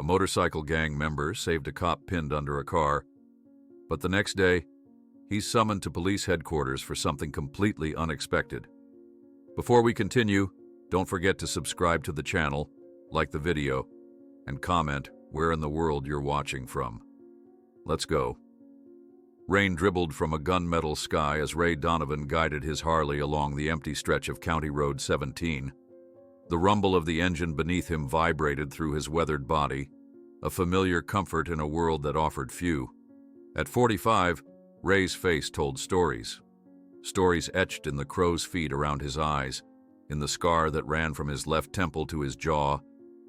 motorcycle gang member saved a cop pinned under a car, but the next day, he's summoned to police headquarters for something completely unexpected. Before we continue, don't forget to subscribe to the channel, like the video, and comment where in the world you're watching from. Let's go. Rain dribbled from a gunmetal sky as Ray Donovan guided his Harley along the empty stretch of County Road 17. The rumble of the engine beneath him vibrated through his weathered body, a familiar comfort in a world that offered few. At 45, Ray's face told stories. Stories etched in the crow's feet around his eyes, in the scar that ran from his left temple to his jaw,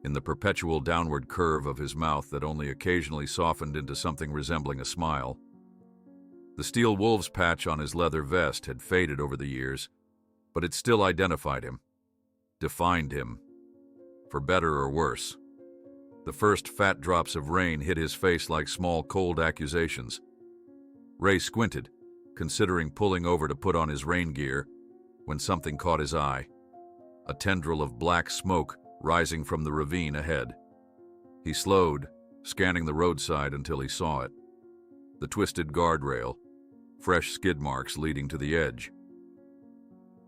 in the perpetual downward curve of his mouth that only occasionally softened into something resembling a smile. The steel wolves patch on his leather vest had faded over the years, but it still identified him, defined him, for better or worse. The first fat drops of rain hit his face like small, cold accusations. Ray squinted, considering pulling over to put on his rain gear, when something caught his eye. A tendril of black smoke rising from the ravine ahead. He slowed, scanning the roadside until he saw it. The twisted guardrail, fresh skid marks leading to the edge.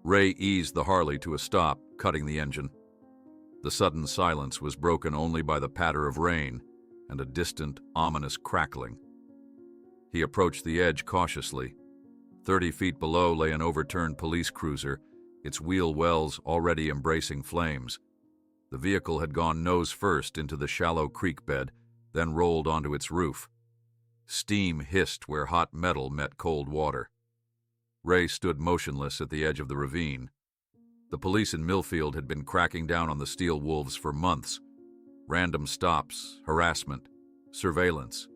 Ray eased the Harley to a stop, cutting the engine. The sudden silence was broken only by the patter of rain and a distant, ominous crackling. He approached the edge cautiously. 30 feet below lay an overturned police cruiser, its wheel wells already embracing flames. The vehicle had gone nose first into the shallow creek bed, then rolled onto its roof. Steam hissed where hot metal met cold water. Ray stood motionless at the edge of the ravine. The police in Millfield had been cracking down on the steel wolves for months. Random stops, harassment, surveillance.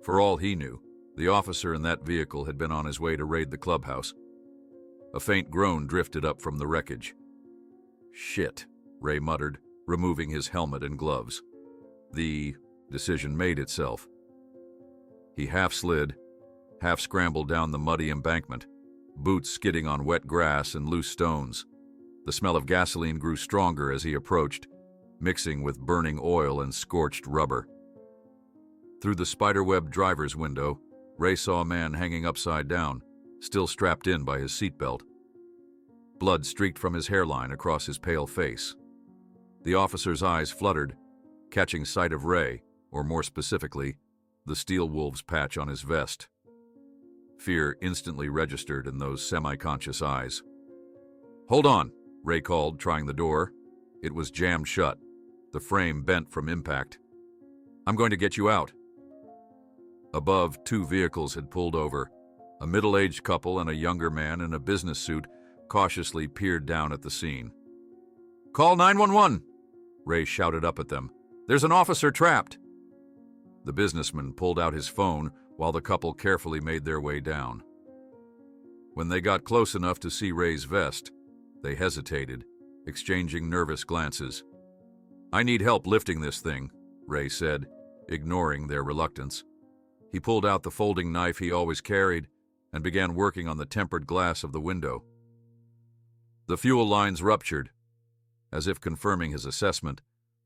For all he knew, the officer in that vehicle had been on his way to raid the clubhouse. A faint groan drifted up from the wreckage. "Shit," Ray muttered, removing his helmet and gloves. The decision made itself. He half slid, half scrambled down the muddy embankment, boots skidding on wet grass and loose stones. The smell of gasoline grew stronger as he approached, mixing with burning oil and scorched rubber. Through the spiderweb driver's window, Ray saw a man hanging upside down, still strapped in by his seatbelt. Blood streaked from his hairline across his pale face. The officer's eyes fluttered, catching sight of Ray, or more specifically, the steel wolves patch on his vest. Fear instantly registered in those semi-conscious eyes. "Hold on," Ray called, trying the door. It was jammed shut, the frame bent from impact. "I'm going to get you out." Above, 2 vehicles had pulled over. A middle-aged couple and a younger man in a business suit cautiously peered down at the scene. "Call 911!" Ray shouted up at them. "There's an officer trapped!" The businessman pulled out his phone while the couple carefully made their way down. When they got close enough to see Ray's vest, they hesitated, exchanging nervous glances. "I need help lifting this thing," Ray said, ignoring their reluctance. He pulled out the folding knife he always carried and began working on the tempered glass of the window. The fuel lines ruptured. As if confirming his assessment,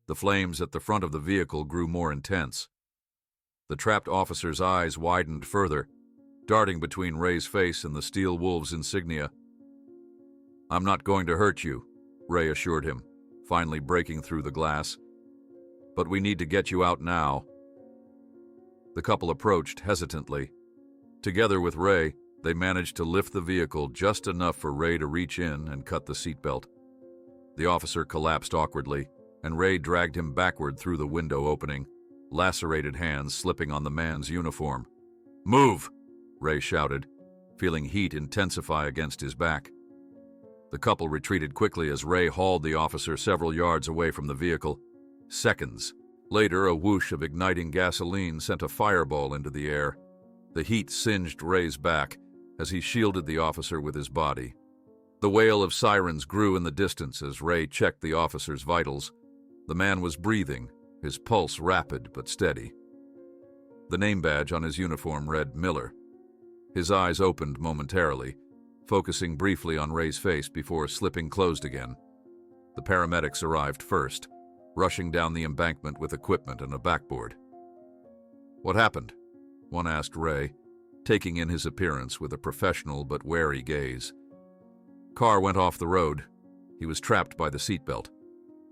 the flames at the front of the vehicle grew more intense. The trapped officer's eyes widened further, darting between Ray's face and the steel wolves insignia. "I'm not going to hurt you," Ray assured him, finally breaking through the glass. "But we need to get you out now." The couple approached hesitantly. Together with Ray, they managed to lift the vehicle just enough for Ray to reach in and cut the seatbelt. The officer collapsed awkwardly, and Ray dragged him backward through the window opening, lacerated hands slipping on the man's uniform. "Move!" Ray shouted, feeling heat intensify against his back. The couple retreated quickly as Ray hauled the officer several yards away from the vehicle. Seconds later, a whoosh of igniting gasoline sent a fireball into the air. The heat singed Ray's back as he shielded the officer with his body. The wail of sirens grew in the distance as Ray checked the officer's vitals. The man was breathing, his pulse rapid but steady. The name badge on his uniform read Miller. His eyes opened momentarily, focusing briefly on Ray's face before slipping closed again. The paramedics arrived first. rushing down the embankment with equipment and a backboard. "What happened?" one asked Ray, taking in his appearance with a professional but wary gaze. "Car went off the road. He was trapped by the seatbelt.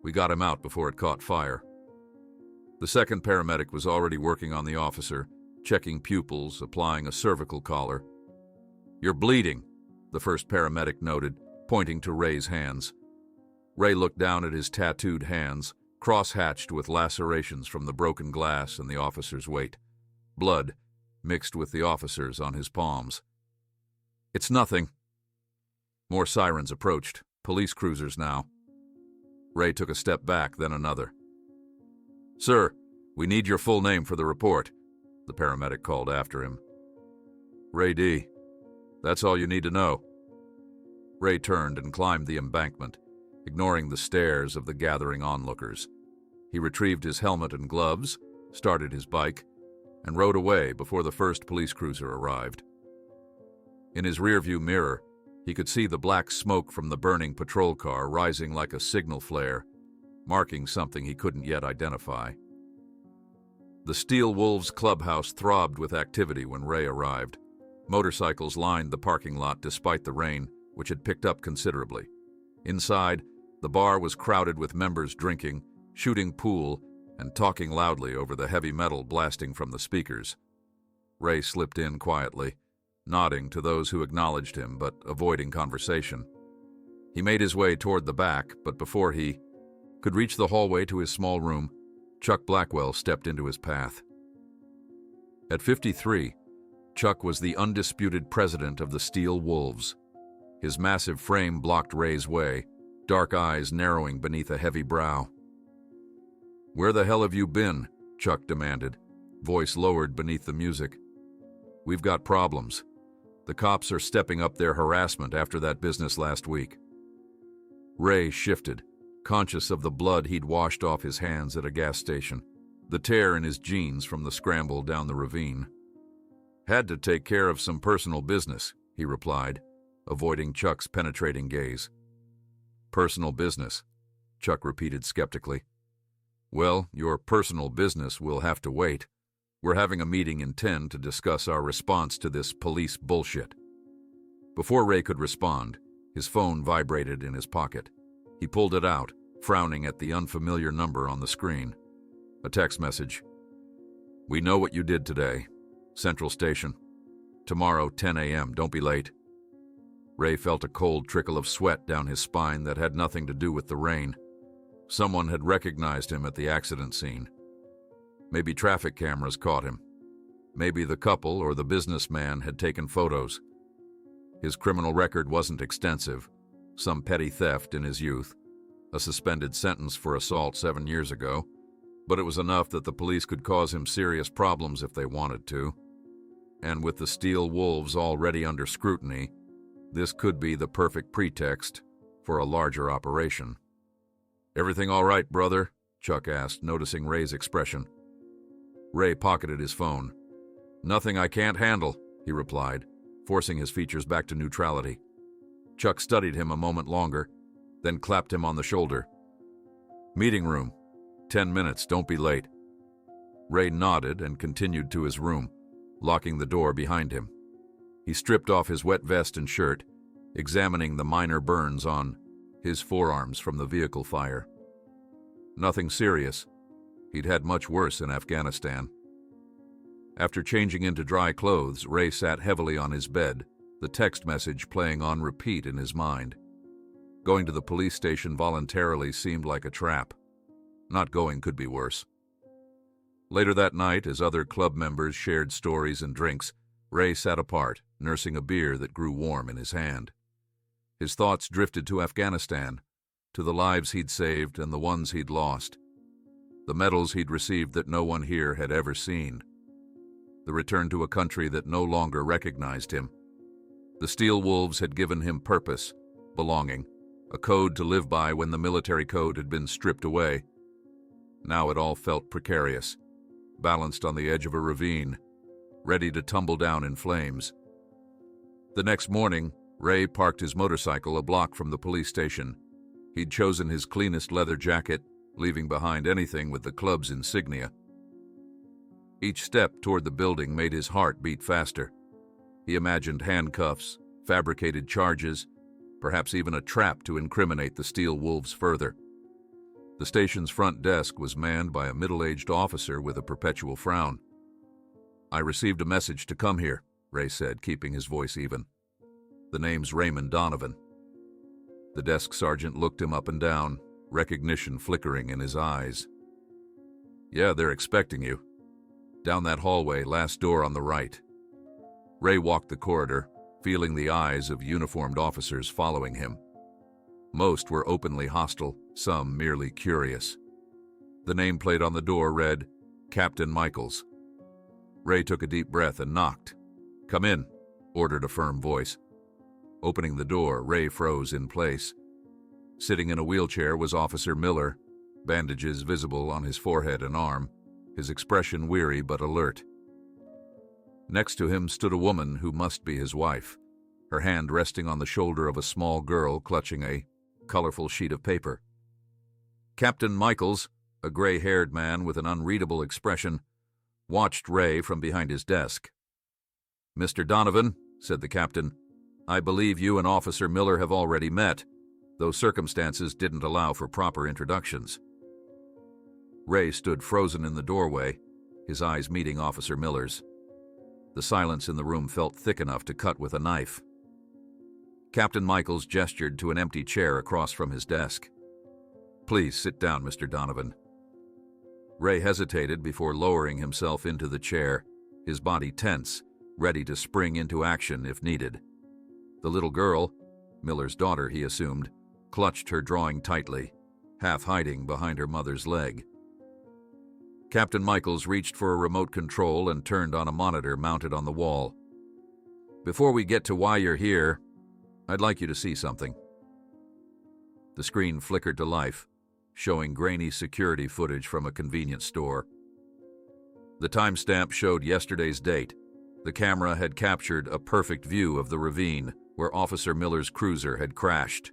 We got him out before it caught fire." The second paramedic was already working on the officer, checking pupils, applying a cervical collar. "You're bleeding," the first paramedic noted, pointing to Ray's hands. Ray looked down at his tattooed hands, cross-hatched with lacerations from the broken glass and the officer's weight. Blood mixed with the officer's on his palms. "It's nothing." More sirens approached, police cruisers now. Ray took a step back, then another. "Sir, we need your full name for the report," the paramedic called after him. "Ray D. That's all you need to know." Ray turned and climbed the embankment, ignoring the stares of the gathering onlookers. He retrieved his helmet and gloves, started his bike, and rode away before the first police cruiser arrived. In his rearview mirror, he could see the black smoke from the burning patrol car rising like a signal flare, marking something he couldn't yet identify. The Steel Wolves clubhouse throbbed with activity when Ray arrived. Motorcycles lined the parking lot despite the rain, which had picked up considerably. Inside, the bar was crowded with members drinking, shooting pool, and talking loudly over the heavy metal blasting from the speakers. Ray slipped in quietly, nodding to those who acknowledged him but avoiding conversation. He made his way toward the back, but before he could reach the hallway to his small room, Chuck Blackwell stepped into his path. At 53, Chuck was the undisputed president of the Steel Wolves. His massive frame blocked Ray's way, dark eyes narrowing beneath a heavy brow. "Where the hell have you been?" Chuck demanded, voice lowered beneath the music. "We've got problems. The cops are stepping up their harassment after that business last week." Ray shifted, conscious of the blood he'd washed off his hands at a gas station, the tear in his jeans from the scramble down the ravine. "Had to take care of some personal business," he replied, avoiding Chuck's penetrating gaze. "Personal business," Chuck repeated skeptically. "Well, your personal business will have to wait. We're having a meeting in 10 to discuss our response to this police bullshit." Before Ray could respond, his phone vibrated in his pocket. He pulled it out, frowning at the unfamiliar number on the screen. A text message. "We know what you did today. Central Station. Tomorrow, 10 a.m. Don't be late." Ray felt a cold trickle of sweat down his spine that had nothing to do with the rain. Someone had recognized him at the accident scene. Maybe traffic cameras caught him. Maybe the couple or the businessman had taken photos. His criminal record wasn't extensive. Some petty theft in his youth, a suspended sentence for assault 7 years ago, but it was enough that the police could cause him serious problems if they wanted to. And with the Steel Wolves already under scrutiny, this could be the perfect pretext for a larger operation. "Everything all right, brother?" Chuck asked, noticing Ray's expression. Ray pocketed his phone. "Nothing I can't handle," he replied, forcing his features back to neutrality. Chuck studied him a moment longer, then clapped him on the shoulder. "Meeting room. 10 minutes, don't be late." Ray nodded and continued to his room, locking the door behind him. He stripped off his wet vest and shirt, examining the minor burns on his forearms from the vehicle fire. Nothing serious. He'd had much worse in Afghanistan. After changing into dry clothes, Ray sat heavily on his bed, the text message playing on repeat in his mind. Going to the police station voluntarily seemed like a trap. Not going could be worse. Later that night, as other club members shared stories and drinks, Ray sat apart, nursing a beer that grew warm in his hand. His thoughts drifted to Afghanistan, to the lives he'd saved and the ones he'd lost, the medals he'd received that no one here had ever seen, the return to a country that no longer recognized him. The Steel Wolves had given him purpose, belonging, a code to live by when the military code had been stripped away. Now it all felt precarious, balanced on the edge of a ravine, ready to tumble down in flames. The next morning, Ray parked his motorcycle a block from the police station. He'd chosen his cleanest leather jacket, leaving behind anything with the club's insignia. Each step toward the building made his heart beat faster. He imagined handcuffs, fabricated charges, perhaps even a trap to incriminate the Steel Wolves further. The station's front desk was manned by a middle-aged officer with a perpetual frown. "I received a message to come here," Ray said, keeping his voice even. "The name's Raymond Donovan." The desk sergeant looked him up and down, recognition flickering in his eyes. "Yeah, they're expecting you. Down that hallway, last door on the right." Ray walked the corridor, feeling the eyes of uniformed officers following him. Most were openly hostile, some merely curious. The nameplate on the door read, "Captain Michaels." Ray took a deep breath and knocked. "Come in," ordered a firm voice. Opening the door, Ray froze in place. Sitting in a wheelchair was Officer Miller, bandages visible on his forehead and arm, his expression weary but alert. Next to him stood a woman who must be his wife, her hand resting on the shoulder of a small girl clutching a colorful sheet of paper. Captain Michaels, a gray-haired man with an unreadable expression, watched Ray from behind his desk. "Mr. Donovan," said the captain, "I believe you and Officer Miller have already met, though circumstances didn't allow for proper introductions." Ray stood frozen in the doorway, his eyes meeting Officer Miller's. The silence in the room felt thick enough to cut with a knife. Captain Michaels gestured to an empty chair across from his desk. "Please sit down, Mr. Donovan." Ray hesitated before lowering himself into the chair, his body tense, ready to spring into action if needed. The little girl, Miller's daughter he assumed, clutched her drawing tightly, half hiding behind her mother's leg. Captain Michaels reached for a remote control and turned on a monitor mounted on the wall. "Before we get to why you're here, I'd like you to see something." The screen flickered to life, showing grainy security footage from a convenience store. The timestamp showed yesterday's date. The camera had captured a perfect view of the ravine where Officer Miller's cruiser had crashed.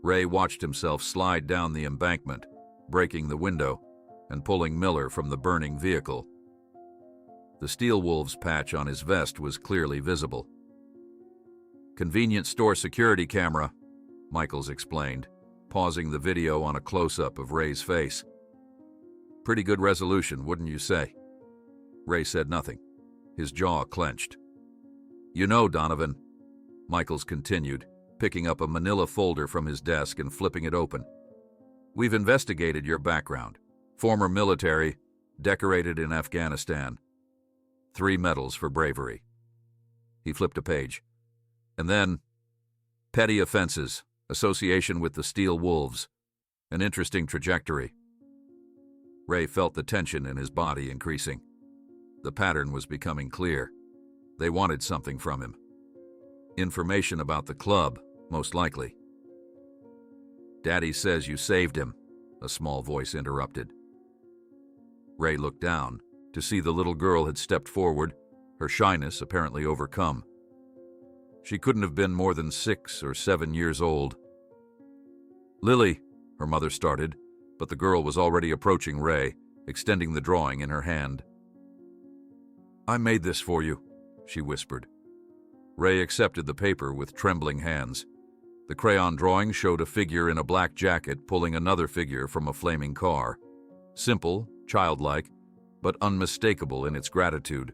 Ray watched himself slide down the embankment, breaking the window and pulling Miller from the burning vehicle. The Steel Wolves patch on his vest was clearly visible. "Convenience store security camera," Michaels explained, pausing the video on a close-up of Ray's face. "Pretty good resolution, wouldn't you say?" Ray said nothing. His jaw clenched. "You know, Donovan," Michaels continued, picking up a manila folder from his desk and flipping it open. "We've investigated your background. Former military, decorated in Afghanistan. 3 medals for bravery." He flipped a page. "And then, petty offenses, association with the Steel Wolves. An interesting trajectory." Ray felt the tension in his body increasing. The pattern was becoming clear. They wanted something from him. Information about the club, most likely. "Daddy says you saved him," a small voice interrupted. Ray looked down to see the little girl had stepped forward, her shyness apparently overcome. She couldn't have been more than 6 or 7 years old. "Lily," her mother started, but the girl was already approaching Ray, extending the drawing in her hand. "I made this for you," she whispered. Ray accepted the paper with trembling hands. The crayon drawing showed a figure in a black jacket pulling another figure from a flaming car. Simple, childlike, but unmistakable in its gratitude.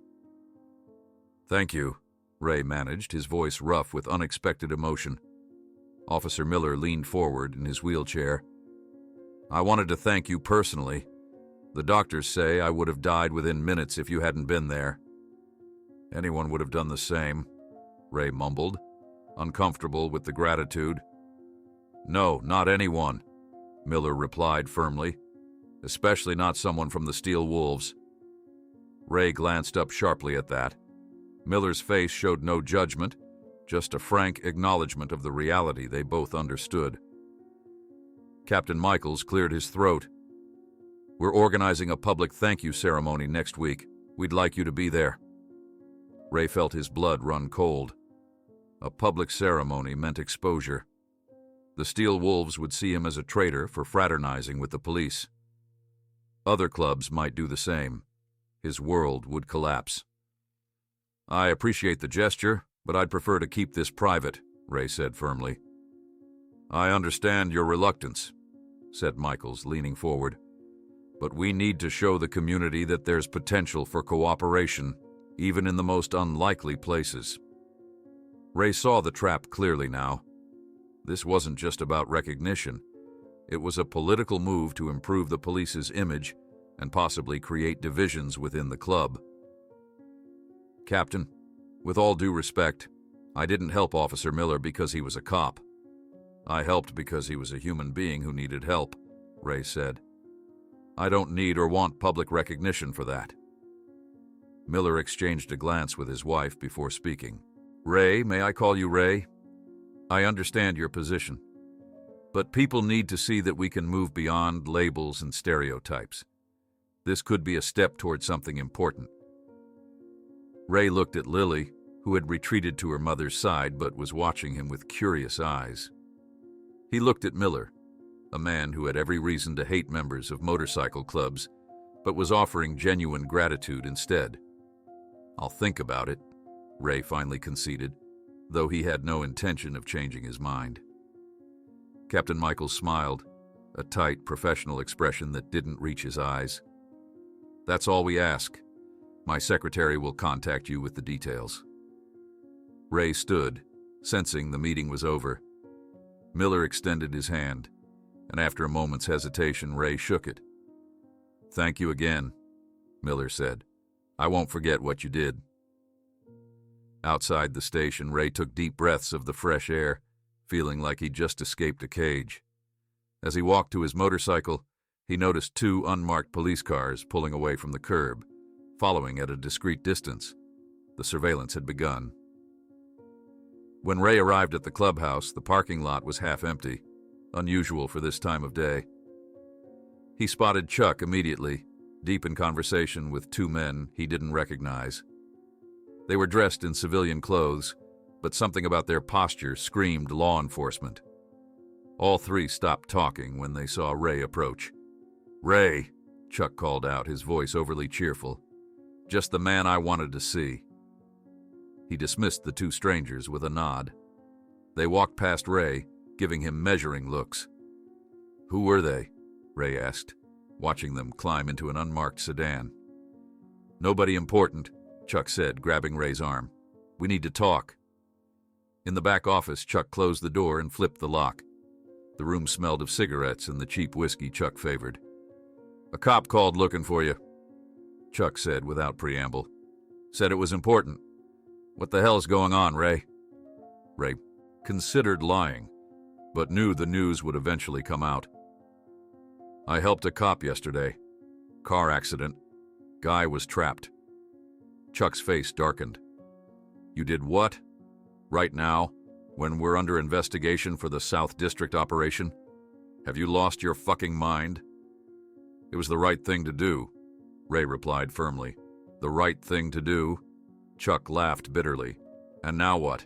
"Thank you," Ray managed, his voice rough with unexpected emotion. Officer Miller leaned forward in his wheelchair. "I wanted to thank you personally. The doctors say I would have died within minutes if you hadn't been there." "Anyone would have done the same," Ray mumbled, uncomfortable with the gratitude. "No, not anyone," Miller replied firmly. "Especially not someone from the Steel Wolves." Ray glanced up sharply at that. Miller's face showed no judgment, just a frank acknowledgement of the reality they both understood. Captain Michaels cleared his throat. "We're organizing a public thank you ceremony next week. We'd like you to be there." Ray felt his blood run cold. A public ceremony meant exposure. The Steel Wolves would see him as a traitor for fraternizing with the police. Other clubs might do the same. His world would collapse. "I appreciate the gesture, but I'd prefer to keep this private," Ray said firmly. "I understand your reluctance," said Michaels, leaning forward. "But we need to show the community that there's potential for cooperation, even in the most unlikely places." Ray saw the trap clearly now. This wasn't just about recognition. It was a political move to improve the police's image and possibly create divisions within the club. "Captain, with all due respect, I didn't help Officer Miller because he was a cop. I helped because he was a human being who needed help," Ray said. "I don't need or want public recognition for that." Miller exchanged a glance with his wife before speaking. "Ray, may I call you Ray? I understand your position. But people need to see that we can move beyond labels and stereotypes. This could be a step toward something important." Ray looked at Lily, who had retreated to her mother's side but was watching him with curious eyes. He looked at Miller, a man who had every reason to hate members of motorcycle clubs, but was offering genuine gratitude instead. "I'll think about it," Ray finally conceded, though he had no intention of changing his mind. Captain Michaels smiled, a tight, professional expression that didn't reach his eyes. "That's all we ask. My secretary will contact you with the details." Ray stood, sensing the meeting was over. Miller extended his hand, and after a moment's hesitation, Ray shook it. "Thank you again," Miller said. "I won't forget what you did." Outside the station, Ray took deep breaths of the fresh air, feeling like he'd just escaped a cage. As he walked to his motorcycle, he noticed 2 unmarked police cars pulling away from the curb, following at a discreet distance. The surveillance had begun. When Ray arrived at the clubhouse, the parking lot was half empty, unusual for this time of day. He spotted Chuck immediately, deep in conversation with 2 men he didn't recognize. They were dressed in civilian clothes, but something about their posture screamed law enforcement. All 3 stopped talking when they saw Ray approach. "Ray," Chuck called out, his voice overly cheerful. "Just the man I wanted to see." He dismissed the 2 strangers with a nod. They walked past Ray, giving him measuring looks. "Who were they?" Ray asked, watching them climb into an unmarked sedan. "Nobody important," Chuck said, grabbing Ray's arm. "We need to talk." In the back office, Chuck closed the door and flipped the lock. The room smelled of cigarettes and the cheap whiskey Chuck favored. "A cop called looking for you," Chuck said without preamble. "Said it was important. What the hell's going on, Ray?" Ray considered lying, but knew the news would eventually come out. "I helped a cop yesterday. Car accident. Guy was trapped." Chuck's face darkened. "You did what? Right now, when we're under investigation for the South District operation? Have you lost your fucking mind?" "It was the right thing to do," Ray replied firmly. "The right thing to do?" Chuck laughed bitterly. "And now what?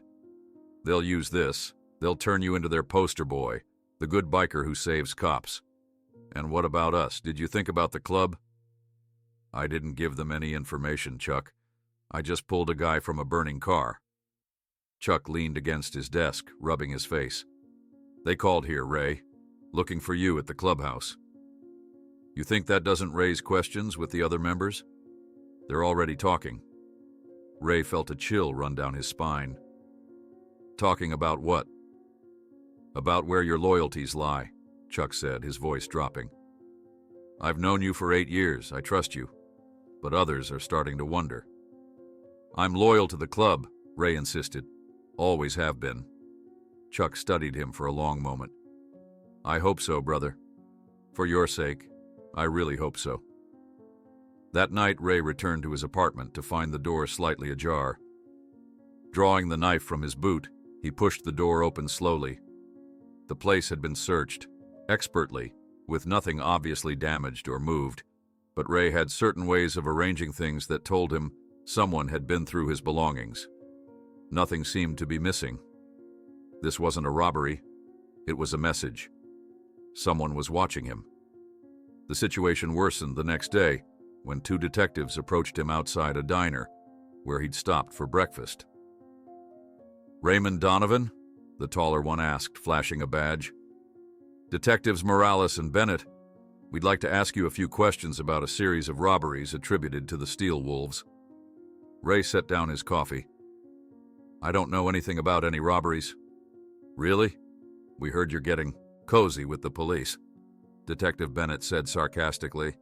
They'll use this. They'll turn you into their poster boy, the good biker who saves cops. And what about us? Did you think about the club?" "I didn't give them any information, Chuck. I just pulled a guy from a burning car." Chuck leaned against his desk, rubbing his face. "They called here, Ray, looking for you at the clubhouse. You think that doesn't raise questions with the other members? They're already talking." Ray felt a chill run down his spine. "Talking about what?" "About where your loyalties lie," Chuck said, his voice dropping. "I've known you for 8 years. I trust you. But others are starting to wonder." "I'm loyal to the club," Ray insisted. "Always have been." Chuck studied him for a long moment. "I hope so, brother. For your sake, I really hope so." That night, Ray returned to his apartment to find the door slightly ajar. Drawing the knife from his boot, he pushed the door open slowly. The place had been searched, expertly, with nothing obviously damaged or moved, but Ray had certain ways of arranging things that told him someone had been through his belongings. Nothing seemed to be missing. This wasn't a robbery. It was a message. Someone was watching him. The situation worsened the next day when two detectives approached him outside a diner where he'd stopped for breakfast. "Raymond Donovan?" the taller one asked, flashing a badge. "Detectives Morales and Bennett. We'd like to ask you a few questions about a series of robberies attributed to the Steel Wolves." Ray set down his coffee. "I don't know anything about any robberies." "Really? We heard you're getting cozy with the police," Detective Bennett said sarcastically.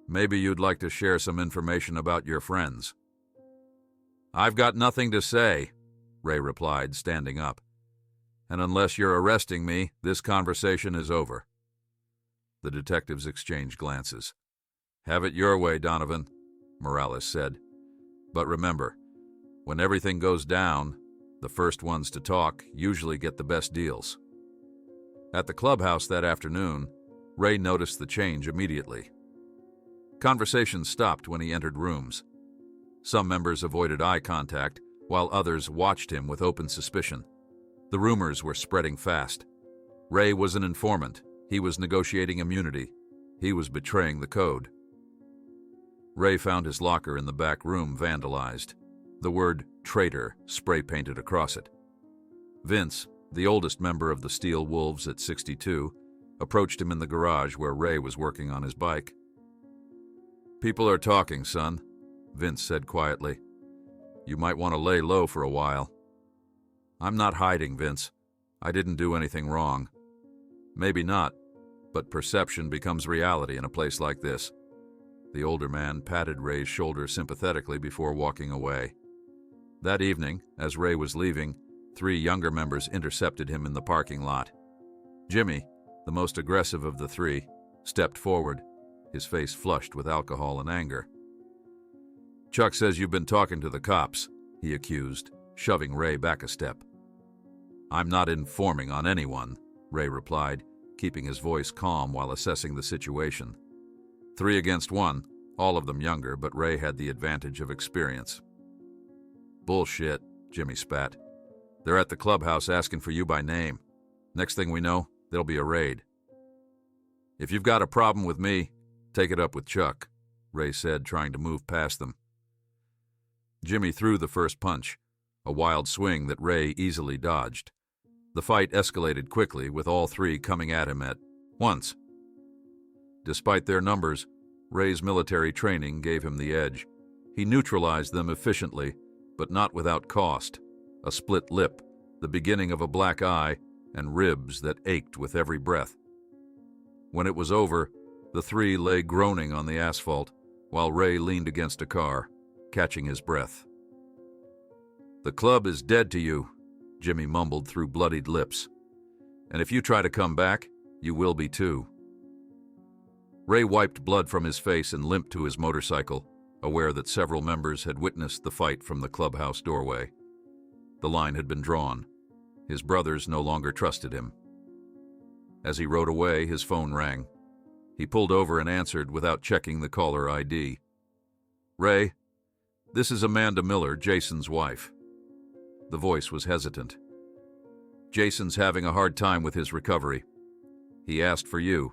"Maybe you'd like to share some information about your friends." "I've got nothing to say," Ray replied, standing up. "And unless you're arresting me, this conversation is over." The detectives exchanged glances. "Have it your way, Donovan," Morales said. "But remember, when everything goes down, the first ones to talk usually get the best deals." At the clubhouse that afternoon, Ray noticed the change immediately. Conversation stopped when he entered rooms. Some members avoided eye contact, while others watched him with open suspicion. The rumors were spreading fast. Ray was an informant. He was negotiating immunity. He was betraying the code. Ray found his locker in the back room vandalized. The word "traitor" spray-painted across it. Vince, the oldest member of the Steel Wolves at 62, approached him in the garage where Ray was working on his bike. "People are talking, son," Vince said quietly. "You might want to lay low for a while." "I'm not hiding, Vince. I didn't do anything wrong." "Maybe not, but perception becomes reality in a place like this." The older man patted Ray's shoulder sympathetically before walking away. That evening, as Ray was leaving, 3 younger members intercepted him in the parking lot. Jimmy, the most aggressive of the 3, stepped forward, his face flushed with alcohol and anger. "Chuck says you've been talking to the cops," he accused, shoving Ray back a step. "I'm not informing on anyone," Ray replied, keeping his voice calm while assessing the situation. 3 against 1, all of them younger, but Ray had the advantage of experience. "Bullshit," Jimmy spat. "They're at the clubhouse asking for you by name. Next thing we know, there'll be a raid." "If you've got a problem with me, take it up with Chuck," Ray said, trying to move past them. Jimmy threw the first punch, a wild swing that Ray easily dodged. The fight escalated quickly, with all 3 coming at him at once. Despite their numbers, Ray's military training gave him the edge. He neutralized them efficiently, but not without cost. A split lip, the beginning of a black eye, and ribs that ached with every breath. When it was over, the 3 lay groaning on the asphalt, while Ray leaned against a car, catching his breath. "The club is dead to you," Jimmy mumbled through bloodied lips. "And if you try to come back, you will be too." Ray wiped blood from his face and limped to his motorcycle, aware that several members had witnessed the fight from the clubhouse doorway. The line had been drawn. His brothers no longer trusted him. As he rode away, his phone rang. He pulled over and answered without checking the caller ID. "Ray, this is Amanda Miller, Jason's wife." The voice was hesitant. "Jason's having a hard time with his recovery. He asked for you.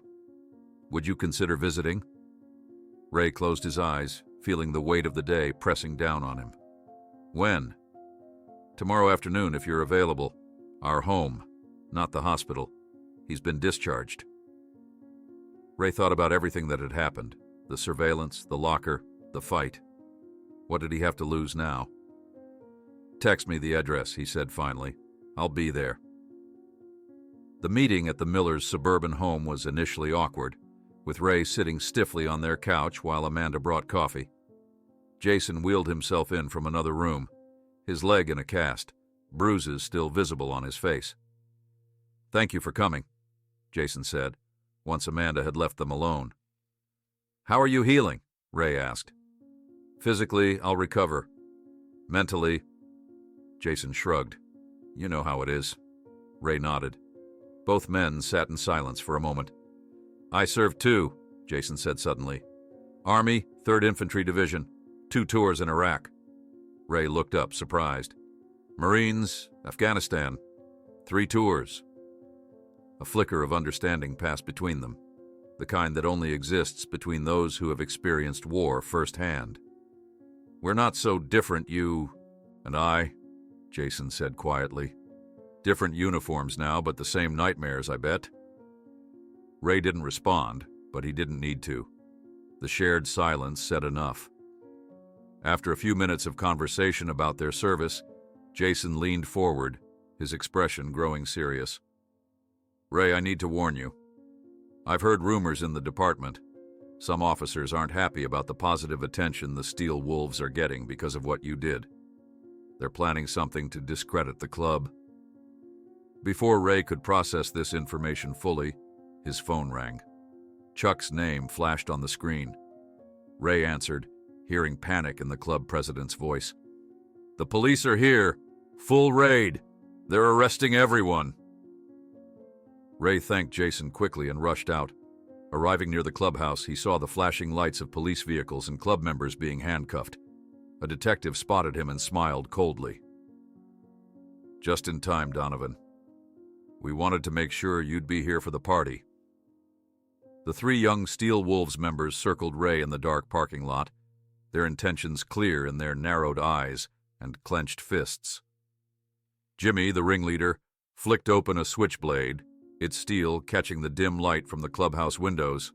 Would you consider visiting?" Ray closed his eyes, feeling the weight of the day pressing down on him. "When?" "Tomorrow afternoon, if you're available. Our home, not the hospital. He's been discharged." Ray thought about everything that had happened, the surveillance, the locker, the fight. What did he have to lose now? "Text me the address," he said finally. "I'll be there." The meeting at the Millers' suburban home was initially awkward, with Ray sitting stiffly on their couch while Amanda brought coffee. Jason wheeled himself in from another room, his leg in a cast, bruises still visible on his face. "Thank you for coming," Jason said, once Amanda had left them alone. "How are you healing?" Ray asked. "Physically, I'll recover. Mentally..." Jason shrugged. "You know how it is." Ray nodded. Both men sat in silence for a moment. "I served too," Jason said suddenly. "Army, 3rd Infantry Division, 2 tours in Iraq." Ray looked up, surprised. "Marines, Afghanistan, 3 tours." A flicker of understanding passed between them, the kind that only exists between those who have experienced war firsthand. "We're not so different, you and I," Jason said quietly. "Different uniforms now, but the same nightmares, I bet." Ray didn't respond, but he didn't need to. The shared silence said enough. After a few minutes of conversation about their service, Jason leaned forward, his expression growing serious. "Ray, I need to warn you. I've heard rumors in the department. Some officers aren't happy about the positive attention the Steel Wolves are getting because of what you did. They're planning something to discredit the club." Before Ray could process this information fully, his phone rang. Chuck's name flashed on the screen. Ray answered, hearing panic in the club president's voice. "The police are here. Full raid. They're arresting everyone." Ray thanked Jason quickly and rushed out. Arriving near the clubhouse, he saw the flashing lights of police vehicles and club members being handcuffed. A detective spotted him and smiled coldly. "Just in time, Donovan. We wanted to make sure you'd be here for the party." The three young Steel Wolves members circled Ray in the dark parking lot, their intentions clear in their narrowed eyes and clenched fists. Jimmy, the ringleader, flicked open a switchblade, its steel catching the dim light from the clubhouse windows.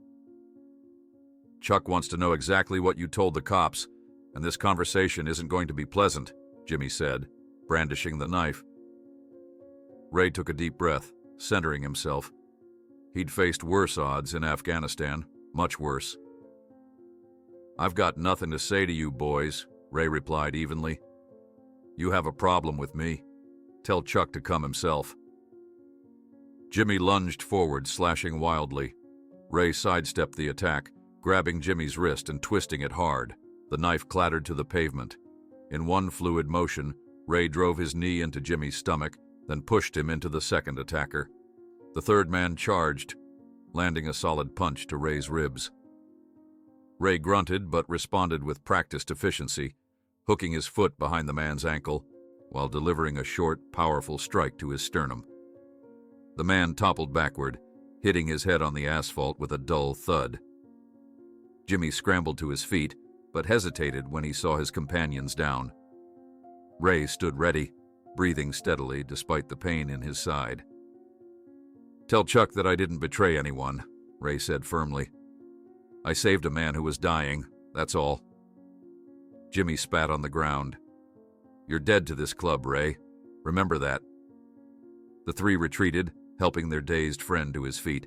"Chuck wants to know exactly what you told the cops, and this conversation isn't going to be pleasant," Jimmy said, brandishing the knife. Ray took a deep breath, centering himself. He'd faced worse odds in Afghanistan, much worse. "I've got nothing to say to you boys," Ray replied evenly. "You have a problem with me. Tell Chuck to come himself." Jimmy lunged forward, slashing wildly. Ray sidestepped the attack, grabbing Jimmy's wrist and twisting it hard. The knife clattered to the pavement. In one fluid motion, Ray drove his knee into Jimmy's stomach, then pushed him into the second attacker. The third man charged, landing a solid punch to Ray's ribs. Ray grunted but responded with practiced efficiency, hooking his foot behind the man's ankle while delivering a short, powerful strike to his sternum. The man toppled backward, hitting his head on the asphalt with a dull thud. Jimmy scrambled to his feet, but hesitated when he saw his companions down. Ray stood ready, breathing steadily despite the pain in his side. "Tell Chuck that I didn't betray anyone," Ray said firmly. "I saved a man who was dying, that's all." Jimmy spat on the ground. "You're dead to this club, Ray. Remember that." The three retreated, helping their dazed friend to his feet.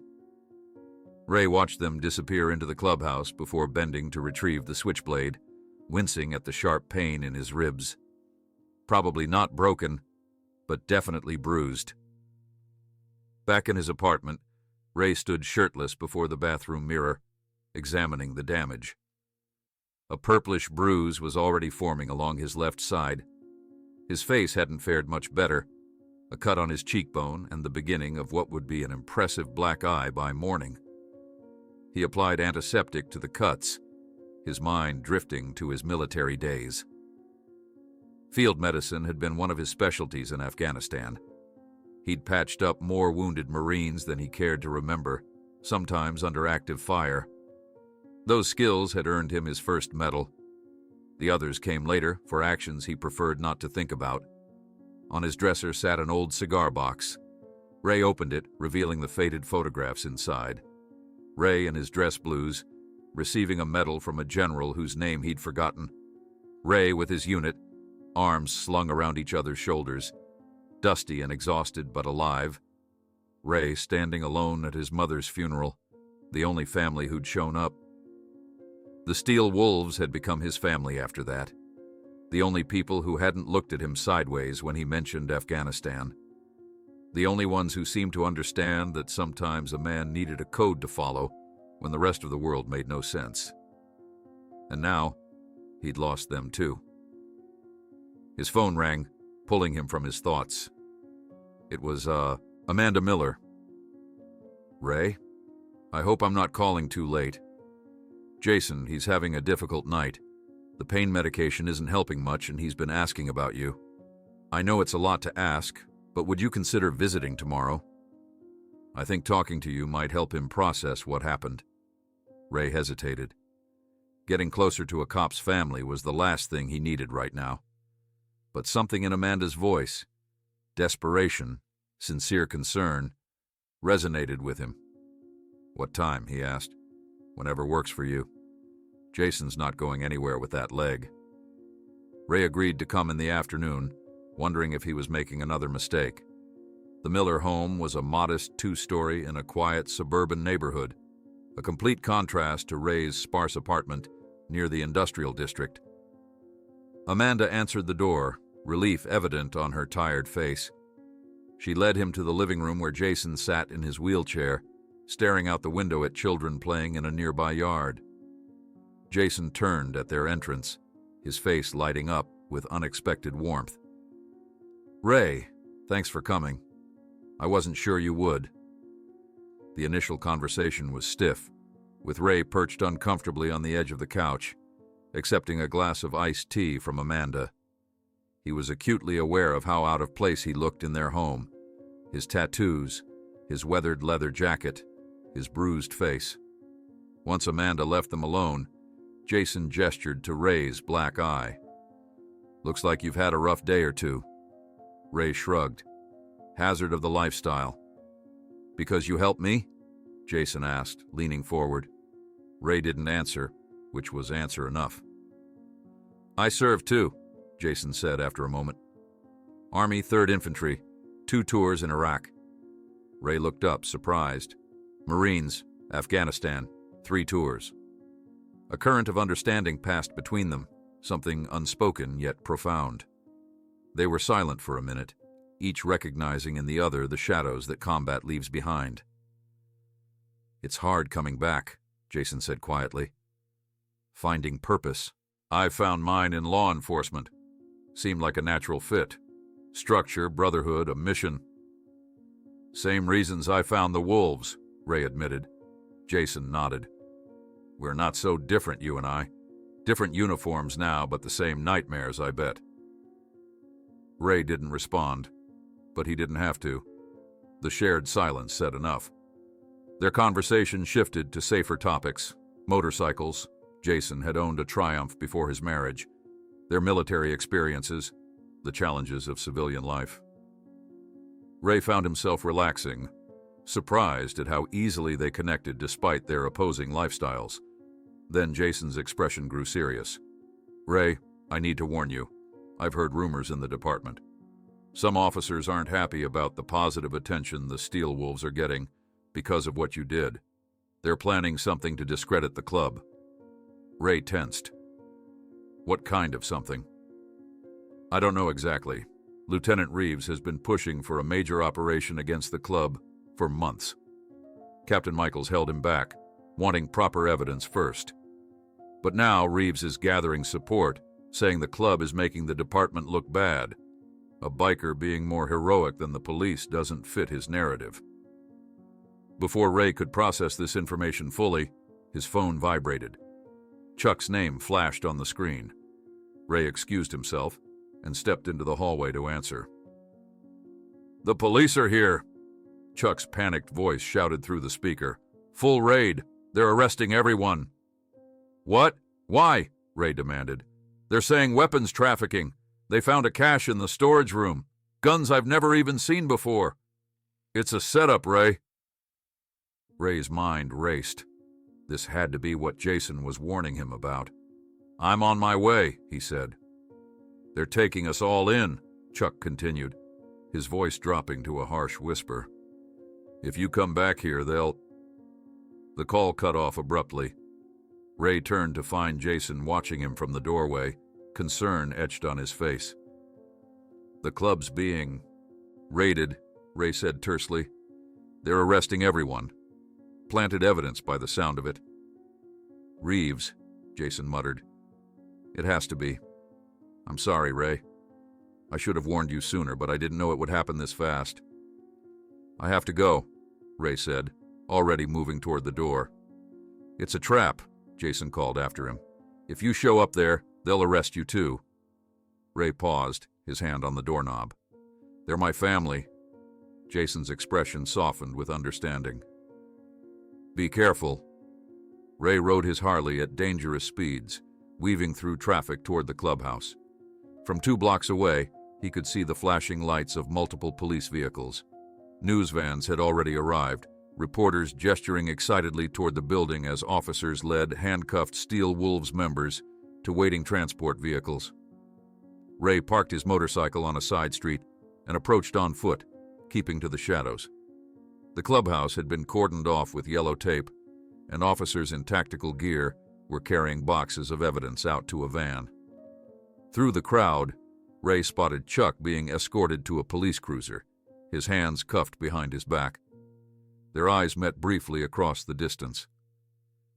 Ray watched them disappear into the clubhouse before bending to retrieve the switchblade, wincing at the sharp pain in his ribs. Probably not broken, but definitely bruised. Back in his apartment, Ray stood shirtless before the bathroom mirror, examining the damage. A purplish bruise was already forming along his left side. His face hadn't fared much better, a cut on his cheekbone and the beginning of what would be an impressive black eye by morning. He applied antiseptic to the cuts, his mind drifting to his military days. Field medicine had been one of his specialties in Afghanistan. He'd patched up more wounded Marines than he cared to remember, sometimes under active fire. Those skills had earned him his first medal. The others came later for actions he preferred not to think about. On his dresser sat an old cigar box. Ray opened it, revealing the faded photographs inside. Ray in his dress blues, receiving a medal from a general whose name he'd forgotten. Ray with his unit, arms slung around each other's shoulders, dusty and exhausted but alive. Ray standing alone at his mother's funeral, the only family who'd shown up. The Steel Wolves had become his family after that, the only people who hadn't looked at him sideways when he mentioned Afghanistan. The only ones who seemed to understand that sometimes a man needed a code to follow when the rest of the world made no sense. And now, he'd lost them too. His phone rang, pulling him from his thoughts. It was, Amanda Miller. "Ray, I hope I'm not calling too late. Jason, he's having a difficult night. The pain medication isn't helping much and he's been asking about you. I know it's a lot to ask, but would you consider visiting tomorrow?" I think talking to you might help him process what happened. Ray hesitated. Getting closer to a cop's family was the last thing he needed right now. But something in Amanda's voice, desperation, sincere concern, resonated with him. "What time?" he asked. "Whenever works for you. Jason's not going anywhere with that leg." Ray agreed to come in the afternoon, wondering if he was making another mistake. The Miller home was a modest 2-story in a quiet suburban neighborhood, a complete contrast to Ray's sparse apartment near the industrial district. Amanda answered the door, relief evident on her tired face. She led him to the living room where Jason sat in his wheelchair, staring out the window at children playing in a nearby yard. Jason turned at their entrance, his face lighting up with unexpected warmth. "Ray, thanks for coming. I wasn't sure you would." The initial conversation was stiff, with Ray perched uncomfortably on the edge of the couch, accepting a glass of iced tea from Amanda. He was acutely aware of how out of place he looked in their home, his tattoos, his weathered leather jacket, his bruised face. Once Amanda left them alone, Jason gestured to Ray's black eye. "Looks like you've had a rough day or two." Ray shrugged. "Hazard of the lifestyle." "Because you helped me?" Jason asked, leaning forward. Ray didn't answer, which was answer enough. "I served too," Jason said after a moment. "Army 3rd Infantry, 2 tours in Iraq." Ray looked up, surprised. "Marines, Afghanistan, 3 tours." A current of understanding passed between them, something unspoken yet profound. They were silent for a minute, each recognizing in the other the shadows that combat leaves behind. "It's hard coming back," Jason said quietly. "Finding purpose. I found mine in law enforcement. Seemed like a natural fit. Structure, brotherhood, a mission." "Same reasons I found the wolves," Ray admitted. Jason nodded. "We're not so different, you and I. Different uniforms now, but the same nightmares, I bet." Ray didn't respond, but he didn't have to. The shared silence said enough. Their conversation shifted to safer topics. Motorcycles. Jason had owned a Triumph before his marriage. Their military experiences. The challenges of civilian life. Ray found himself relaxing, surprised at how easily they connected despite their opposing lifestyles. Then Jason's expression grew serious. "Ray, I need to warn you. I've heard rumors in the department. Some officers aren't happy about the positive attention the Steel Wolves are getting because of what you did. They're planning something to discredit the club." Ray tensed. "What kind of something?" "I don't know exactly. Lieutenant Reeves has been pushing for a major operation against the club for months. Captain Michaels held him back, wanting proper evidence first. But now Reeves is gathering support, saying the club is making the department look bad. A biker being more heroic than the police doesn't fit his narrative." Before Ray could process this information fully, his phone vibrated. Chuck's name flashed on the screen. Ray excused himself and stepped into the hallway to answer. "The police are here," Chuck's panicked voice shouted through the speaker. "Full raid. They're arresting everyone." "What? Why?" Ray demanded. "They're saying weapons trafficking. They found a cache in the storage room. Guns I've never even seen before." "It's a setup, Ray." Ray's mind raced. This had to be what Jason was warning him about. "I'm on my way," he said. "They're taking us all in," Chuck continued, his voice dropping to a harsh whisper. "If you come back here, they'll—" The call cut off abruptly. Ray turned to find Jason watching him from the doorway, concern etched on his face. "The club's being raided," Ray said tersely. "They're arresting everyone. Planted evidence by the sound of it." "Reeves," Jason muttered. "It has to be. I'm sorry, Ray. I should have warned you sooner, but I didn't know it would happen this fast." "I have to go," Ray said, already moving toward the door. "It's a trap," Jason called after him. "If you show up there, they'll arrest you too." Ray paused, his hand on the doorknob. "They're my family." Jason's expression softened with understanding. Be careful. Ray rode his Harley at dangerous speeds, weaving through traffic toward the clubhouse. From 2 blocks away, he could see the flashing lights of multiple police vehicles. News vans had already arrived, reporters gesturing excitedly toward the building as officers led handcuffed Steel Wolves members to waiting transport vehicles. Ray parked his motorcycle on a side street and approached on foot, keeping to the shadows. The clubhouse had been cordoned off with yellow tape, and officers in tactical gear were carrying boxes of evidence out to a van. Through the crowd, Ray spotted Chuck being escorted to a police cruiser, his hands cuffed behind his back. Their eyes met briefly across the distance.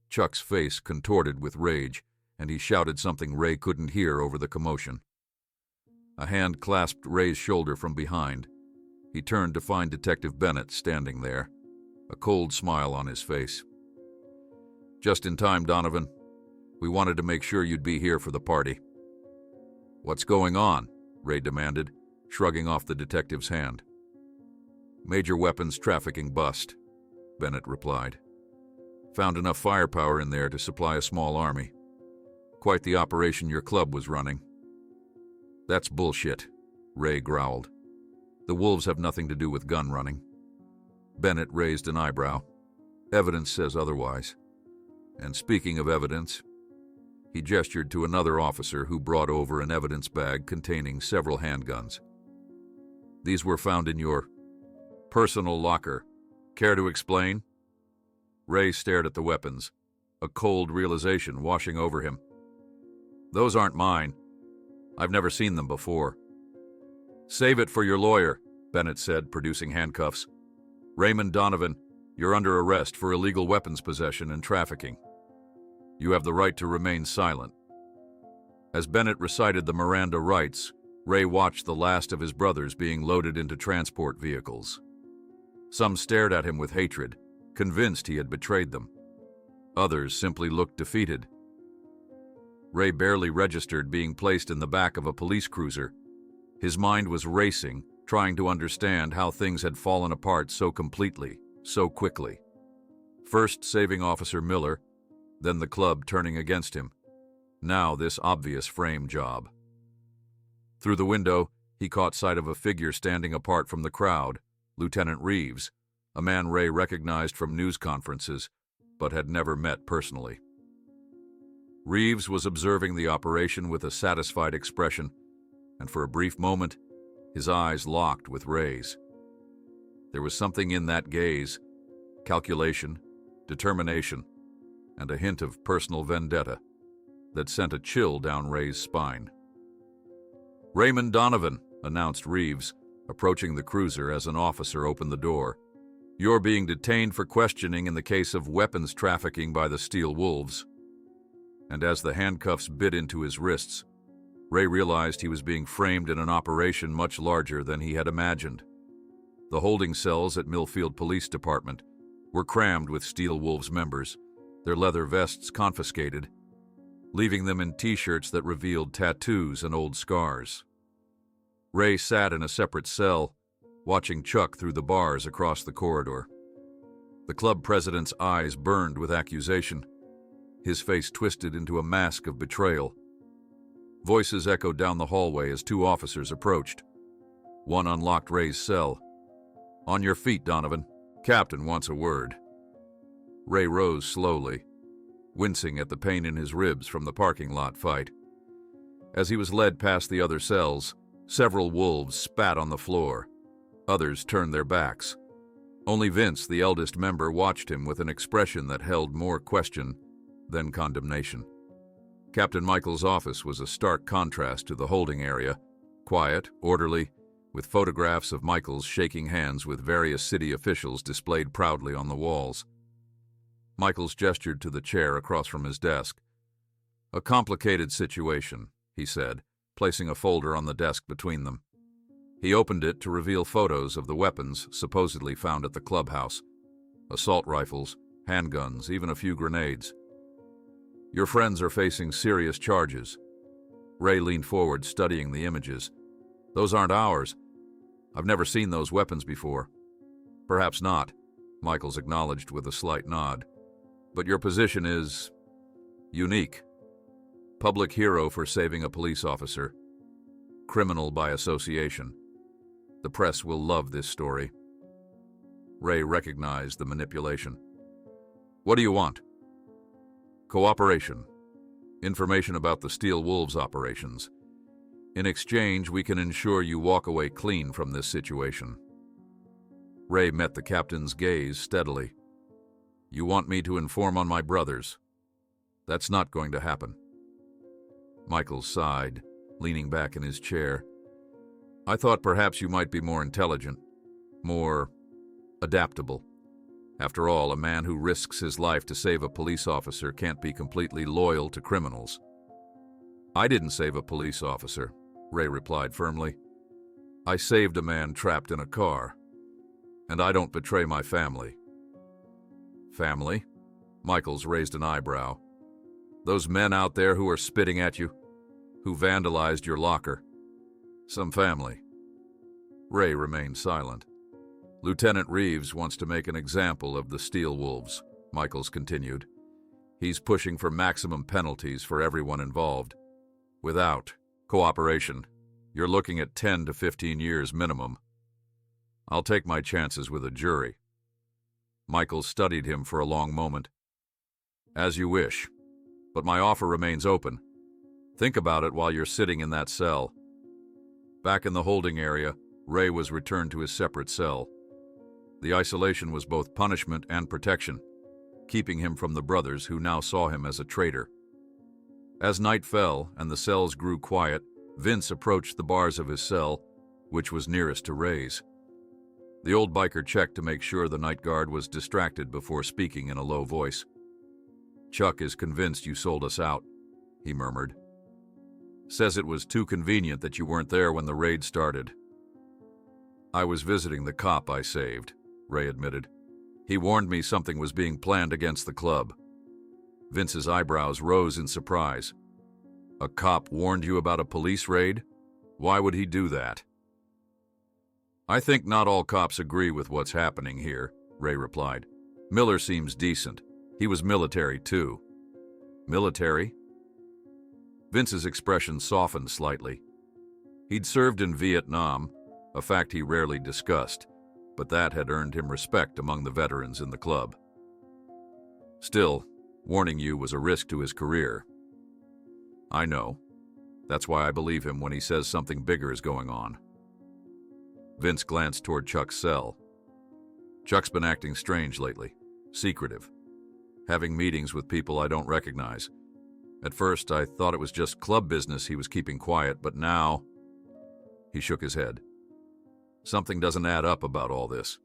Chuck's face contorted with rage, and he shouted something Ray couldn't hear over the commotion. A hand clasped Ray's shoulder from behind. He turned to find Detective Bennett standing there, a cold smile on his face. Just in time, Donovan. We wanted to make sure you'd be here for the party. What's going on? Ray demanded, shrugging off the detective's hand. Major weapons trafficking bust, Bennett replied. Found enough firepower in there to supply a small army. Quite the operation your club was running. That's bullshit, Ray growled. The Wolves have nothing to do with gun running. Bennett raised an eyebrow. Evidence says otherwise. And speaking of evidence, he gestured to another officer who brought over an evidence bag containing several handguns. These were found in your personal locker. Care to explain? Ray stared at the weapons, a cold realization washing over him. Those aren't mine. I've never seen them before. Save it for your lawyer, Bennett said, producing handcuffs. Raymond Donovan, you're under arrest for illegal weapons possession and trafficking. You have the right to remain silent. As Bennett recited the Miranda rights, Ray watched the last of his brothers being loaded into transport vehicles. Some stared at him with hatred, convinced he had betrayed them. Others simply looked defeated. Ray barely registered being placed in the back of a police cruiser. His mind was racing, trying to understand how things had fallen apart so completely, so quickly. First saving Officer Miller, then the club turning against him. Now this obvious frame job. Through the window, he caught sight of a figure standing apart from the crowd, Lieutenant Reeves, a man Ray recognized from news conferences, but had never met personally. Reeves was observing the operation with a satisfied expression, and for a brief moment, his eyes locked with Ray's. There was something in that gaze, calculation, determination, and a hint of personal vendetta that sent a chill down Ray's spine. Raymond Donovan, announced Reeves, approaching the cruiser as an officer opened the door. You're being detained for questioning in the case of weapons trafficking by the Steel Wolves. And as the handcuffs bit into his wrists, Ray realized he was being framed in an operation much larger than he had imagined. The holding cells at Millfield Police Department were crammed with Steel Wolves members, their leather vests confiscated, leaving them in T-shirts that revealed tattoos and old scars. Ray sat in a separate cell, watching Chuck through the bars across the corridor. The club president's eyes burned with accusation, his face twisted into a mask of betrayal. Voices echoed down the hallway as 2 officers approached. One unlocked Ray's cell. On your feet, Donovan. Captain wants a word. Ray rose slowly, wincing at the pain in his ribs from the parking lot fight. As he was led past the other cells, several wolves spat on the floor. Others turned their backs. Only Vince, the eldest member, watched him with an expression that held more question than condemnation. Captain Michael's office was a stark contrast to the holding area, quiet, orderly, with photographs of Michael's shaking hands with various city officials displayed proudly on the walls. Michaels gestured to the chair across from his desk. A complicated situation, he said, placing a folder on the desk between them. He opened it to reveal photos of the weapons supposedly found at the clubhouse. Assault rifles, handguns, even a few grenades. Your friends are facing serious charges. Ray leaned forward, studying the images. Those aren't ours. I've never seen those weapons before. Perhaps not, Michaels acknowledged with a slight nod. But your position is unique. Public hero for saving a police officer. Criminal by association. The press will love this story. Ray recognized the manipulation. What do you want? Cooperation. Information about the Steel Wolves operations. In exchange, we can ensure you walk away clean from this situation. Ray met the captain's gaze steadily. You want me to inform on my brothers? That's not going to happen. Michaels sighed, leaning back in his chair. I thought perhaps you might be more intelligent, more adaptable. After all, a man who risks his life to save a police officer can't be completely loyal to criminals. I didn't save a police officer, Ray replied firmly. I saved a man trapped in a car. And I don't betray my family. Family? Michaels raised an eyebrow. Those men out there who are spitting at you, who vandalized your locker. Some family. Ray remained silent. Lieutenant Reeves wants to make an example of the Steel Wolves, Michaels continued. He's pushing for maximum penalties for everyone involved. Without cooperation, you're looking at 10 to 15 years minimum. I'll take my chances with a jury. Michaels studied him for a long moment. As you wish, but my offer remains open. Think about it while you're sitting in that cell. Back in the holding area, Ray was returned to his separate cell. The isolation was both punishment and protection, keeping him from the brothers who now saw him as a traitor. As night fell and the cells grew quiet, Vince approached the bars of his cell, which was nearest to Ray's. The old biker checked to make sure the night guard was distracted before speaking in a low voice. Chuck is convinced you sold us out, he murmured. Says it was too convenient that you weren't there when the raid started. I was visiting the cop I saved, Ray admitted. He warned me something was being planned against the club. Vince's eyebrows rose in surprise. A cop warned you about a police raid? Why would he do that? I think not all cops agree with what's happening here, Ray replied. Miller seems decent. He was military, too. Military? Vince's expression softened slightly. He'd served in Vietnam, a fact he rarely discussed, but that had earned him respect among the veterans in the club. Still, warning you was a risk to his career. I know. That's why I believe him when he says something bigger is going on. Vince glanced toward Chuck's cell. Chuck's been acting strange lately, secretive, having meetings with people I don't recognize. At first, I thought it was just club business he was keeping quiet, but now... He shook his head. Something doesn't add up about all this.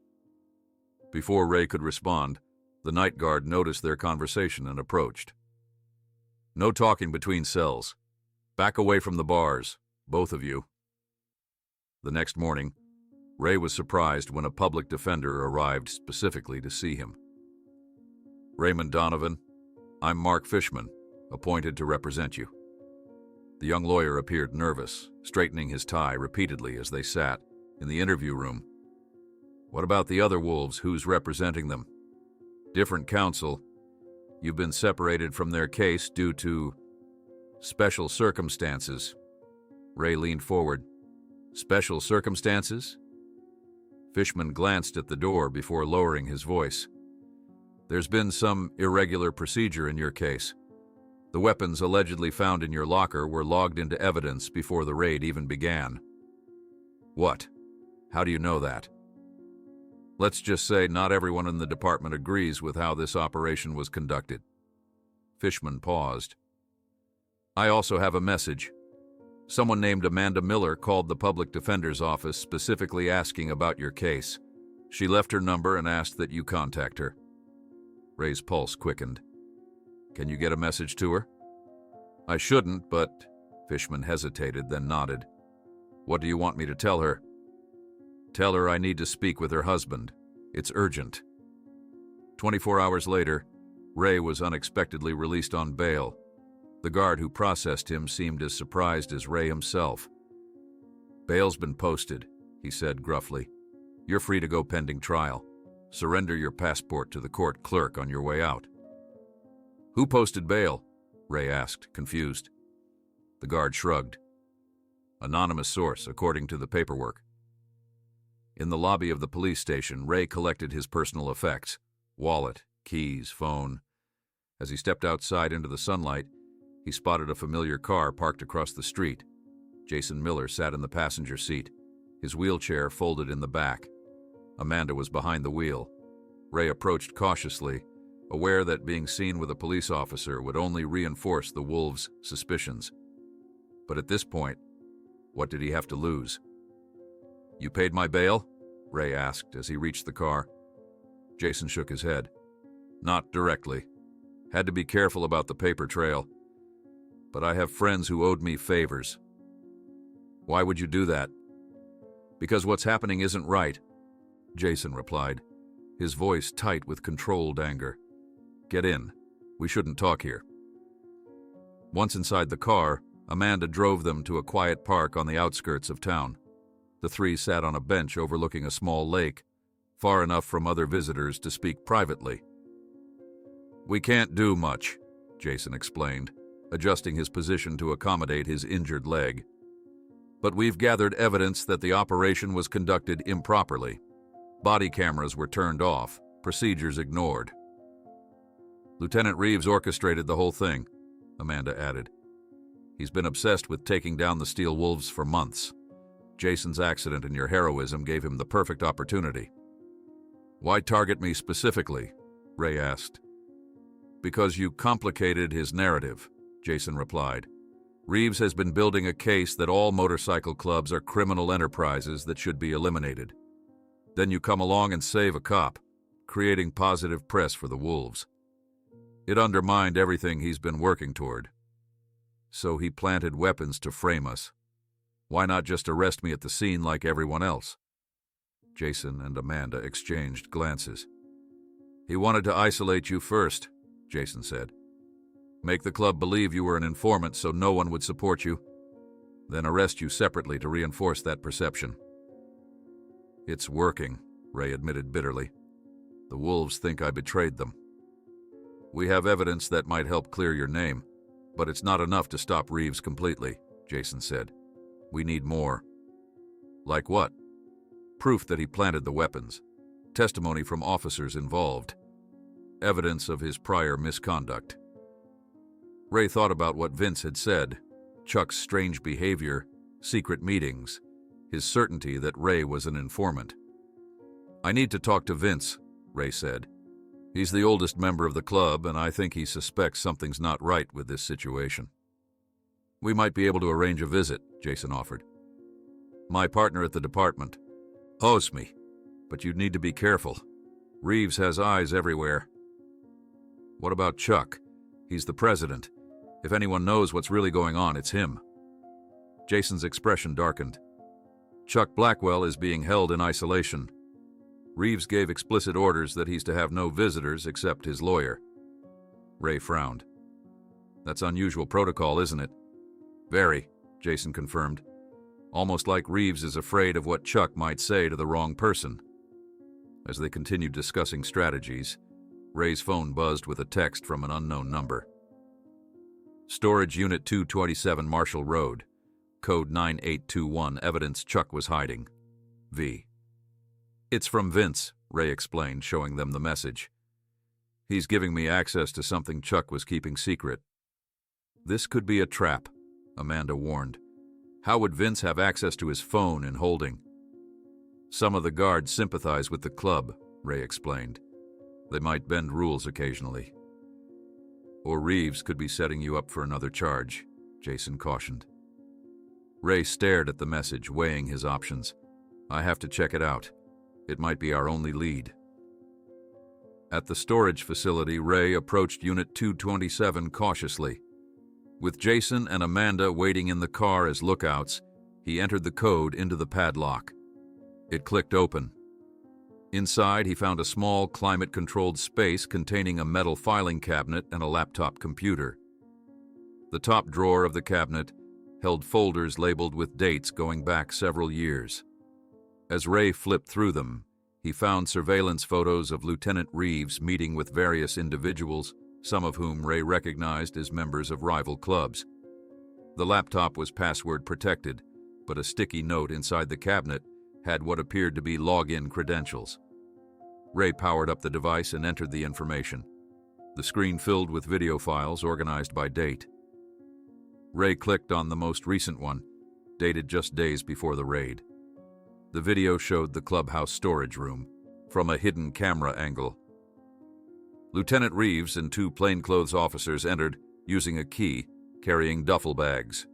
Before Ray could respond, the night guard noticed their conversation and approached. No talking between cells. Back away from the bars, both of you. The next morning, Ray was surprised when a public defender arrived specifically to see him. Raymond Donovan, I'm Mark Fishman, appointed to represent you. The young lawyer appeared nervous, straightening his tie repeatedly as they sat in the interview room. What about the other wolves? Who's representing them? Different counsel. You've been separated from their case due to special circumstances. Ray leaned forward. Special circumstances? Fishman glanced at the door before lowering his voice. There's been some irregular procedure in your case. The weapons allegedly found in your locker were logged into evidence before the raid even began. What? How do you know that? Let's just say not everyone in the department agrees with how this operation was conducted. Fishman paused. I also have a message. Someone named Amanda Miller called the public defender's office specifically asking about your case. She left her number and asked that you contact her. Ray's pulse quickened. Can you get a message to her? I shouldn't, but... Fishman hesitated, then nodded. What do you want me to tell her? Tell her I need to speak with her husband. It's urgent. 24 hours later, Ray was unexpectedly released on bail. The guard who processed him seemed as surprised as Ray himself. Bail's been posted, he said gruffly. You're free to go pending trial. Surrender your passport to the court clerk on your way out." "Who posted bail?" Ray asked, confused. The guard shrugged. "Anonymous source, according to the paperwork." In the lobby of the police station, Ray collected his personal effects: wallet, keys, phone. As he stepped outside into the sunlight, he spotted a familiar car parked across the street. Jason Miller sat in the passenger seat, his wheelchair folded in the back. Amanda was behind the wheel. Ray approached cautiously, aware that being seen with a police officer would only reinforce the wolves' suspicions. But at this point, what did he have to lose? "You paid my bail?" Ray asked as he reached the car. Jason shook his head. "Not directly. Had to be careful about the paper trail. But I have friends who owed me favors." "Why would you do that?" "Because what's happening isn't right," Jason replied, his voice tight with controlled anger. "Get in. We shouldn't talk here." Once inside the car, Amanda drove them to a quiet park on the outskirts of town. The three sat on a bench overlooking a small lake, far enough from other visitors to speak privately. "We can't do much," Jason explained, adjusting his position to accommodate his injured leg. "But we've gathered evidence that the operation was conducted improperly. Body cameras were turned off, procedures ignored." "Lieutenant Reeves orchestrated the whole thing," Amanda added. "He's been obsessed with taking down the Steel Wolves for months. Jason's accident and your heroism gave him the perfect opportunity." "Why target me specifically?" Ray asked. "Because you complicated his narrative," Jason replied. "Reeves has been building a case that all motorcycle clubs are criminal enterprises that should be eliminated. Then you come along and save a cop, creating positive press for the Wolves. It undermined everything he's been working toward. So he planted weapons to frame us. Why not just arrest me at the scene like everyone else?" Jason and Amanda exchanged glances. "He wanted to isolate you first," Jason said. "Make the club believe you were an informant so no one would support you. Then arrest you separately to reinforce that perception." "It's working," Ray admitted bitterly. "The Wolves think I betrayed them. We have evidence that might help clear your name, but it's not enough to stop Reeves completely," Jason said. "We need more." "Like what?" "Proof that he planted the weapons. Testimony from officers involved. Evidence of his prior misconduct." Ray thought about what Vince had said, Chuck's strange behavior, secret meetings, his certainty that Ray was an informant. "I need to talk to Vince," Ray said. "He's the oldest member of the club, and I think he suspects something's not right with this situation." "We might be able to arrange a visit," Jason offered. "My partner at the department owes me, but you'd need to be careful. Reeves has eyes everywhere." "What about Chuck? He's the president. If anyone knows what's really going on, it's him." Jason's expression darkened. "Chuck Blackwell is being held in isolation. Reeves gave explicit orders that he's to have no visitors except his lawyer." Ray frowned. "That's unusual protocol, isn't it?" "Very," Jason confirmed. "Almost like Reeves is afraid of what Chuck might say to the wrong person." As they continued discussing strategies, Ray's phone buzzed with a text from an unknown number. "Storage Unit 227 Marshall Road. Code 9821, evidence Chuck was hiding. V." "It's from Vince," Ray explained, showing them the message. "He's giving me access to something Chuck was keeping secret." "This could be a trap," Amanda warned. "How would Vince have access to his phone in holding?" "Some of the guards sympathize with the club," Ray explained. "They might bend rules occasionally." "Or Reeves could be setting you up for another charge," Jason cautioned. Ray stared at the message, weighing his options. "I have to check it out. It might be our only lead." At the storage facility, Ray approached Unit 227 cautiously. With Jason and Amanda waiting in the car as lookouts, he entered the code into the padlock. It clicked open. Inside, he found a small, climate-controlled space containing a metal filing cabinet and a laptop computer. The top drawer of the cabinet held folders labeled with dates going back several years. As Ray flipped through them, He found surveillance photos of Lieutenant Reeves meeting with various individuals, some of whom Ray recognized as members of rival clubs. The laptop was password protected, but a sticky note inside the cabinet had what appeared to be login credentials. Ray powered up the device and entered the information. The screen filled with video files organized by date. Ray clicked on the most recent one, dated just days before the raid. The video showed the clubhouse storage room from a hidden camera angle. Lieutenant Reeves and two plainclothes officers entered, using a key, carrying duffel bags.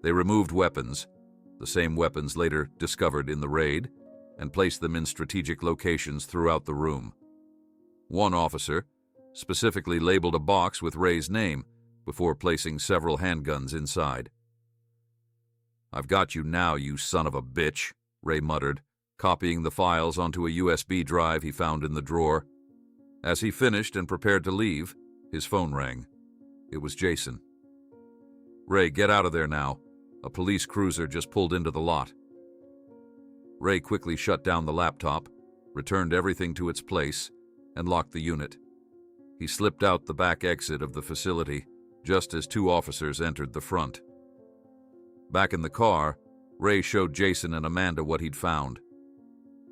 They removed weapons, the same weapons later discovered in the raid, and placed them in strategic locations throughout the room. One officer specifically labeled a box with Ray's name before placing several handguns inside. "I've got you now, you son of a bitch," Ray muttered, copying the files onto a USB drive he found in the drawer. As he finished and prepared to leave, his phone rang. It was Jason. "Ray, get out of there now. A police cruiser just pulled into the lot." Ray quickly shut down the laptop, returned everything to its place, and locked the unit. He slipped out the back exit of the facility just as two officers entered the front. Back in the car, Ray showed Jason and Amanda what he'd found.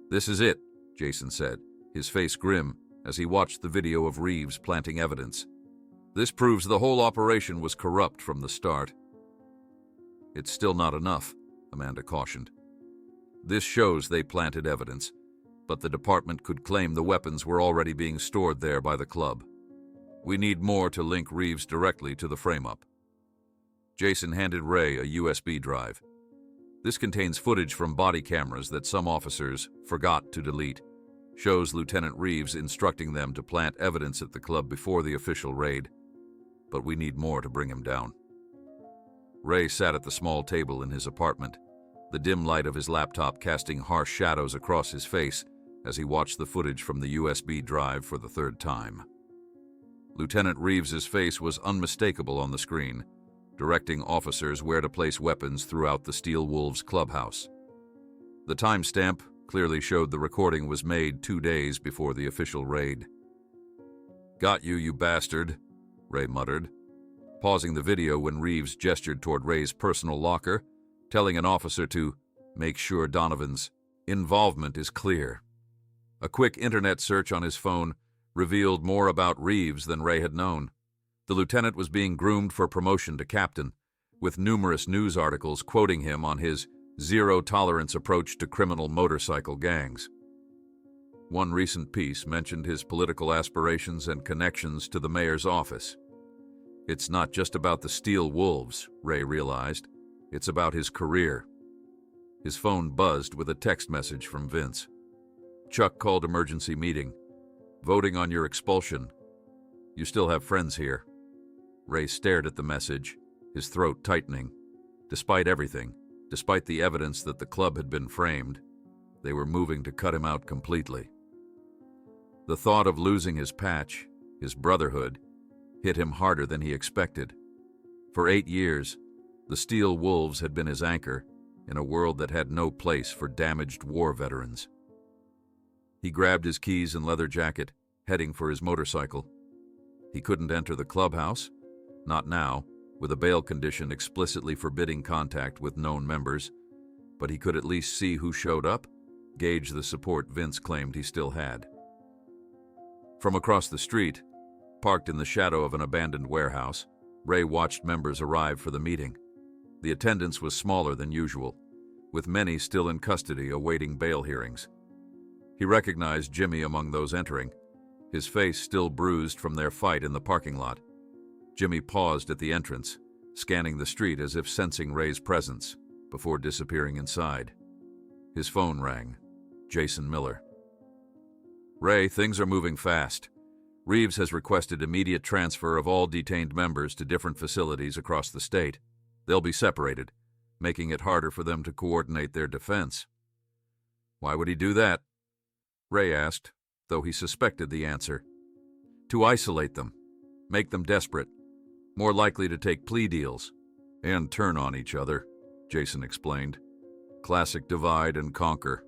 "This is it," Jason said, his face grim as he watched the video of Reeves planting evidence. "This proves the whole operation was corrupt from the start." "It's still not enough," Amanda cautioned. "This shows they planted evidence, but the department could claim the weapons were already being stored there by the club. We need more to link Reeves directly to the frame-up." Jason handed Ray a USB drive. "This contains footage from body cameras that some officers forgot to delete. Shows Lieutenant Reeves instructing them to plant evidence at the club before the official raid. But we need more to bring him down." Ray sat at the small table in his apartment, the dim light of his laptop casting harsh shadows across his face as he watched the footage from the USB drive for the third time. Lieutenant Reeves's face was unmistakable on the screen, directing officers where to place weapons throughout the Steel Wolves clubhouse. The timestamp clearly showed the recording was made 2 days before the official raid. "Got you, you bastard," Ray muttered, pausing the video when Reeves gestured toward Ray's personal locker, telling an officer to make sure Donovan's involvement is clear. A quick internet search on his phone revealed more about Reeves than Ray had known. The lieutenant was being groomed for promotion to captain, with numerous news articles quoting him on his zero-tolerance approach to criminal motorcycle gangs. One recent piece mentioned his political aspirations and connections to the mayor's office. It's not just about the Steel Wolves, Ray realized. It's about his career. His phone buzzed with a text message from Vince. "Chuck called emergency meeting. Voting on your expulsion. You still have friends here." Ray stared at the message, his throat tightening. Despite everything, despite the evidence that the club had been framed, they were moving to cut him out completely. The thought of losing his patch, his brotherhood, hit him harder than he expected. For 8 years, the Steel Wolves had been his anchor in a world that had no place for damaged war veterans. He grabbed his keys and leather jacket, heading for his motorcycle. He couldn't enter the clubhouse, not now, with a bail condition explicitly forbidding contact with known members, but he could at least see who showed up, gauge the support Vince claimed he still had. From across the street, parked in the shadow of an abandoned warehouse, Ray watched members arrive for the meeting. The attendance was smaller than usual, with many still in custody awaiting bail hearings. He recognized Jimmy among those entering, his face still bruised from their fight in the parking lot. Jimmy paused at the entrance, scanning the street as if sensing Ray's presence, before disappearing inside. His phone rang. Jason Miller. "Ray, things are moving fast. Reeves has requested immediate transfer of all detained members to different facilities across the state. They'll be separated, making it harder for them to coordinate their defense." "Why would he do that?" Ray asked, though he suspected the answer. "To isolate them, make them desperate, more likely to take plea deals, and turn on each other," Jason explained. "Classic divide and conquer."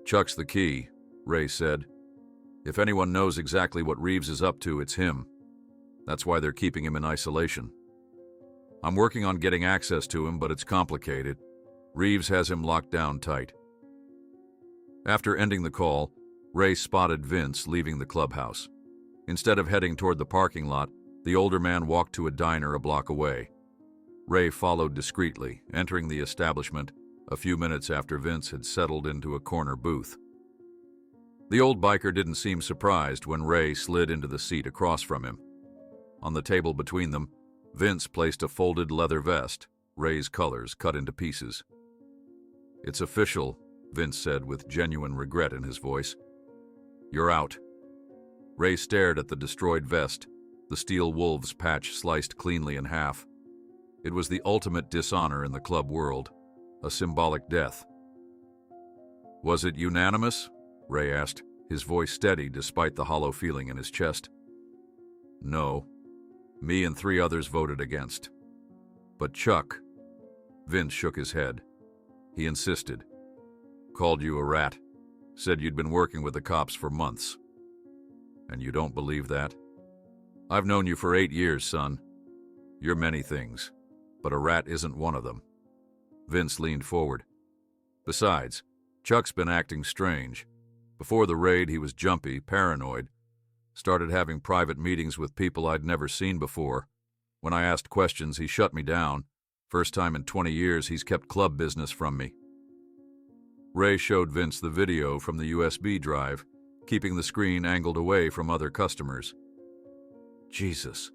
Chuck's the key, Ray said. If anyone knows exactly what Reeves is up to, it's him. That's why they're keeping him in isolation. I'm working on getting access to him, but it's complicated. Reeves has him locked down tight. After ending the call, Ray spotted Vince leaving the clubhouse. Instead of heading toward the parking lot, the older man walked to a diner a block away. Ray followed discreetly, entering the establishment a few minutes after Vince had settled into a corner booth. The old biker didn't seem surprised when Ray slid into the seat across from him. On the table between them, Vince placed a folded leather vest, Ray's colors cut into pieces. "It's official," Vince said with genuine regret in his voice. "You're out." Ray stared at the destroyed vest, the steel wolves patch sliced cleanly in half. It was the ultimate dishonor in the club world, a symbolic death. "Was it unanimous?" Ray asked, his voice steady despite the hollow feeling in his chest. "No. Me and 3 others voted against. But Chuck..." Vince shook his head. He insisted. "Called you a rat. Said you'd been working with the cops for months. And you don't believe that? I've known you for 8 years, son. You're many things, but a rat isn't one of them." Vince leaned forward. "Besides, Chuck's been acting strange. Before the raid, he was jumpy, paranoid. Started having private meetings with people I'd never seen before. When I asked questions, he shut me down. First time in 20 years he's kept club business from me." Ray showed Vince the video from the USB drive, keeping the screen angled away from other customers. "Jesus,"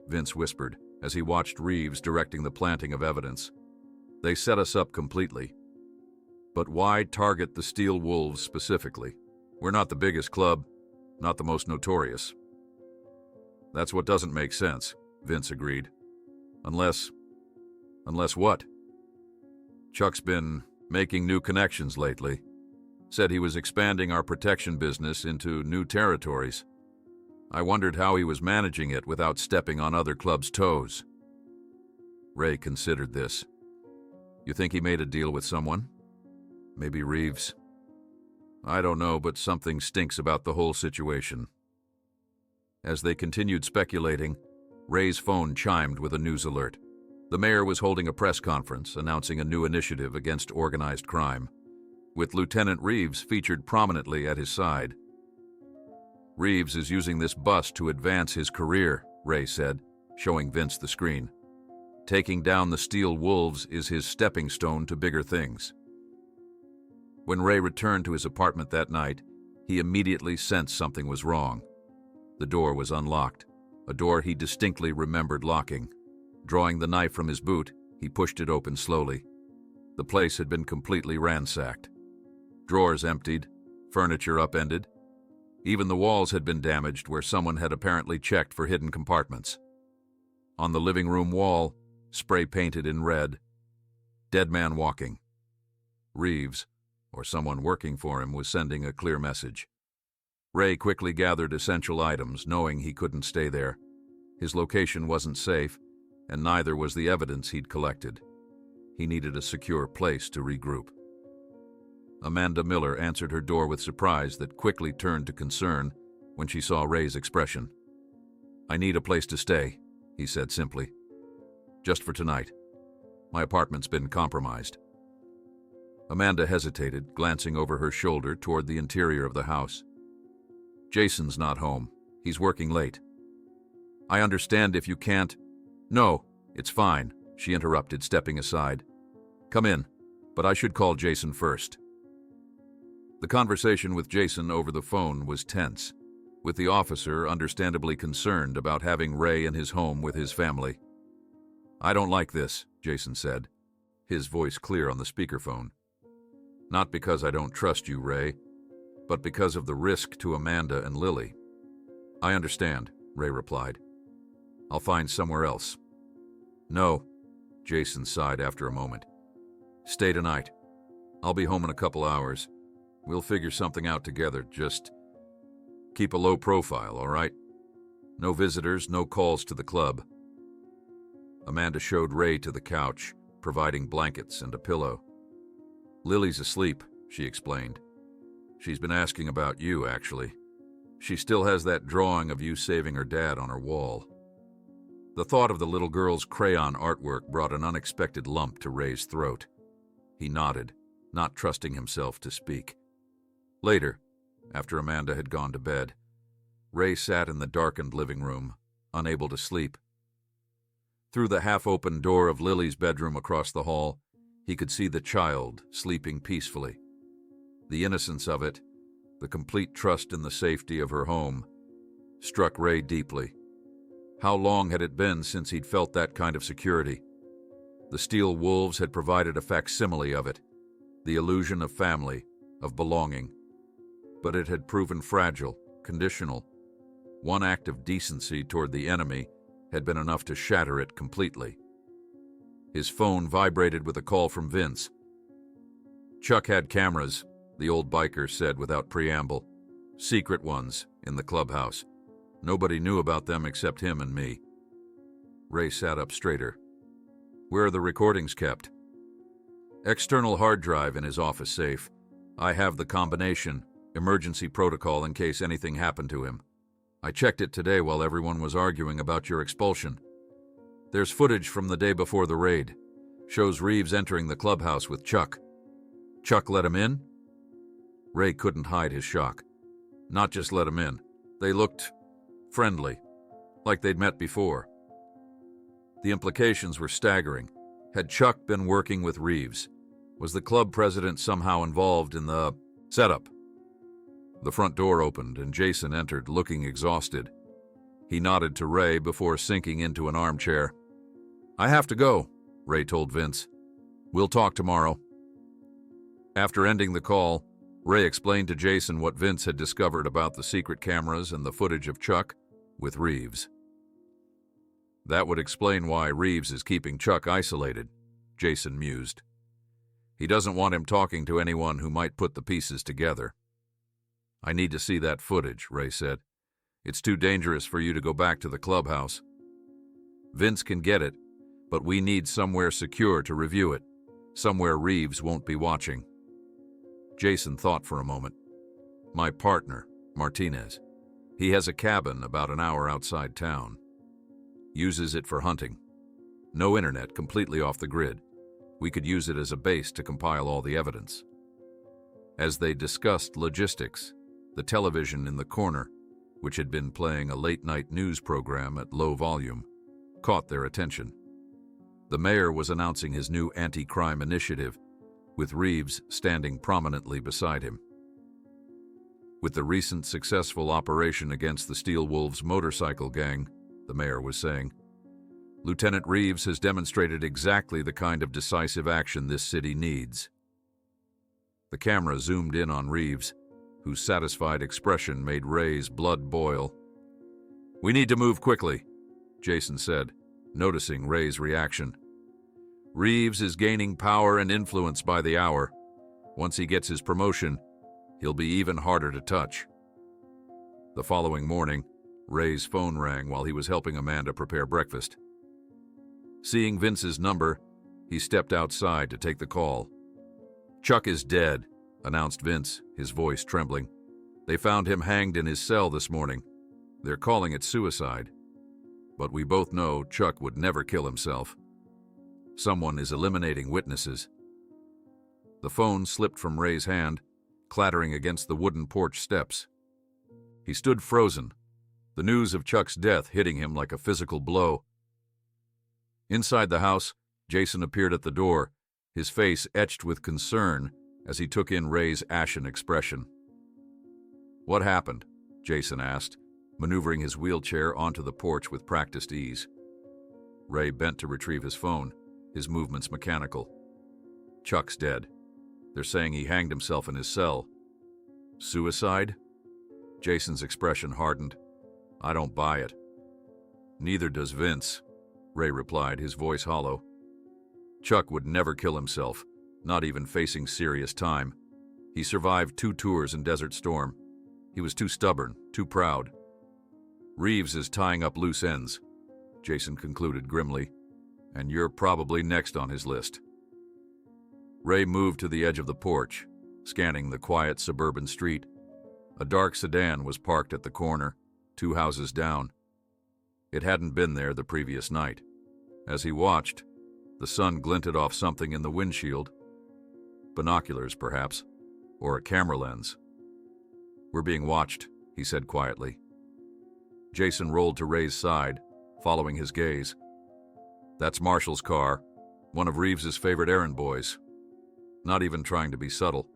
Vince whispered as he watched Reeves directing the planting of evidence. "They set us up completely. But why target the Steel Wolves specifically? We're not the biggest club, not the most notorious." "That's what doesn't make sense," Vince agreed. Unless what? "Chuck's been making new connections lately. Said he was expanding our protection business into new territories. I wondered how he was managing it without stepping on other clubs' toes." Ray considered this. "You think he made a deal with someone? Maybe Reeves? I don't know, but something stinks about the whole situation." As they continued speculating, Ray's phone chimed with a news alert. The mayor was holding a press conference announcing a new initiative against organized crime, with Lieutenant Reeves featured prominently at his side. "Reeves is using this bust to advance his career," Ray said, showing Vince the screen. "Taking down the Steel Wolves is his stepping stone to bigger things." When Ray returned to his apartment that night, he immediately sensed something was wrong. The door was unlocked, a door he distinctly remembered locking. Drawing the knife from his boot, he pushed it open slowly. The place had been completely ransacked. Drawers emptied, furniture upended. Even the walls had been damaged where someone had apparently checked for hidden compartments. On the living room wall, spray painted in red, "Dead man walking." Reeves, or someone working for him, was sending a clear message. Ray quickly gathered essential items, knowing he couldn't stay there. His location wasn't safe, and neither was the evidence he'd collected. He needed a secure place to regroup. Amanda Miller answered her door with surprise that quickly turned to concern when she saw Ray's expression. "I need a place to stay," he said simply. "Just for tonight. My apartment's been compromised." Amanda hesitated, glancing over her shoulder toward the interior of the house. "Jason's not home. He's working late." "I understand if you can't—" "No, it's fine," she interrupted, stepping aside. "Come in, but I should call Jason first." The conversation with Jason over the phone was tense, with the officer understandably concerned about having Ray in his home with his family. "I don't like this," Jason said, his voice clear on the speakerphone. "Not because I don't trust you, Ray, but because of the risk to Amanda and Lily." "I understand," Ray replied. "I'll find somewhere else." "No," Jason sighed after a moment. "Stay tonight. I'll be home in a couple hours. We'll figure something out together. Just keep a low profile, all right? No visitors, no calls to the club." Amanda showed Ray to the couch, providing blankets and a pillow. "Lily's asleep," she explained. She's been asking about you, actually. She still has that drawing of you saving her dad on her wall." The thought of the little girl's crayon artwork brought an unexpected lump to Ray's throat. He nodded, not trusting himself to speak. Later, after Amanda had gone to bed, Ray sat in the darkened living room, unable to sleep. Through the half-open door of Lily's bedroom across the hall, he could see the child sleeping peacefully. The innocence of it, the complete trust in the safety of her home, struck Ray deeply. How long had it been since he'd felt that kind of security? The steel wolves had provided a facsimile of it, the illusion of family, of belonging. But it had proven fragile, conditional. One act of decency toward the enemy had been enough to shatter it completely. His phone vibrated with a call from Vince. Chuck had cameras, the old biker said without preamble. Secret ones, in the clubhouse. Nobody knew about them except him and me. Ray sat up straighter. "Where are the recordings kept?" "External hard drive in his office safe. I have the combination, emergency protocol in case anything happened to him. I checked it today while everyone was arguing about your expulsion. There's footage from the day before the raid. Shows Reeves entering the clubhouse with Chuck. Chuck let him in?" Ray couldn't hide his shock. Not just let him in. They looked friendly, like they'd met before. The implications were staggering. Had Chuck been working with Reeves? Was the club president somehow involved in the setup? The front door opened and Jason entered, looking exhausted. He nodded to Ray before sinking into an armchair. "I have to go," Ray told Vince. "We'll talk tomorrow." After ending the call, Ray explained to Jason what Vince had discovered about the secret cameras and the footage of Chuck with Reeves. "That would explain why Reeves is keeping Chuck isolated," Jason mused. "He doesn't want him talking to anyone who might put the pieces together." "I need to see that footage," Ray said. "It's too dangerous for you to go back to the clubhouse." "Vince can get it, but we need somewhere secure to review it, somewhere Reeves won't be watching." Jason thought for a moment. "My partner, Martinez. He has a cabin about an hour outside town. Uses it for hunting. No internet, completely off the grid. We could use it as a base to compile all the evidence." As they discussed logistics, the television in the corner, which had been playing a late-night news program at low volume, caught their attention. The mayor was announcing his new anti-crime initiative, with Reeves standing prominently beside him. "With the recent successful operation against the Steel Wolves motorcycle gang," the mayor was saying, "Lieutenant Reeves has demonstrated exactly the kind of decisive action this city needs." The camera zoomed in on Reeves, whose satisfied expression made Ray's blood boil. "We need to move quickly," Jason said, noticing Ray's reaction. "Reeves is gaining power and influence by the hour. Once he gets his promotion, he'll be even harder to touch." The following morning, Ray's phone rang while he was helping Amanda prepare breakfast. Seeing Vince's number, he stepped outside to take the call. "Chuck is dead," announced Vince, his voice trembling. "They found him hanged in his cell this morning. They're calling it suicide. But we both know Chuck would never kill himself. Someone is eliminating witnesses." The phone slipped from Ray's hand, clattering against the wooden porch steps. He stood frozen, the news of Chuck's death hitting him like a physical blow. Inside the house, Jason appeared at the door, his face etched with concern as he took in Ray's ashen expression. "What happened?" Jason asked, maneuvering his wheelchair onto the porch with practiced ease. Ray bent to retrieve his phone, his movements mechanical. "Chuck's dead. They're saying he hanged himself in his cell." "Suicide?" Jason's expression hardened. "I don't buy it." "Neither does Vince," Ray replied, his voice hollow. "Chuck would never kill himself, not even facing serious time. He survived 2 tours in Desert Storm. He was too stubborn, too proud. Reeves is tying up loose ends," Jason concluded grimly, "and you're probably next on his list." Ray moved to the edge of the porch, scanning the quiet suburban street. A dark sedan was parked at the corner, 2 houses down. It hadn't been there the previous night. As he watched, the sun glinted off something in the windshield. Binoculars, perhaps, or a camera lens. "We're being watched," he said quietly. Jason rolled to Ray's side, following his gaze. "That's Marshall's car, one of Reeves's favorite errand boys. Not even trying to be subtle."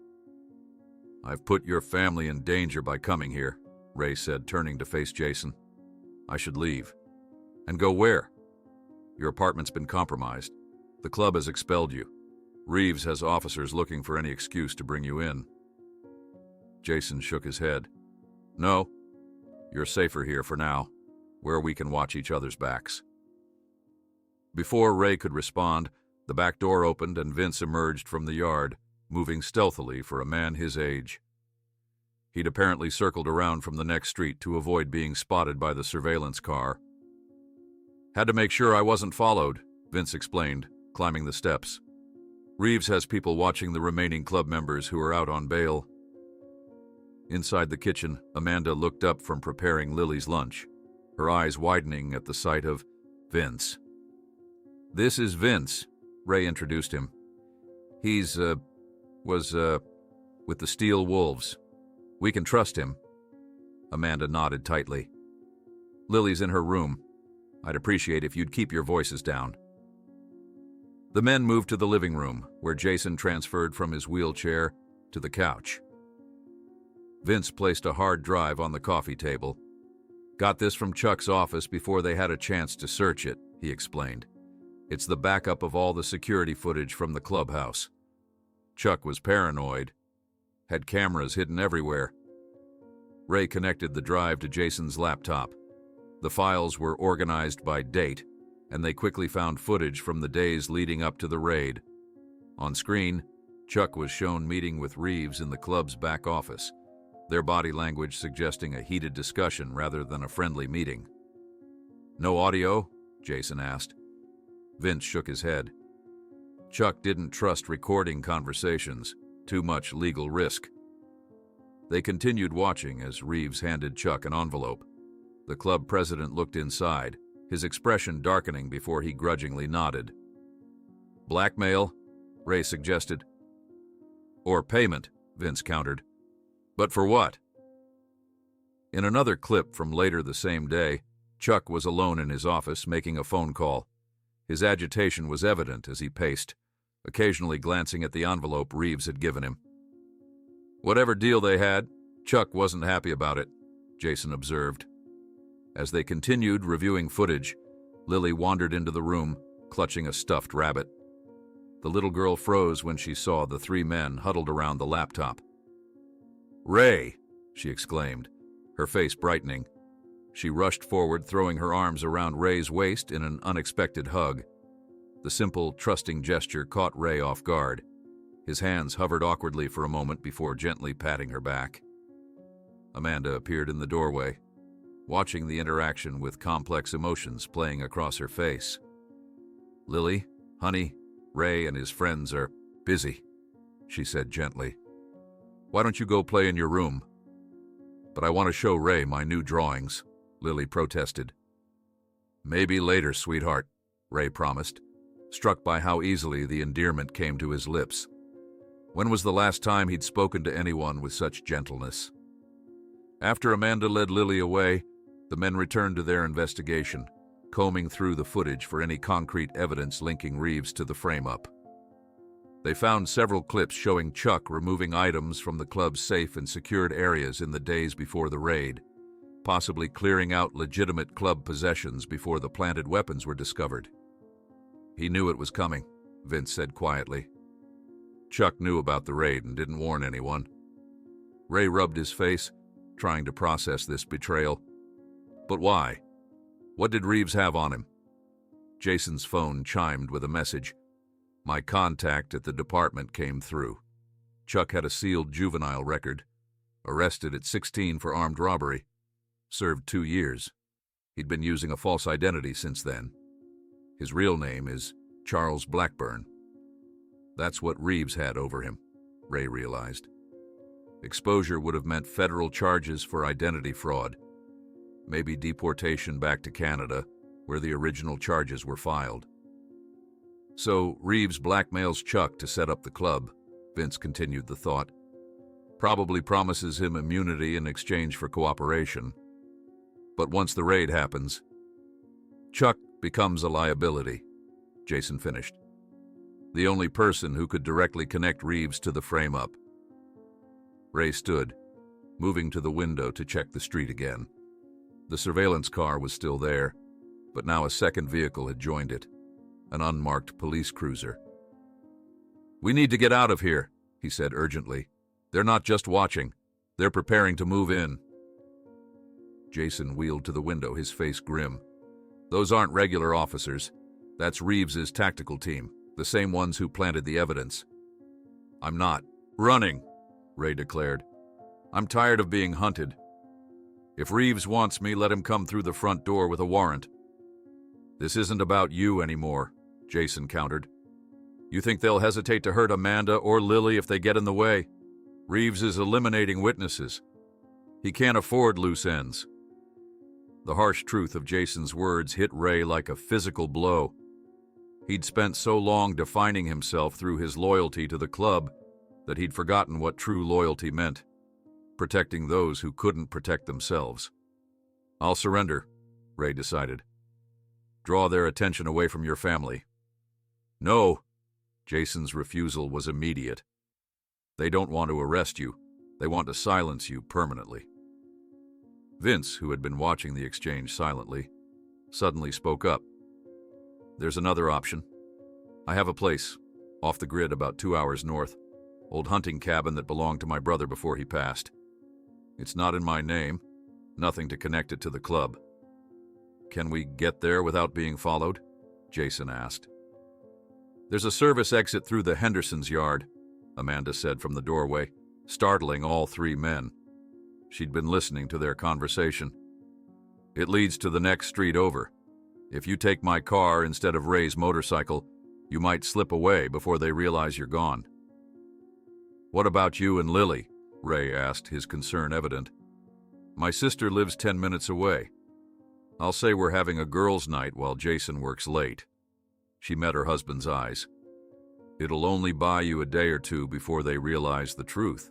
"I've put your family in danger by coming here," Ray said, turning to face Jason. "I should leave." "And go where?" "Your apartment's been compromised. The club has expelled you. Reeves has officers looking for any excuse to bring you in." Jason shook his head. "No, you're safer here for now, where we can watch each other's backs." Before Ray could respond, the back door opened and Vince emerged from the yard, moving stealthily for a man his age. He'd apparently circled around from the next street to avoid being spotted by the surveillance car. "Had to make sure I wasn't followed," Vince explained, climbing the steps. "Reeves has people watching the remaining club members who are out on bail." Inside the kitchen, Amanda looked up from preparing Lily's lunch, her eyes widening at the sight of Vince. "This is Vince," Ray introduced him. "He's, was with the Steel Wolves. We can trust him." Amanda nodded tightly. "Lily's in her room. I'd appreciate if you'd keep your voices down." The men moved to the living room, where Jason transferred from his wheelchair to the couch. Vince placed a hard drive on the coffee table. "Got this from Chuck's office before they had a chance to search it," he explained. "It's the backup of all the security footage from the clubhouse. Chuck was paranoid, had cameras hidden everywhere." Ray connected the drive to Jason's laptop. The files were organized by date, and they quickly found footage from the days leading up to the raid. On screen, Chuck was shown meeting with Reeves in the club's back office, their body language suggesting a heated discussion rather than a friendly meeting. "No audio?" Jason asked. Vince shook his head. Chuck didn't trust recording conversations, too much legal risk. They continued watching as Reeves handed Chuck an envelope. The club president looked inside, his expression darkening before he grudgingly nodded. "Blackmail?" Ray suggested. "Or payment," Vince countered. "But for what?" In another clip from later the same day, Chuck was alone in his office making a phone call. His agitation was evident as he paced, occasionally glancing at the envelope Reeves had given him. "Whatever deal they had, Chuck wasn't happy about it," Jason observed. As they continued reviewing footage, Lily wandered into the room, clutching a stuffed rabbit. The little girl froze when she saw the 3 men huddled around the laptop. "Ray!" she exclaimed, her face brightening. She rushed forward, throwing her arms around Ray's waist in an unexpected hug. The simple, trusting gesture caught Ray off guard. His hands hovered awkwardly for a moment before gently patting her back. Amanda appeared in the doorway, watching the interaction with complex emotions playing across her face. "Lily, honey, Ray and his friends are busy," she said gently. "Why don't you go play in your room?" "But I want to show Ray my new drawings," Lily protested. "Maybe later, sweetheart," Ray promised, struck by how easily the endearment came to his lips. When was the last time he'd spoken to anyone with such gentleness? After Amanda led Lily away, the men returned to their investigation, combing through the footage for any concrete evidence linking Reeves to the frame-up. They found several clips showing Chuck removing items from the club's safe and secured areas in the days before the raid, possibly clearing out legitimate club possessions before the planted weapons were discovered. "He knew it was coming," Vince said quietly. "Chuck knew about the raid and didn't warn anyone." Ray rubbed his face, trying to process this betrayal. "But why? What did Reeves have on him?" Jason's phone chimed with a message. "My contact at the department came through. Chuck had a sealed juvenile record. Arrested at 16 for armed robbery. Served 2 years. He'd been using a false identity since then. His real name is Charles Blackburn." That's what Reeves had over him, Ray realized. Exposure would have meant federal charges for identity fraud, maybe deportation back to Canada, where the original charges were filed. So Reeves blackmails Chuck to set up the club, Vince continued the thought. Probably promises him immunity in exchange for cooperation. But once the raid happens, Chuck becomes a liability, Jason finished. The only person who could directly connect Reeves to the frame-up. Ray stood, moving to the window to check the street again. The surveillance car was still there, but now a second vehicle had joined it, an unmarked police cruiser. "We need to get out of here," he said urgently. "They're not just watching. They're preparing to move in." Jason wheeled to the window, his face grim. "Those aren't regular officers. That's Reeves's tactical team, the same ones who planted the evidence." "I'm not running," Ray declared. "I'm tired of being hunted. If Reeves wants me, let him come through the front door with a warrant." "This isn't about you anymore," Jason countered. "You think they'll hesitate to hurt Amanda or Lily if they get in the way? Reeves is eliminating witnesses. He can't afford loose ends." The harsh truth of Jason's words hit Ray like a physical blow. He'd spent so long defining himself through his loyalty to the club that he'd forgotten what true loyalty meant, protecting those who couldn't protect themselves. "I'll surrender," Ray decided. "Draw their attention away from your family." "No," Jason's refusal was immediate. "They don't want to arrest you. They want to silence you permanently." Vince, who had been watching the exchange silently, suddenly spoke up. "There's another option. I have a place, off the grid about 2 hours north, old hunting cabin that belonged to my brother before he passed. It's not in my name, nothing to connect it to the club." "Can we get there without being followed?" Jason asked. "There's a service exit through the Hendersons' yard," Amanda said from the doorway, startling all three men. She'd been listening to their conversation. "It leads to the next street over. If you take my car instead of Ray's motorcycle, you might slip away before they realize you're gone." "What about you and Lily?" Ray asked, his concern evident. "My sister lives 10 minutes away. I'll say we're having a girls' night while Jason works late." She met her husband's eyes. "It'll only buy you a day or two before they realize the truth.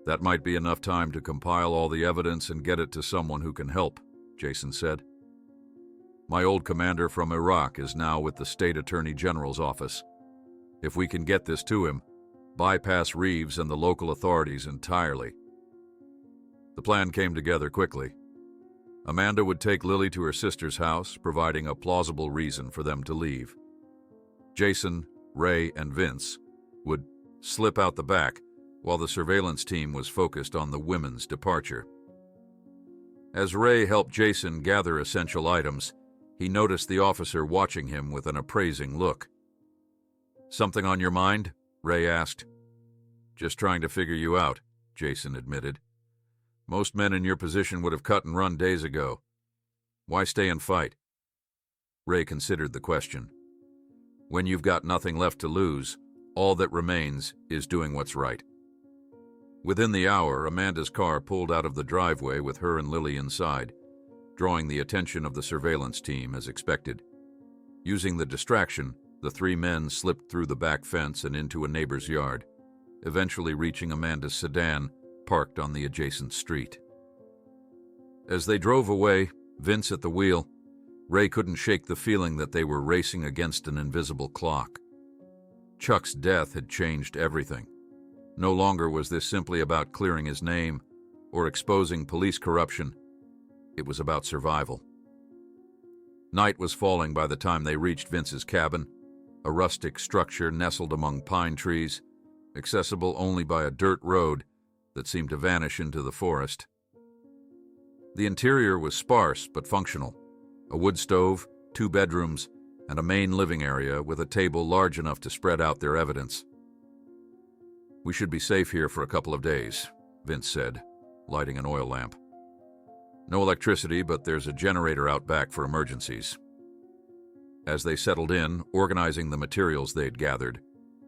That might be enough time to compile all the evidence and get it to someone who can help," Jason said. "My old commander from Iraq is now with the State Attorney General's office. If we can get this to him, bypass Reeves and the local authorities entirely." The plan came together quickly. Amanda would take Lily to her sister's house, providing a plausible reason for them to leave. Jason, Ray, and Vince would slip out the back while the surveillance team was focused on the women's departure. As Ray helped Jason gather essential items, he noticed the officer watching him with an appraising look. "Something on your mind?" Ray asked. "Just trying to figure you out," Jason admitted. "Most men in your position would have cut and run days ago. Why stay and fight?" Ray considered the question. "When you've got nothing left to lose, all that remains is doing what's right." Within the hour, Amanda's car pulled out of the driveway with her and Lily inside, drawing the attention of the surveillance team as expected. Using the distraction, the three men slipped through the back fence and into a neighbor's yard, eventually reaching Amanda's sedan, parked on the adjacent street. As they drove away, Vince at the wheel, Ray couldn't shake the feeling that they were racing against an invisible clock. Chuck's death had changed everything. No longer was this simply about clearing his name or exposing police corruption. It was about survival. Night was falling by the time they reached Vince's cabin, a rustic structure nestled among pine trees, accessible only by a dirt road that seemed to vanish into the forest. The interior was sparse but functional. A wood stove, 2 bedrooms, and a main living area with a table large enough to spread out their evidence. "We should be safe here for a couple of days," Vince said, lighting an oil lamp. "No electricity, but there's a generator out back for emergencies." As they settled in, organizing the materials they'd gathered,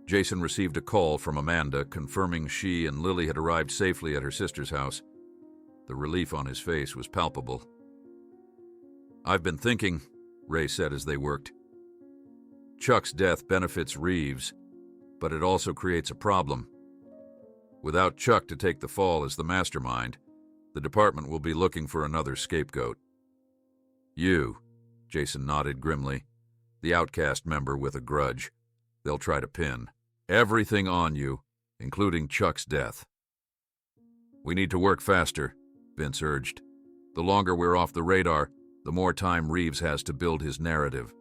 Jason received a call from Amanda confirming she and Lily had arrived safely at her sister's house. The relief on his face was palpable. "I've been thinking," Ray said as they worked. "Chuck's death benefits Reeves, but it also creates a problem. Without Chuck to take the fall as the mastermind, the department will be looking for another scapegoat. You," Jason nodded grimly, "the outcast member with a grudge. They'll try to pin everything on you, including Chuck's death." "We need to work faster," Vince urged. "The longer we're off the radar, the more time Reeves has to build his narrative."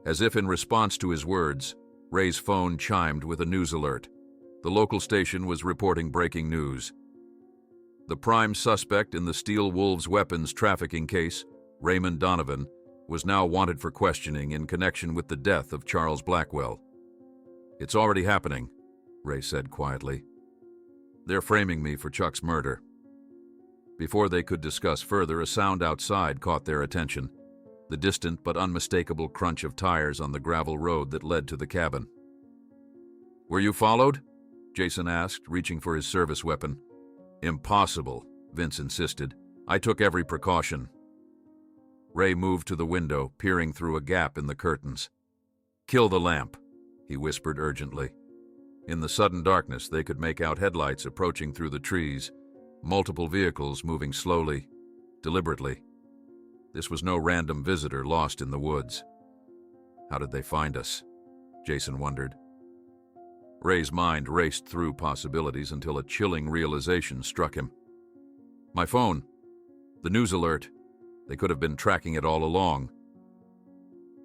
As if in response to his words, Ray's phone chimed with a news alert. The local station was reporting breaking news. The prime suspect in the Steel Wolves weapons trafficking case, Raymond Donovan, was now wanted for questioning in connection with the death of Charles Blackwell. "It's already happening," Ray said quietly. "They're framing me for Chuck's murder." Before they could discuss further, a sound outside caught their attention, the distant but unmistakable crunch of tires on the gravel road that led to the cabin. "Were you followed?" Jason asked, reaching for his service weapon. "Impossible," Vince insisted. "I took every precaution." Ray moved to the window, peering through a gap in the curtains. "Kill the lamp," he whispered urgently. In the sudden darkness, they could make out headlights approaching through the trees, multiple vehicles moving slowly, deliberately. This was no random visitor lost in the woods. How did they find us? Jason wondered. Ray's mind raced through possibilities until a chilling realization struck him. "My phone. The news alert. They could have been tracking it all along."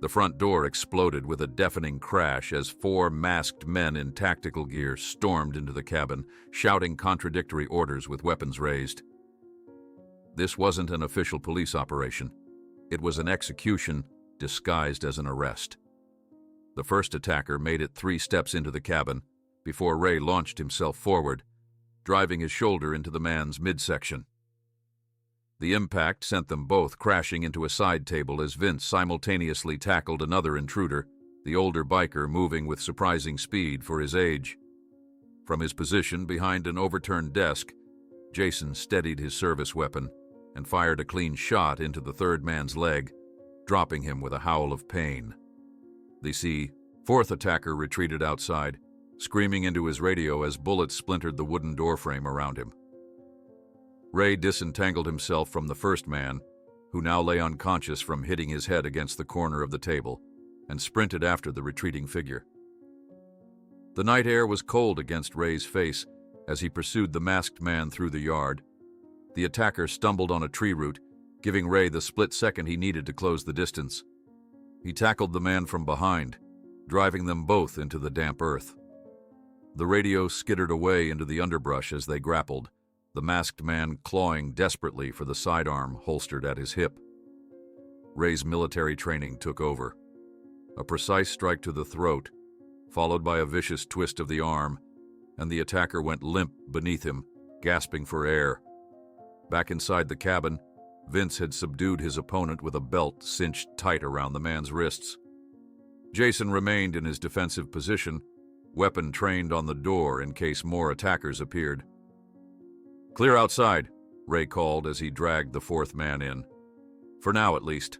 The front door exploded with a deafening crash as 4 masked men in tactical gear stormed into the cabin, shouting contradictory orders with weapons raised. This wasn't an official police operation. It was an execution disguised as an arrest. The first attacker made it 3 steps into the cabin before Ray launched himself forward, driving his shoulder into the man's midsection. The impact sent them both crashing into a side table as Vince simultaneously tackled another intruder, the older biker moving with surprising speed for his age. From his position behind an overturned desk, Jason steadied his service weapon and fired a clean shot into the third man's leg, dropping him with a howl of pain. The fourth attacker retreated outside, screaming into his radio as bullets splintered the wooden doorframe around him. Ray disentangled himself from the first man, who now lay unconscious from hitting his head against the corner of the table, and sprinted after the retreating figure. The night air was cold against Ray's face as he pursued the masked man through the yard. The attacker stumbled on a tree root, giving Ray the split second he needed to close the distance. He tackled the man from behind, driving them both into the damp earth. The radio skittered away into the underbrush as they grappled, the masked man clawing desperately for the sidearm holstered at his hip. Ray's military training took over. A precise strike to the throat, followed by a vicious twist of the arm, and the attacker went limp beneath him, gasping for air. Back inside the cabin, Vince had subdued his opponent with a belt cinched tight around the man's wrists. Jason remained in his defensive position, weapon trained on the door in case more attackers appeared. "Clear outside," Ray called as he dragged the fourth man in. "For now, at least."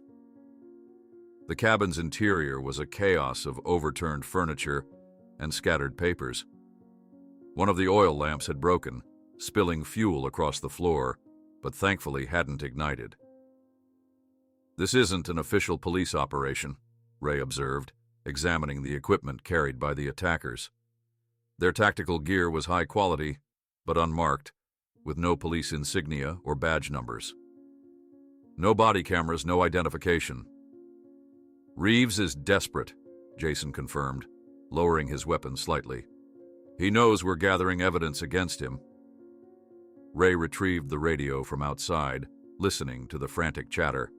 The cabin's interior was a chaos of overturned furniture and scattered papers. One of the oil lamps had broken, spilling fuel across the floor, but thankfully hadn't ignited. "This isn't an official police operation," Ray observed, examining the equipment carried by the attackers. Their tactical gear was high quality, but unmarked, with no police insignia or badge numbers. "No body cameras, no identification." "Reeves is desperate," Jason confirmed, lowering his weapon slightly. "He knows we're gathering evidence against him." Ray retrieved the radio from outside, listening to the frantic chatter.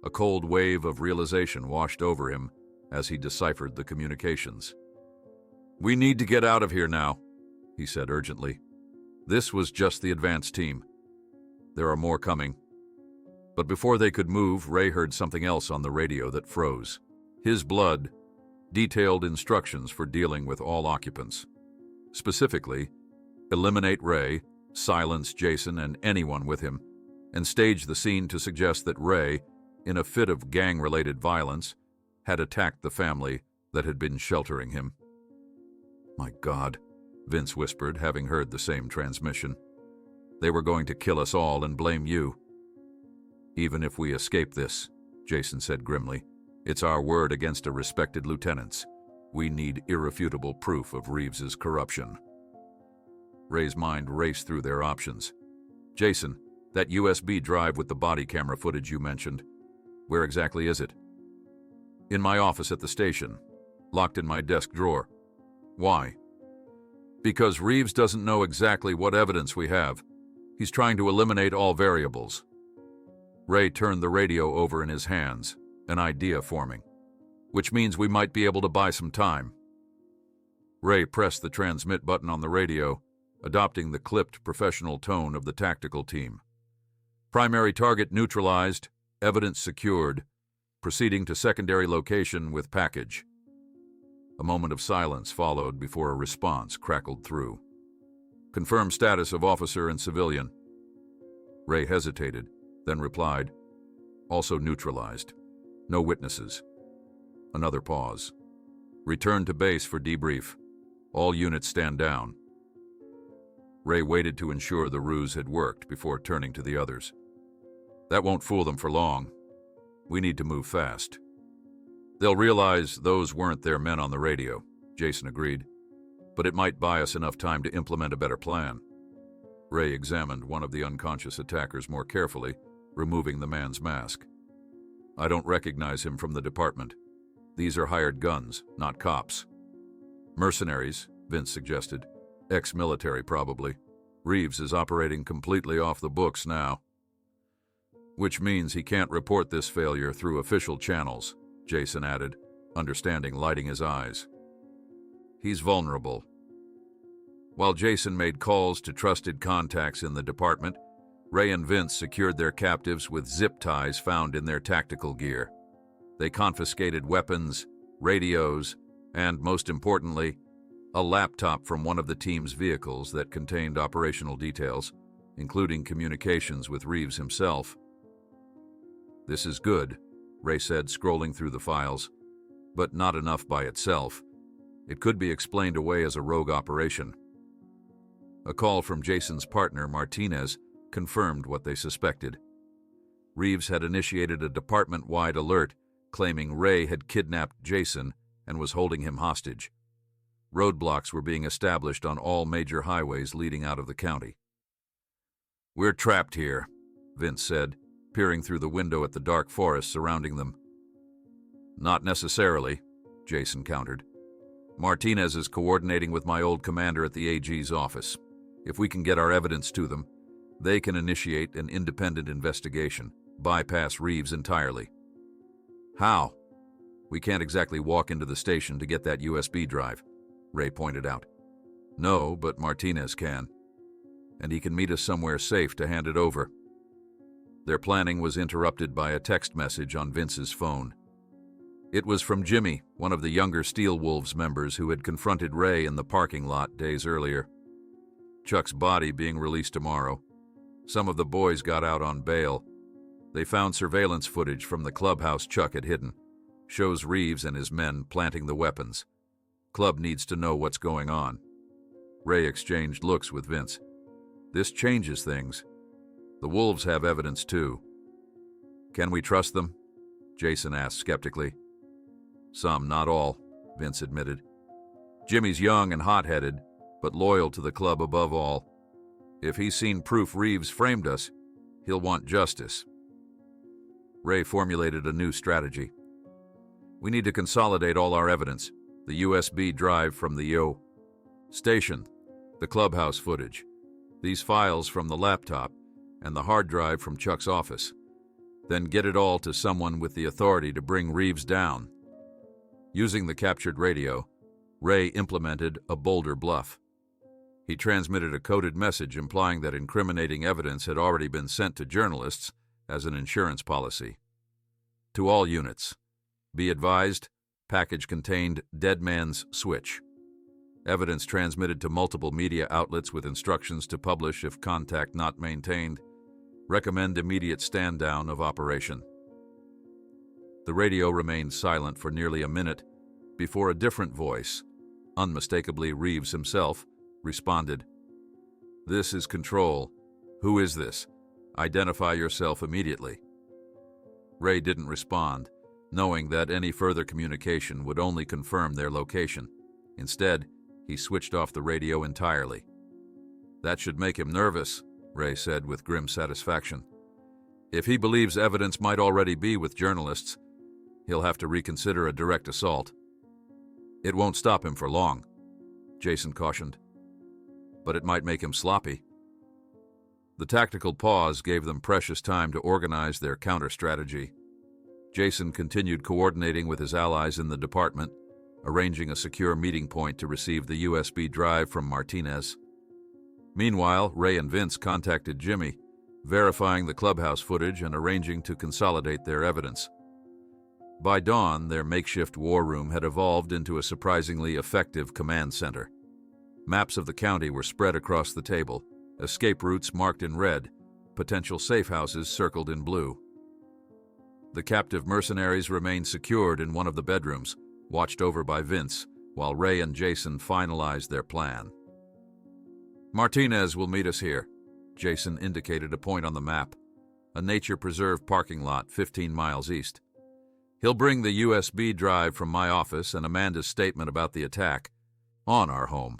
A cold wave of realization washed over him as he deciphered the communications. "We need to get out of here now," he said urgently. This was just the advance team. There are more coming. But before they could move, Ray heard something else on the radio that froze. His blood, detailed instructions for dealing with all occupants. Specifically, eliminate Ray, silence Jason and anyone with him, and stage the scene to suggest that Ray, in a fit of gang-related violence, had attacked the family that had been sheltering him. "My God," Vince whispered, having heard the same transmission. "They were going to kill us all and blame you." "Even if we escape this," Jason said grimly, "it's our word against a respected lieutenant's. We need irrefutable proof of Reeves's corruption." Ray's mind raced through their options. "Jason, that USB drive with the body camera footage you mentioned, where exactly is it?" "In my office at the station, locked in my desk drawer." "Why?" "Because Reeves doesn't know exactly what evidence we have. He's trying to eliminate all variables." Ray turned the radio over in his hands, an idea forming. "Which means we might be able to buy some time." Ray pressed the transmit button on the radio, adopting the clipped professional tone of the tactical team. "Primary target neutralized, evidence secured, proceeding to secondary location with package." A moment of silence followed before a response crackled through. "Confirm status of officer and civilian." Ray hesitated, then replied, "Also neutralized. No witnesses." Another pause. "Return to base for debrief. All units stand down." Ray waited to ensure the ruse had worked before turning to the others. "That won't fool them for long. We need to move fast." "They'll realize those weren't their men on the radio," Jason agreed. "But it might buy us enough time to implement a better plan." Ray examined one of the unconscious attackers more carefully, removing the man's mask. "I don't recognize him from the department. These are hired guns, not cops." "Mercenaries," Vince suggested. "Ex-military, probably. Reeves is operating completely off the books now." "Which means he can't report this failure through official channels," Jason added, understanding lighting his eyes. "He's vulnerable." While Jason made calls to trusted contacts in the department, Ray and Vince secured their captives with zip ties found in their tactical gear. They confiscated weapons, radios, and, most importantly, a laptop from one of the team's vehicles that contained operational details, including communications with Reeves himself. "This is good," Ray said, scrolling through the files. "But not enough by itself. It could be explained away as a rogue operation." A call from Jason's partner, Martinez, confirmed what they suspected. Reeves had initiated a department-wide alert, claiming Ray had kidnapped Jason and was holding him hostage. Roadblocks were being established on all major highways leading out of the county. "We're trapped here," Vince said, peering through the window at the dark forest surrounding them. "Not necessarily," Jason countered. "Martinez is coordinating with my old commander at the AG's office. If we can get our evidence to them, they can initiate an independent investigation, bypass Reeves entirely." "How?" "We can't exactly walk into the station to get that USB drive," Ray pointed out. "No, but Martinez can. And he can meet us somewhere safe to hand it over." Their planning was interrupted by a text message on Vince's phone. It was from Jimmy, one of the younger Steel Wolves members who had confronted Ray in the parking lot days earlier. "Chuck's body being released tomorrow. Some of the boys got out on bail. They found surveillance footage from the clubhouse Chuck had hidden. Shows Reeves and his men planting the weapons. Club needs to know what's going on." Ray exchanged looks with Vince. "This changes things. The Wolves have evidence too." "Can we trust them?" Jason asked skeptically. "Some, not all," Vince admitted. "Jimmy's young and hot-headed, but loyal to the club above all. If he's seen proof Reeves framed us, he'll want justice." Ray formulated a new strategy. "We need to consolidate all our evidence, the USB drive from the station, the clubhouse footage, these files from the laptop, and the hard drive from Chuck's office. Then get it all to someone with the authority to bring Reeves down." Using the captured radio, Ray implemented a bolder bluff. He transmitted a coded message implying that incriminating evidence had already been sent to journalists as an insurance policy. "To all units, be advised, Package contained dead man's switch. Evidence transmitted to multiple media outlets with instructions to publish if contact not maintained. Recommend immediate stand-down of operation. The radio remained silent for nearly a minute before a different voice, unmistakably Reeves himself, responded. "This is Control. Who is this? Identify yourself immediately." Ray didn't respond, knowing that any further communication would only confirm their location. Instead, he switched off the radio entirely. "That should make him nervous," Ray said with grim satisfaction. "If he believes evidence might already be with journalists, he'll have to reconsider a direct assault." "It won't stop him for long," Jason cautioned. "But it might make him sloppy." The tactical pause gave them precious time to organize their counter-strategy. Jason continued coordinating with his allies in the department, arranging a secure meeting point to receive the USB drive from Martinez. Meanwhile, Ray and Vince contacted Jimmy, verifying the clubhouse footage and arranging to consolidate their evidence. By dawn, their makeshift war room had evolved into a surprisingly effective command center. Maps of the county were spread across the table, escape routes marked in red, potential safe houses circled in blue. The captive mercenaries remained secured in one of the bedrooms, watched over by Vince, while Ray and Jason finalized their plan. "Martinez will meet us here," Jason indicated a point on the map, a nature preserve parking lot 15 miles east. "He'll bring the USB drive from my office and Amanda's statement about the attack on our home.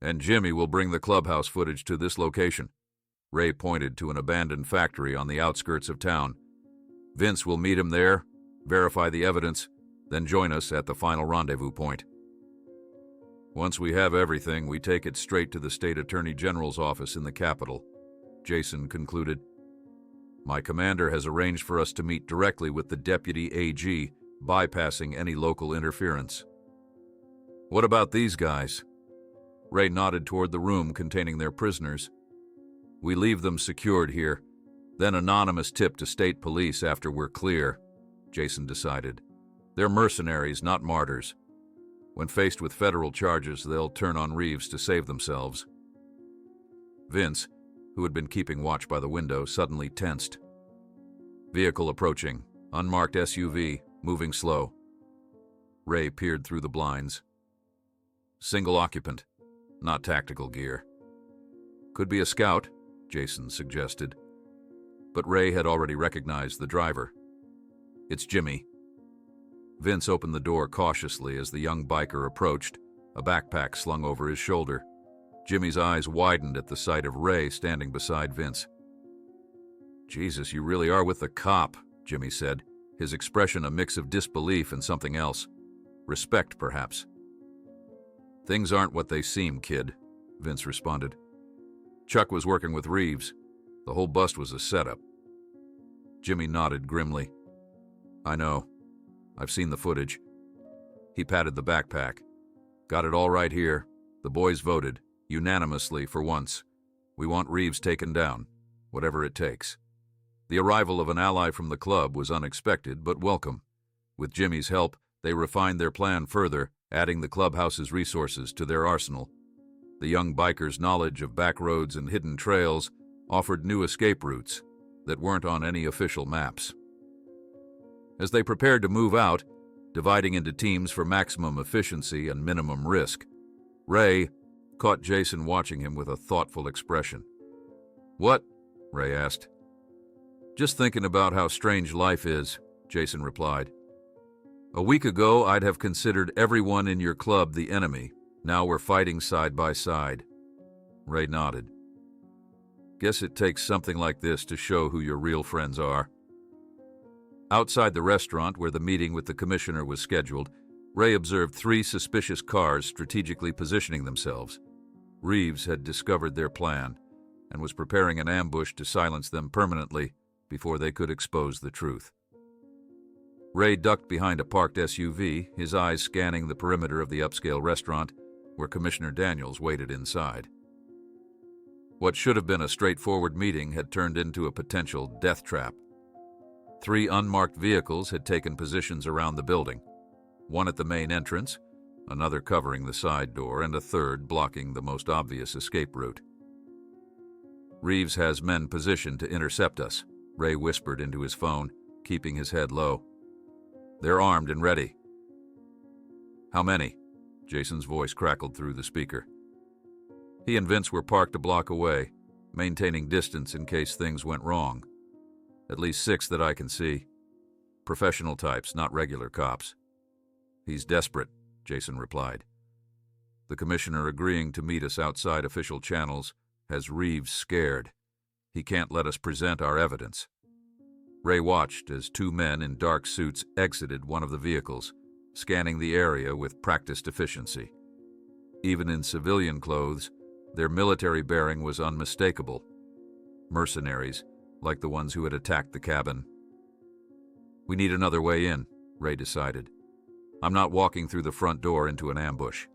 And Jimmy will bring the clubhouse footage to this location." Ray pointed to an abandoned factory on the outskirts of town. "Vince will meet him there, verify the evidence, then join us at the final rendezvous point. Once we have everything, we take it straight to the State Attorney General's office in the capital," Jason concluded. "My commander has arranged for us to meet directly with the Deputy AG, bypassing any local interference." "What about these guys?" Ray nodded toward the room containing their prisoners. "We leave them secured here, then anonymous tip to state police after we're clear," Jason decided. "They're mercenaries, not martyrs. When faced with federal charges, they'll turn on Reeves to save themselves." Vince, who had been keeping watch by the window, suddenly tensed. "Vehicle approaching. Unmarked SUV, moving slow." Ray peered through the blinds. "Single occupant. Not tactical gear." "Could be a scout," Jason suggested. But Ray had already recognized the driver. "It's Jimmy." Vince opened the door cautiously as the young biker approached, a backpack slung over his shoulder. Jimmy's eyes widened at the sight of Ray standing beside Vince. "Jesus, you really are with the cop," Jimmy said, his expression a mix of disbelief and something else. Respect, perhaps. "Things aren't what they seem, kid," Vince responded. "Chuck was working with Reeves. The whole bust was a setup." Jimmy nodded grimly. "I know. I've seen the footage." He patted the backpack. "Got it all right here. The boys voted, unanimously for once. We want Reeves taken down, whatever it takes." The arrival of an ally from the club was unexpected but welcome. With Jimmy's help, they refined their plan further, adding the clubhouse's resources to their arsenal. The young biker's knowledge of back roads and hidden trails offered new escape routes that weren't on any official maps. As they prepared to move out, dividing into teams for maximum efficiency and minimum risk, Ray caught Jason watching him with a thoughtful expression. "What?" Ray asked. "Just thinking about how strange life is," Jason replied. "A week ago, I'd have considered everyone in your club the enemy. Now we're fighting side by side." Ray nodded. "Guess it takes something like this to show who your real friends are." Outside the restaurant where the meeting with the commissioner was scheduled, Ray observed 3 suspicious cars strategically positioning themselves. Reeves had discovered their plan and was preparing an ambush to silence them permanently before they could expose the truth. Ray ducked behind a parked SUV, his eyes scanning the perimeter of the upscale restaurant where Commissioner Daniels waited inside. What should have been a straightforward meeting had turned into a potential death trap. 3 unmarked vehicles had taken positions around the building. one at the main entrance, another covering the side door, and a third blocking the most obvious escape route. "Reeves has men positioned to intercept us," Ray whispered into his phone, keeping his head low. "They're armed and ready." "How many?" Jason's voice crackled through the speaker. He and Vince were parked a block away, maintaining distance in case things went wrong. "At least 6 that I can see. Professional types, not regular cops." "He's desperate," Jason replied. "The commissioner agreeing to meet us outside official channels has Reeves scared. He can't let us present our evidence." Ray watched as 2 men in dark suits exited one of the vehicles, scanning the area with practiced efficiency. Even in civilian clothes, their military bearing was unmistakable. Mercenaries, like the ones who had attacked the cabin. "We need another way in," Ray decided. "I'm not walking through the front door into an ambush."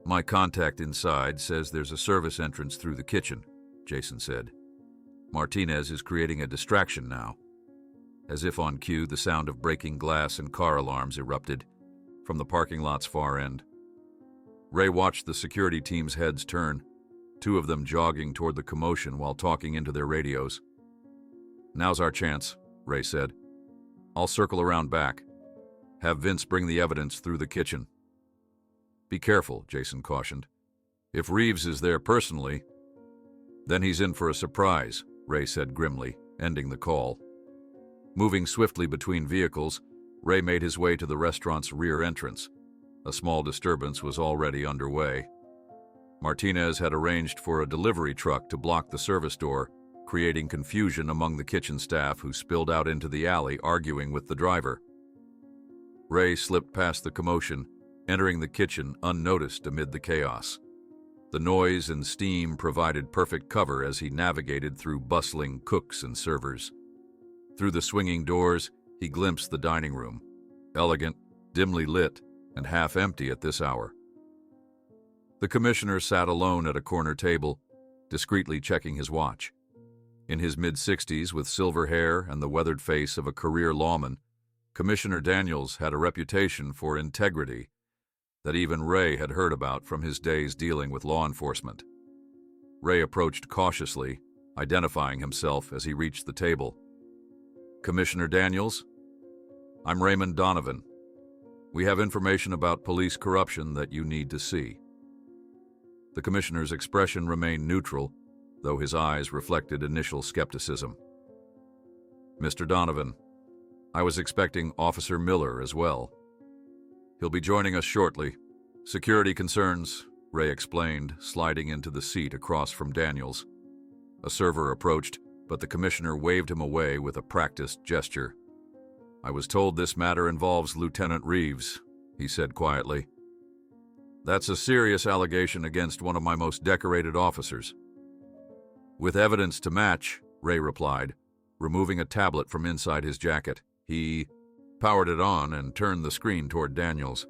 "My contact inside says there's a service entrance through the kitchen," Jason said. "Martinez is creating a distraction now." As if on cue, the sound of breaking glass and car alarms erupted from the parking lot's far end. Ray watched the security team's heads turn, 2 of them jogging toward the commotion while talking into their radios. "Now's our chance," Ray said. "I'll circle around back. Have Vince bring the evidence through the kitchen." "Be careful," Jason cautioned. "If Reeves is there personally, then he's in for a surprise," Ray said grimly, ending the call. Moving swiftly between vehicles, Ray made his way to the restaurant's rear entrance. A small disturbance was already underway. Martinez had arranged for a delivery truck to block the service door, creating confusion among the kitchen staff who spilled out into the alley arguing with the driver. Ray slipped past the commotion, entering the kitchen unnoticed amid the chaos. The noise and steam provided perfect cover as he navigated through bustling cooks and servers. Through the swinging doors, he glimpsed the dining room, elegant, dimly lit, and half empty at this hour. The commissioner sat alone at a corner table, discreetly checking his watch. In his mid-60s, with silver hair and the weathered face of a career lawman, Commissioner Daniels had a reputation for integrity that even Ray had heard about from his days dealing with law enforcement. Ray approached cautiously, identifying himself as he reached the table. "Commissioner Daniels? I'm Raymond Donovan. We have information about police corruption that you need to see." The commissioner's expression remained neutral, though his eyes reflected initial skepticism. "Mr. Donovan, I was expecting Officer Miller as well. He'll be joining us shortly. Security concerns," Ray explained, sliding into the seat across from Daniels. A server approached, but the commissioner waved him away with a practiced gesture. "I was told this matter involves Lieutenant Reeves," he said quietly. "That's a serious allegation against one of my most decorated officers." "With evidence to match," Ray replied, removing a tablet from inside his jacket. He powered it on and turned the screen toward Daniels.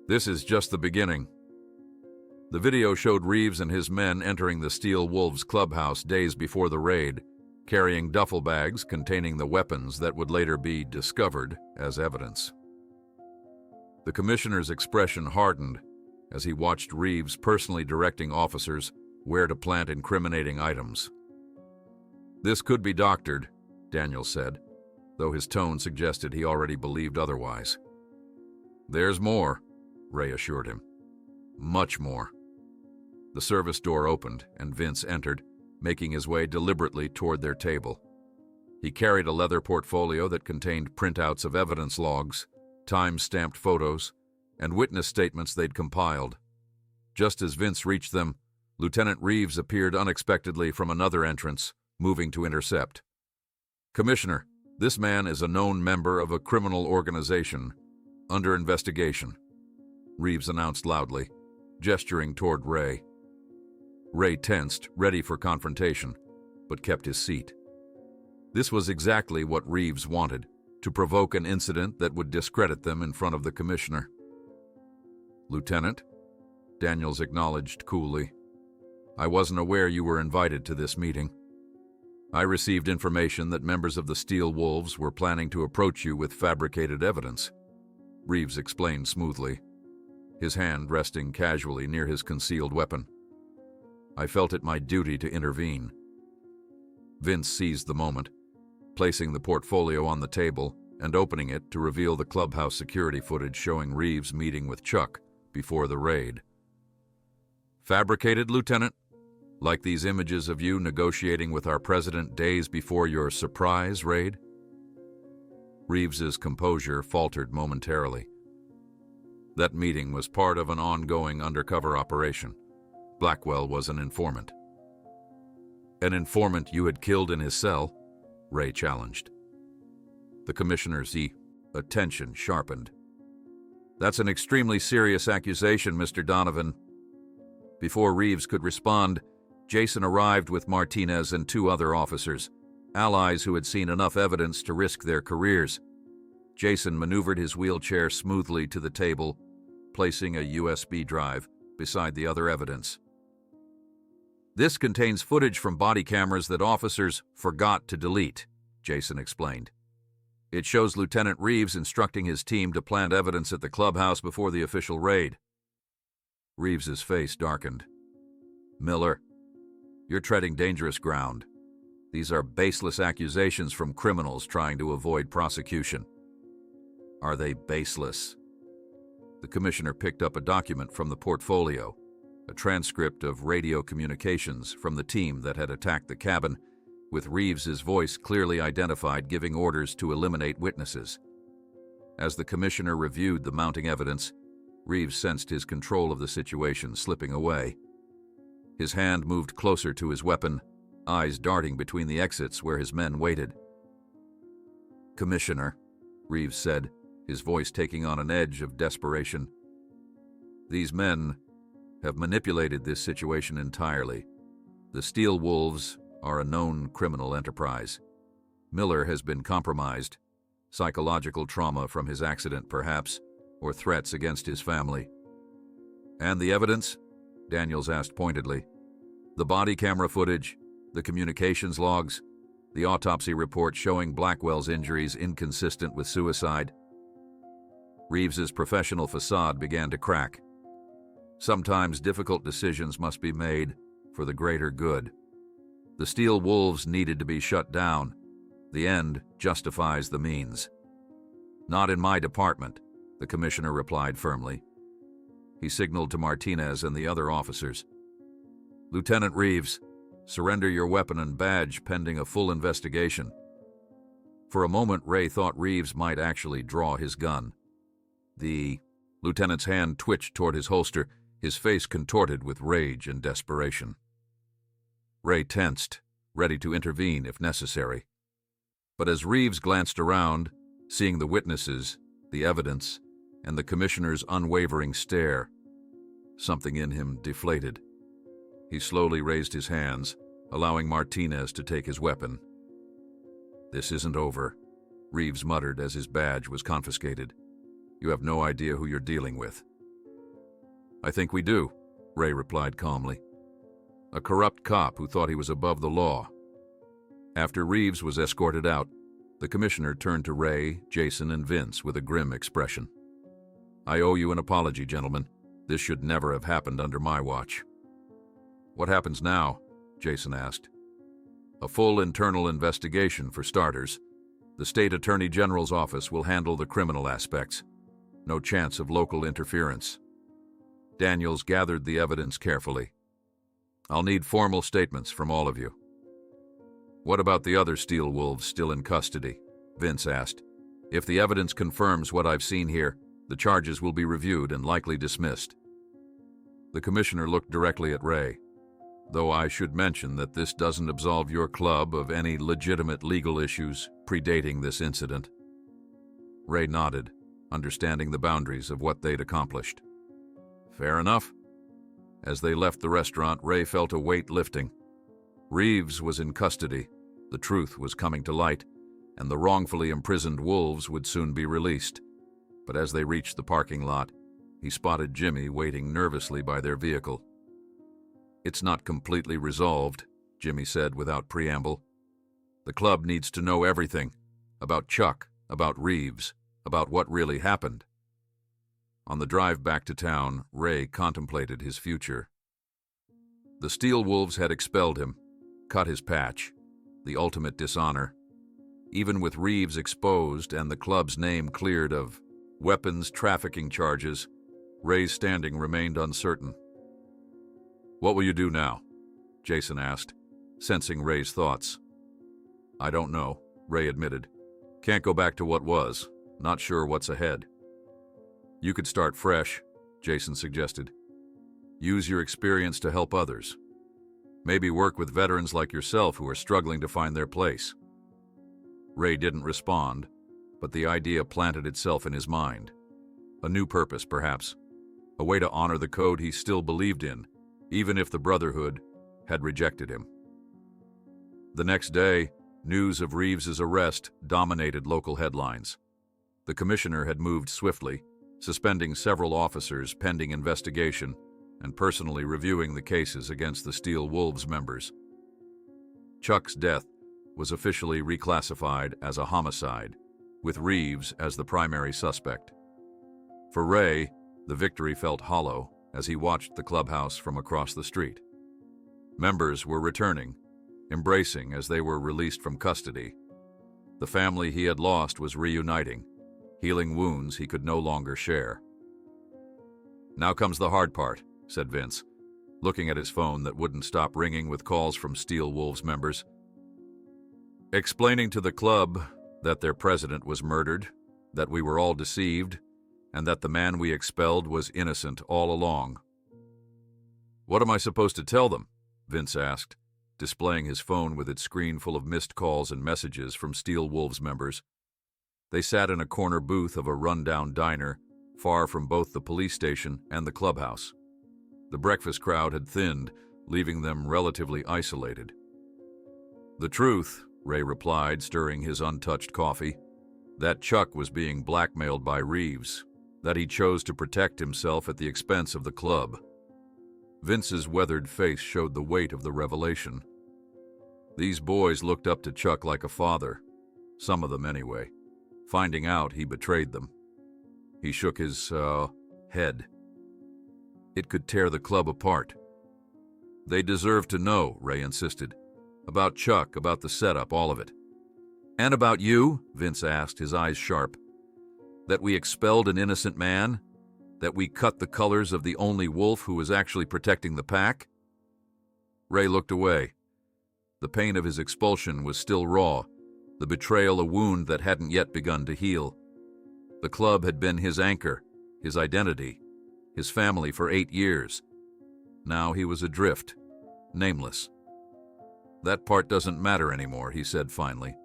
"This is just the beginning." The video showed Reeves and his men entering the Steel Wolves clubhouse days before the raid, carrying duffel bags containing the weapons that would later be discovered as evidence. The commissioner's expression hardened as he watched Reeves personally directing officers where to plant incriminating items. "This could be doctored," Daniel said, though his tone suggested he already believed otherwise. "There's more," Ray assured him. "Much more." The service door opened, and Vince entered, making his way deliberately toward their table. He carried a leather portfolio that contained printouts of evidence logs, time-stamped photos, and witness statements they'd compiled. Just as Vince reached them, Lieutenant Reeves appeared unexpectedly from another entrance, moving to intercept. "Commissioner, this man is a known member of a criminal organization, under investigation," Reeves announced loudly, gesturing toward Ray. Ray tensed, ready for confrontation, but kept his seat. This was exactly what Reeves wanted, to provoke an incident that would discredit them in front of the commissioner. "Lieutenant," Daniels acknowledged coolly, "I wasn't aware you were invited to this meeting. I received information that members of the Steel Wolves were planning to approach you with fabricated evidence." Reeves explained smoothly, his hand resting casually near his concealed weapon. I felt it my duty to intervene. Vince seized the moment, placing the portfolio on the table and opening it to reveal the clubhouse security footage showing Reeves meeting with Chuck before the raid. Fabricated, Lieutenant? Like these images of you negotiating with our president days before your surprise raid? Reeves's composure faltered momentarily. That meeting was part of an ongoing undercover operation. Blackwell was an informant. An informant you had killed in his cell? Ray challenged. The commissioner's attention sharpened. That's an extremely serious accusation, Mr. Donovan. Before Reeves could respond, Jason arrived with Martinez and 2 other officers, allies who had seen enough evidence to risk their careers. Jason maneuvered his wheelchair smoothly to the table, placing a USB drive beside the other evidence. This contains footage from body cameras that officers forgot to delete, Jason explained. It shows Lieutenant Reeves instructing his team to plant evidence at the clubhouse before the official raid. Reeves's face darkened. Miller, you're treading dangerous ground. These are baseless accusations from criminals trying to avoid prosecution. Are they baseless? The commissioner picked up a document from the portfolio, a transcript of radio communications from the team that had attacked the cabin, with Reeves's voice clearly identified giving orders to eliminate witnesses. As the commissioner reviewed the mounting evidence, Reeves sensed his control of the situation slipping away. His hand moved closer to his weapon, eyes darting between the exits where his men waited. Commissioner, Reeves said, his voice taking on an edge of desperation. These men have manipulated this situation entirely. The Steel Wolves are a known criminal enterprise. Miller has been compromised. Psychological trauma from his accident, perhaps, or threats against his family. And the evidence? Daniels asked pointedly. The body camera footage, the communications logs, the autopsy report showing Blackwell's injuries inconsistent with suicide. Reeves's professional facade began to crack. Sometimes difficult decisions must be made for the greater good. The Steel Wolves needed to be shut down. The end justifies the means. Not in my department, the commissioner replied firmly. He signaled to Martinez and the other officers. Lieutenant Reeves, surrender your weapon and badge pending a full investigation. For a moment, Ray thought Reeves might actually draw his gun. The lieutenant's hand twitched toward his holster, his face contorted with rage and desperation. Ray tensed, ready to intervene if necessary. But as Reeves glanced around, seeing the witnesses, the evidence, and the commissioner's unwavering stare, something in him deflated. He slowly raised his hands, allowing Martinez to take his weapon. This isn't over, Reeves muttered as his badge was confiscated. You have no idea who you're dealing with. I think we do, Ray replied calmly. A corrupt cop who thought he was above the law. After Reeves was escorted out, the commissioner turned to Ray, Jason, and Vince with a grim expression. I owe you an apology, gentlemen. This should never have happened under my watch. What happens now? Jason asked. A full internal investigation, for starters. The State Attorney General's office will handle the criminal aspects. No chance of local interference. Daniels gathered the evidence carefully. I'll need formal statements from all of you. What about the other Steel Wolves still in custody? Vince asked. If the evidence confirms what I've seen here, the charges will be reviewed and likely dismissed. The commissioner looked directly at Ray. Though I should mention that this doesn't absolve your club of any legitimate legal issues predating this incident. Ray nodded, understanding the boundaries of what they'd accomplished. Fair enough. As they left the restaurant, Ray felt a weight lifting. Reeves was in custody, the truth was coming to light, and the wrongfully imprisoned wolves would soon be released. But as they reached the parking lot, he spotted Jimmy waiting nervously by their vehicle. It's not completely resolved, Jimmy said without preamble. The club needs to know everything, about Chuck, about Reeves, about what really happened. On the drive back to town, Ray contemplated his future. The Steel Wolves had expelled him, cut his patch, the ultimate dishonor. Even with Reeves exposed and the club's name cleared of weapons trafficking charges, Ray's standing remained uncertain. "What will you do now?" Jason asked, sensing Ray's thoughts. "I don't know," Ray admitted. "Can't go back to what was. Not sure what's ahead." "You could start fresh," Jason suggested. "Use your experience to help others. Maybe work with veterans like yourself who are struggling to find their place." Ray didn't respond, but the idea planted itself in his mind. A new purpose, perhaps. A way to honor the code he still believed in, even if the Brotherhood had rejected him. The next day, news of Reeves's arrest dominated local headlines. The commissioner had moved swiftly, suspending several officers pending investigation and personally reviewing the cases against the Steel Wolves members. Chuck's death was officially reclassified as a homicide, with Reeves as the primary suspect. For Ray, the victory felt hollow as he watched the clubhouse from across the street. Members were returning, embracing as they were released from custody. The family he had lost was reuniting, healing wounds he could no longer share. "Now comes the hard part," said Vince, looking at his phone that wouldn't stop ringing with calls from Steel Wolves members. "Explaining to the club that their president was murdered, that we were all deceived, and that the man we expelled was innocent all along." "What am I supposed to tell them?" Vince asked, displaying his phone with its screen full of missed calls and messages from Steel Wolves members. They sat in a corner booth of a rundown diner, far from both the police station and the clubhouse. The breakfast crowd had thinned, leaving them relatively isolated. "The truth," Ray replied, stirring his untouched coffee, "that Chuck was being blackmailed by Reeves, that he chose to protect himself at the expense of the club." Vince's weathered face showed the weight of the revelation. These boys looked up to Chuck like a father, some of them anyway. Finding out, he betrayed them. He shook his, head. "It could tear the club apart." "They deserve to know," Ray insisted. "About Chuck, about the setup, all of it." "And about you?" Vince asked, his eyes sharp. "That we expelled an innocent man? That we cut the colors of the only wolf who was actually protecting the pack?" Ray looked away. The pain of his expulsion was still raw, the betrayal a wound that hadn't yet begun to heal. The club had been his anchor, his identity, his family for 8 years. Now he was adrift, nameless. "That part doesn't matter anymore," he said finally.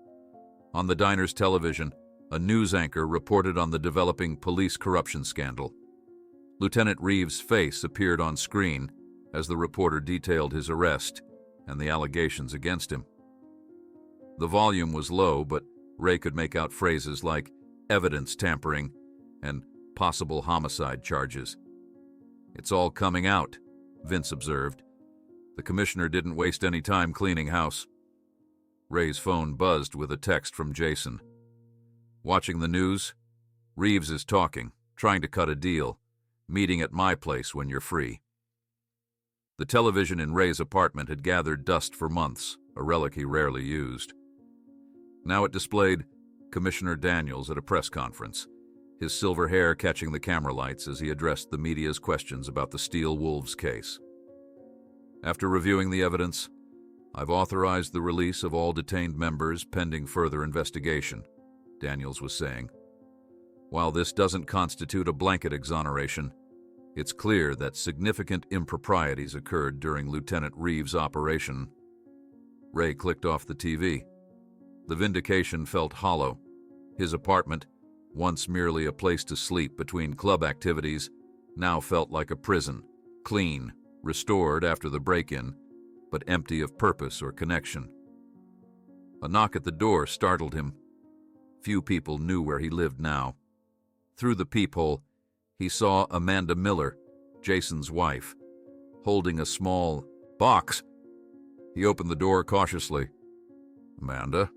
On the diner's television, a news anchor reported on the developing police corruption scandal. Lieutenant Reeves' face appeared on screen as the reporter detailed his arrest and the allegations against him. The volume was low, but Ray could make out phrases like evidence tampering and possible homicide charges. "It's all coming out," Vince observed. "The commissioner didn't waste any time cleaning house." Ray's phone buzzed with a text from Jason. "Watching the news? Reeves is talking, trying to cut a deal. Meeting at my place when you're free." The television in Ray's apartment had gathered dust for months, a relic he rarely used. Now it displayed Commissioner Daniels at a press conference, his silver hair catching the camera lights as he addressed the media's questions about the Steel Wolves case. "After reviewing the evidence, I've authorized the release of all detained members pending further investigation," Daniels was saying. "While this doesn't constitute a blanket exoneration, it's clear that significant improprieties occurred during Lieutenant Reeves' operation." Ray clicked off the TV. The vindication felt hollow. His apartment, once merely a place to sleep between club activities, now felt like a prison, clean, restored after the break-in, but empty of purpose or connection. A knock at the door startled him. Few people knew where he lived now. Through the peephole, he saw Amanda Miller, Jason's wife, holding a small box. He opened the door cautiously. "Amanda,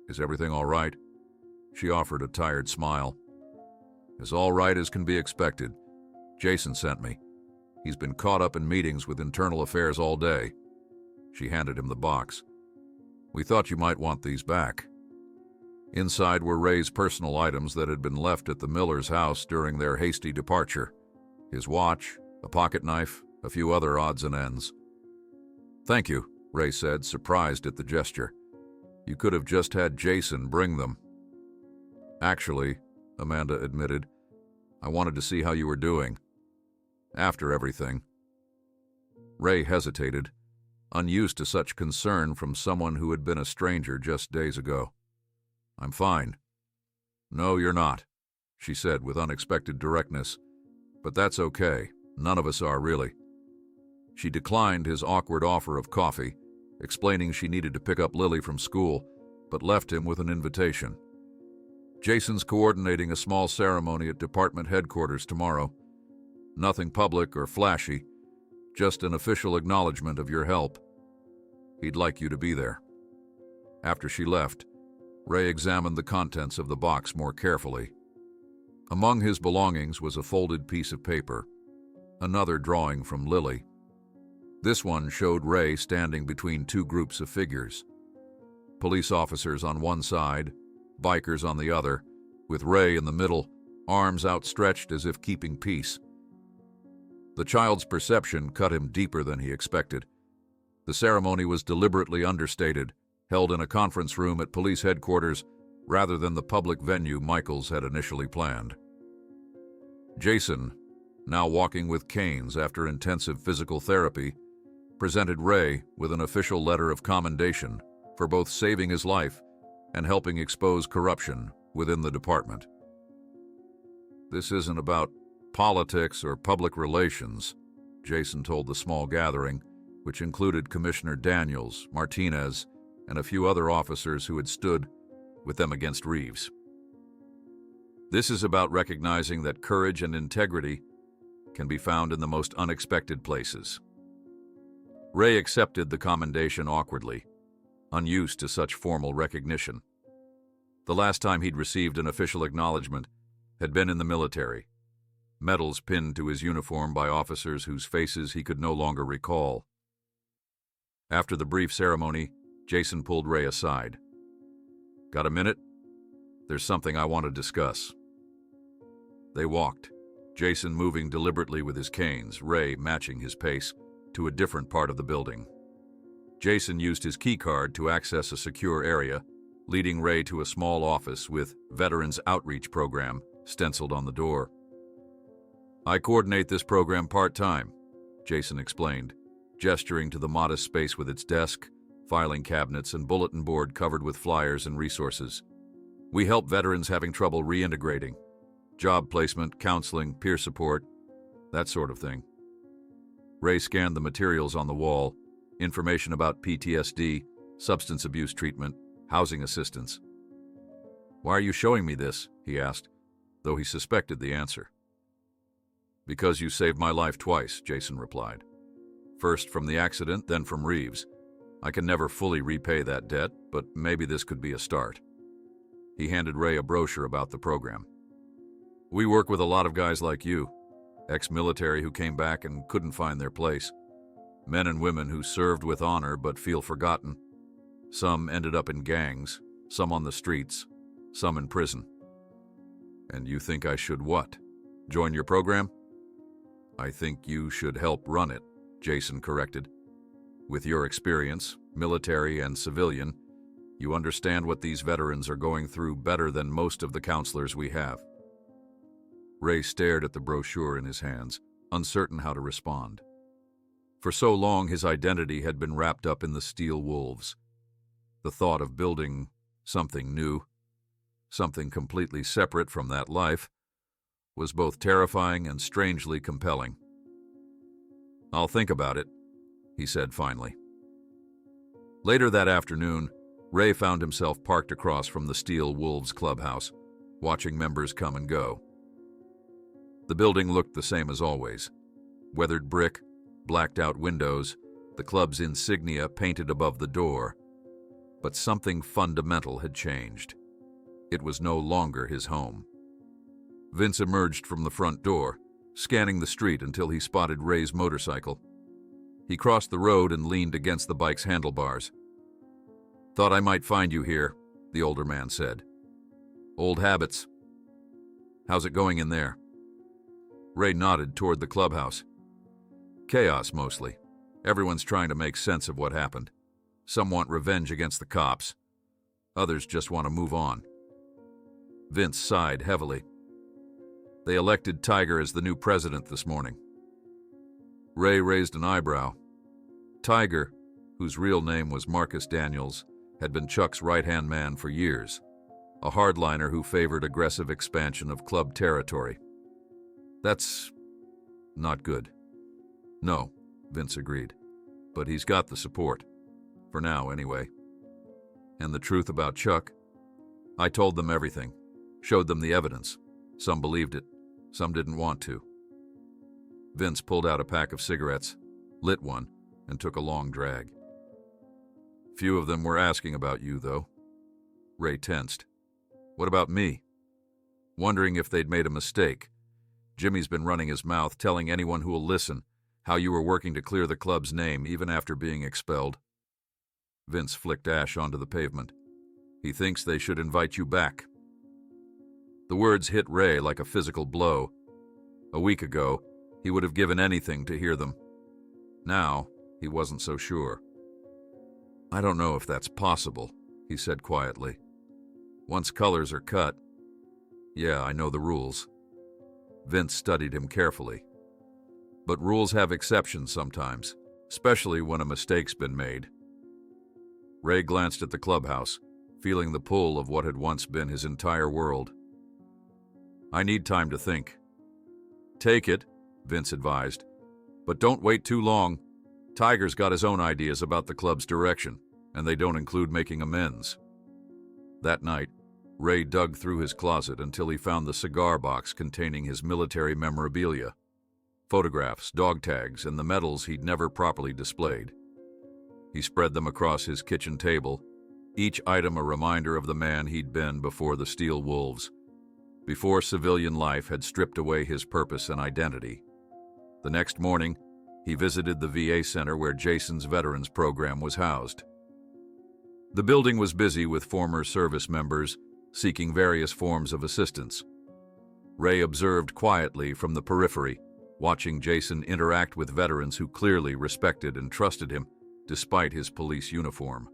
is everything all right?" She offered a tired smile. "As all right as can be expected. Jason sent me. He's been caught up in meetings with internal affairs all day. She handed him the box. We thought you might want these back. Inside were Ray's personal items that had been left at the Miller's house during their hasty departure. His watch, a pocket knife, a few other odds and ends. Thank you, Ray said, surprised at the gesture. You could have just had Jason bring them. Actually, Amanda admitted, I wanted to see how you were doing. After everything. Ray hesitated, unused to such concern from someone who had been a stranger just days ago. I'm fine. No, you're not, she said with unexpected directness. But that's okay. None of us are, really. She declined his awkward offer of coffee, explaining she needed to pick up Lily from school, but left him with an invitation. Jason's coordinating a small ceremony at department headquarters tomorrow. Nothing public or flashy, just an official acknowledgement of your help. He'd like you to be there. After she left, Ray examined the contents of the box more carefully. Among his belongings was a folded piece of paper, another drawing from Lily. This one showed Ray standing between two groups of figures. Police officers on one side, bikers on the other, with Ray in the middle, arms outstretched as if keeping peace. The child's perception cut him deeper than he expected. The ceremony was deliberately understated, held in a conference room at police headquarters rather than the public venue Michaels had initially planned. Jason, now walking with canes after intensive physical therapy, presented Ray with an official letter of commendation for both saving his life and helping expose corruption within the department. This isn't about politics or public relations, Jason told the small gathering, which included Commissioner Daniels, Martinez, and a few other officers who had stood with them against Reeves. This is about recognizing that courage and integrity can be found in the most unexpected places. Ray accepted the commendation awkwardly, unused to such formal recognition. The last time he'd received an official acknowledgement had been in the military, medals pinned to his uniform by officers whose faces he could no longer recall. After the brief ceremony, Jason pulled Ray aside. Got a minute? There's something I want to discuss. They walked, Jason moving deliberately with his canes, Ray matching his pace, to a different part of the building. Jason used his keycard to access a secure area, leading Ray to a small office with Veterans Outreach Program stenciled on the door. I coordinate this program part-time, Jason explained, gesturing to the modest space with its desk, filing cabinets, and bulletin board covered with flyers and resources. We help veterans having trouble reintegrating. Job placement, counseling, peer support, that sort of thing. Ray scanned the materials on the wall, information about PTSD, substance abuse treatment, housing assistance. Why are you showing me this? He asked, though he suspected the answer. Because you saved my life twice, Jason replied. First from the accident, then from Reeves. I can never fully repay that debt, but maybe this could be a start. He handed Ray a brochure about the program. We work with a lot of guys like you, ex-military who came back and couldn't find their place. Men and women who served with honor but feel forgotten. Some ended up in gangs, some on the streets, some in prison. And you think I should what? Join your program? I think you should help run it, Jason corrected. With your experience, military and civilian, you understand what these veterans are going through better than most of the counselors we have. Ray stared at the brochure in his hands, uncertain how to respond. For so long, his identity had been wrapped up in the Steel Wolves. The thought of building something new, something completely separate from that life, was both terrifying and strangely compelling. I'll think about it, he said finally. Later that afternoon, Ray found himself parked across from the Steel Wolves clubhouse, watching members come and go. The building looked the same as always. Weathered brick, blacked-out windows, the club's insignia painted above the door. But something fundamental had changed. It was no longer his home. Vince emerged from the front door, scanning the street until he spotted Ray's motorcycle. He crossed the road and leaned against the bike's handlebars. "Thought I might find you here," the older man said. "Old habits. How's it going in there?" Ray nodded toward the clubhouse. "Chaos, mostly. Everyone's trying to make sense of what happened. Some want revenge against the cops. Others just want to move on." Vince sighed heavily. "They elected Tiger as the new president this morning." Ray raised an eyebrow. Tiger, whose real name was Marcus Daniels, had been Chuck's right-hand man for years, a hardliner who favored aggressive expansion of club territory. "That's not good." "No," Vince agreed, "but he's got the support. For now, anyway." "And the truth about Chuck?" "I told them everything, showed them the evidence. Some believed it, some didn't want to." Vince pulled out a pack of cigarettes, lit one, and took a long drag. "Few of them were asking about you, though." Ray tensed. "What about me?" "Wondering if they'd made a mistake. Jimmy's been running his mouth, telling anyone who will listen how you were working to clear the club's name even after being expelled." Vince flicked ash onto the pavement. "He thinks they should invite you back." The words hit Ray like a physical blow. A week ago, he would have given anything to hear them. Now, he wasn't so sure. "I don't know if that's possible," he said quietly. "Once colors are cut..." "Yeah, I know the rules." Vince studied him carefully. "But rules have exceptions sometimes, especially when a mistake's been made." Ray glanced at the clubhouse, feeling the pull of what had once been his entire world. "I need time to think." "Take it," Vince advised. "But don't wait too long. Tiger's got his own ideas about the club's direction, and they don't include making amends." That night, Ray dug through his closet until he found the cigar box containing his military memorabilia, photographs, dog tags, and the medals he'd never properly displayed. He spread them across his kitchen table, each item a reminder of the man he'd been before the Steel Wolves, before civilian life had stripped away his purpose and identity. The next morning, he visited the VA center where Jason's veterans program was housed. The building was busy with former service members seeking various forms of assistance. Ray observed quietly from the periphery, watching Jason interact with veterans who clearly respected and trusted him despite his police uniform.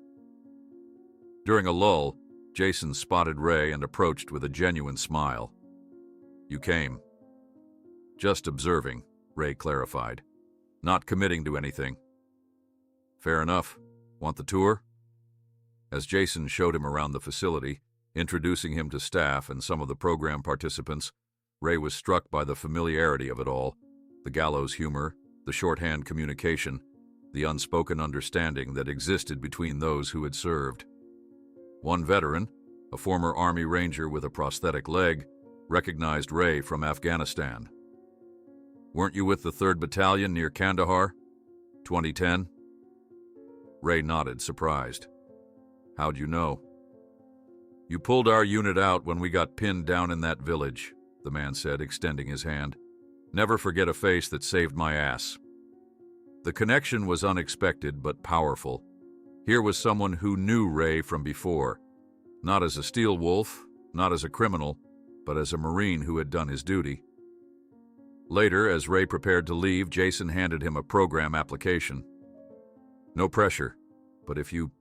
During a lull, Jason spotted Ray and approached with a genuine smile. "You came." "Just observing," Ray clarified. "Not committing to anything." "Fair enough. Want the tour?" As Jason showed him around the facility, introducing him to staff and some of the program participants, Ray was struck by the familiarity of it all, the gallows humor, the shorthand communication, the unspoken understanding that existed between those who had served. One veteran, a former Army Ranger with a prosthetic leg, recognized Ray from Afghanistan. "Weren't you with the 3rd Battalion near Kandahar? 2010? Ray nodded, surprised. "How'd you know?" "You pulled our unit out when we got pinned down in that village," the man said, extending his hand. "Never forget a face that saved my ass." The connection was unexpected but powerful. Here was someone who knew Ray from before, not as a steel wolf, not as a criminal, but as a Marine who had done his duty. Later, as Ray prepared to leave, Jason handed him a program application. "No pressure, but if you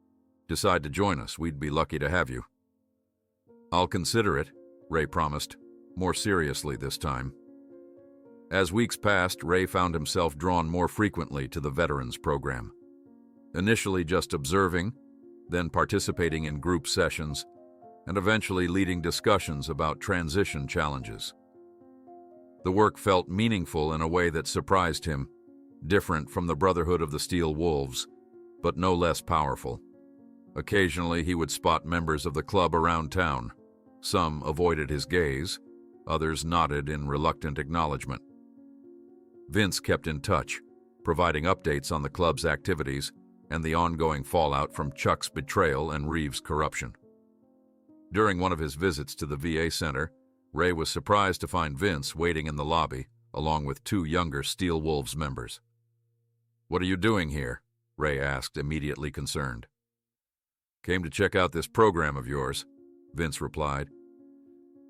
decide to join us, we'd be lucky to have you." "I'll consider it," Ray promised, more seriously this time. As weeks passed, Ray found himself drawn more frequently to the Veterans Program. Initially just observing, then participating in group sessions, and eventually leading discussions about transition challenges. The work felt meaningful in a way that surprised him, different from the Brotherhood of the Steel Wolves, but no less powerful. Occasionally he would spot members of the club around town. Some avoided his gaze, others nodded in reluctant acknowledgement. Vince kept in touch, providing updates on the club's activities and the ongoing fallout from Chuck's betrayal and Reeves' corruption. During one of his visits to the VA center, Ray was surprised to find Vince waiting in the lobby, along with 2 younger Steel Wolves members. "What are you doing here?" Ray asked, immediately concerned. "Came to check out this program of yours," Vince replied.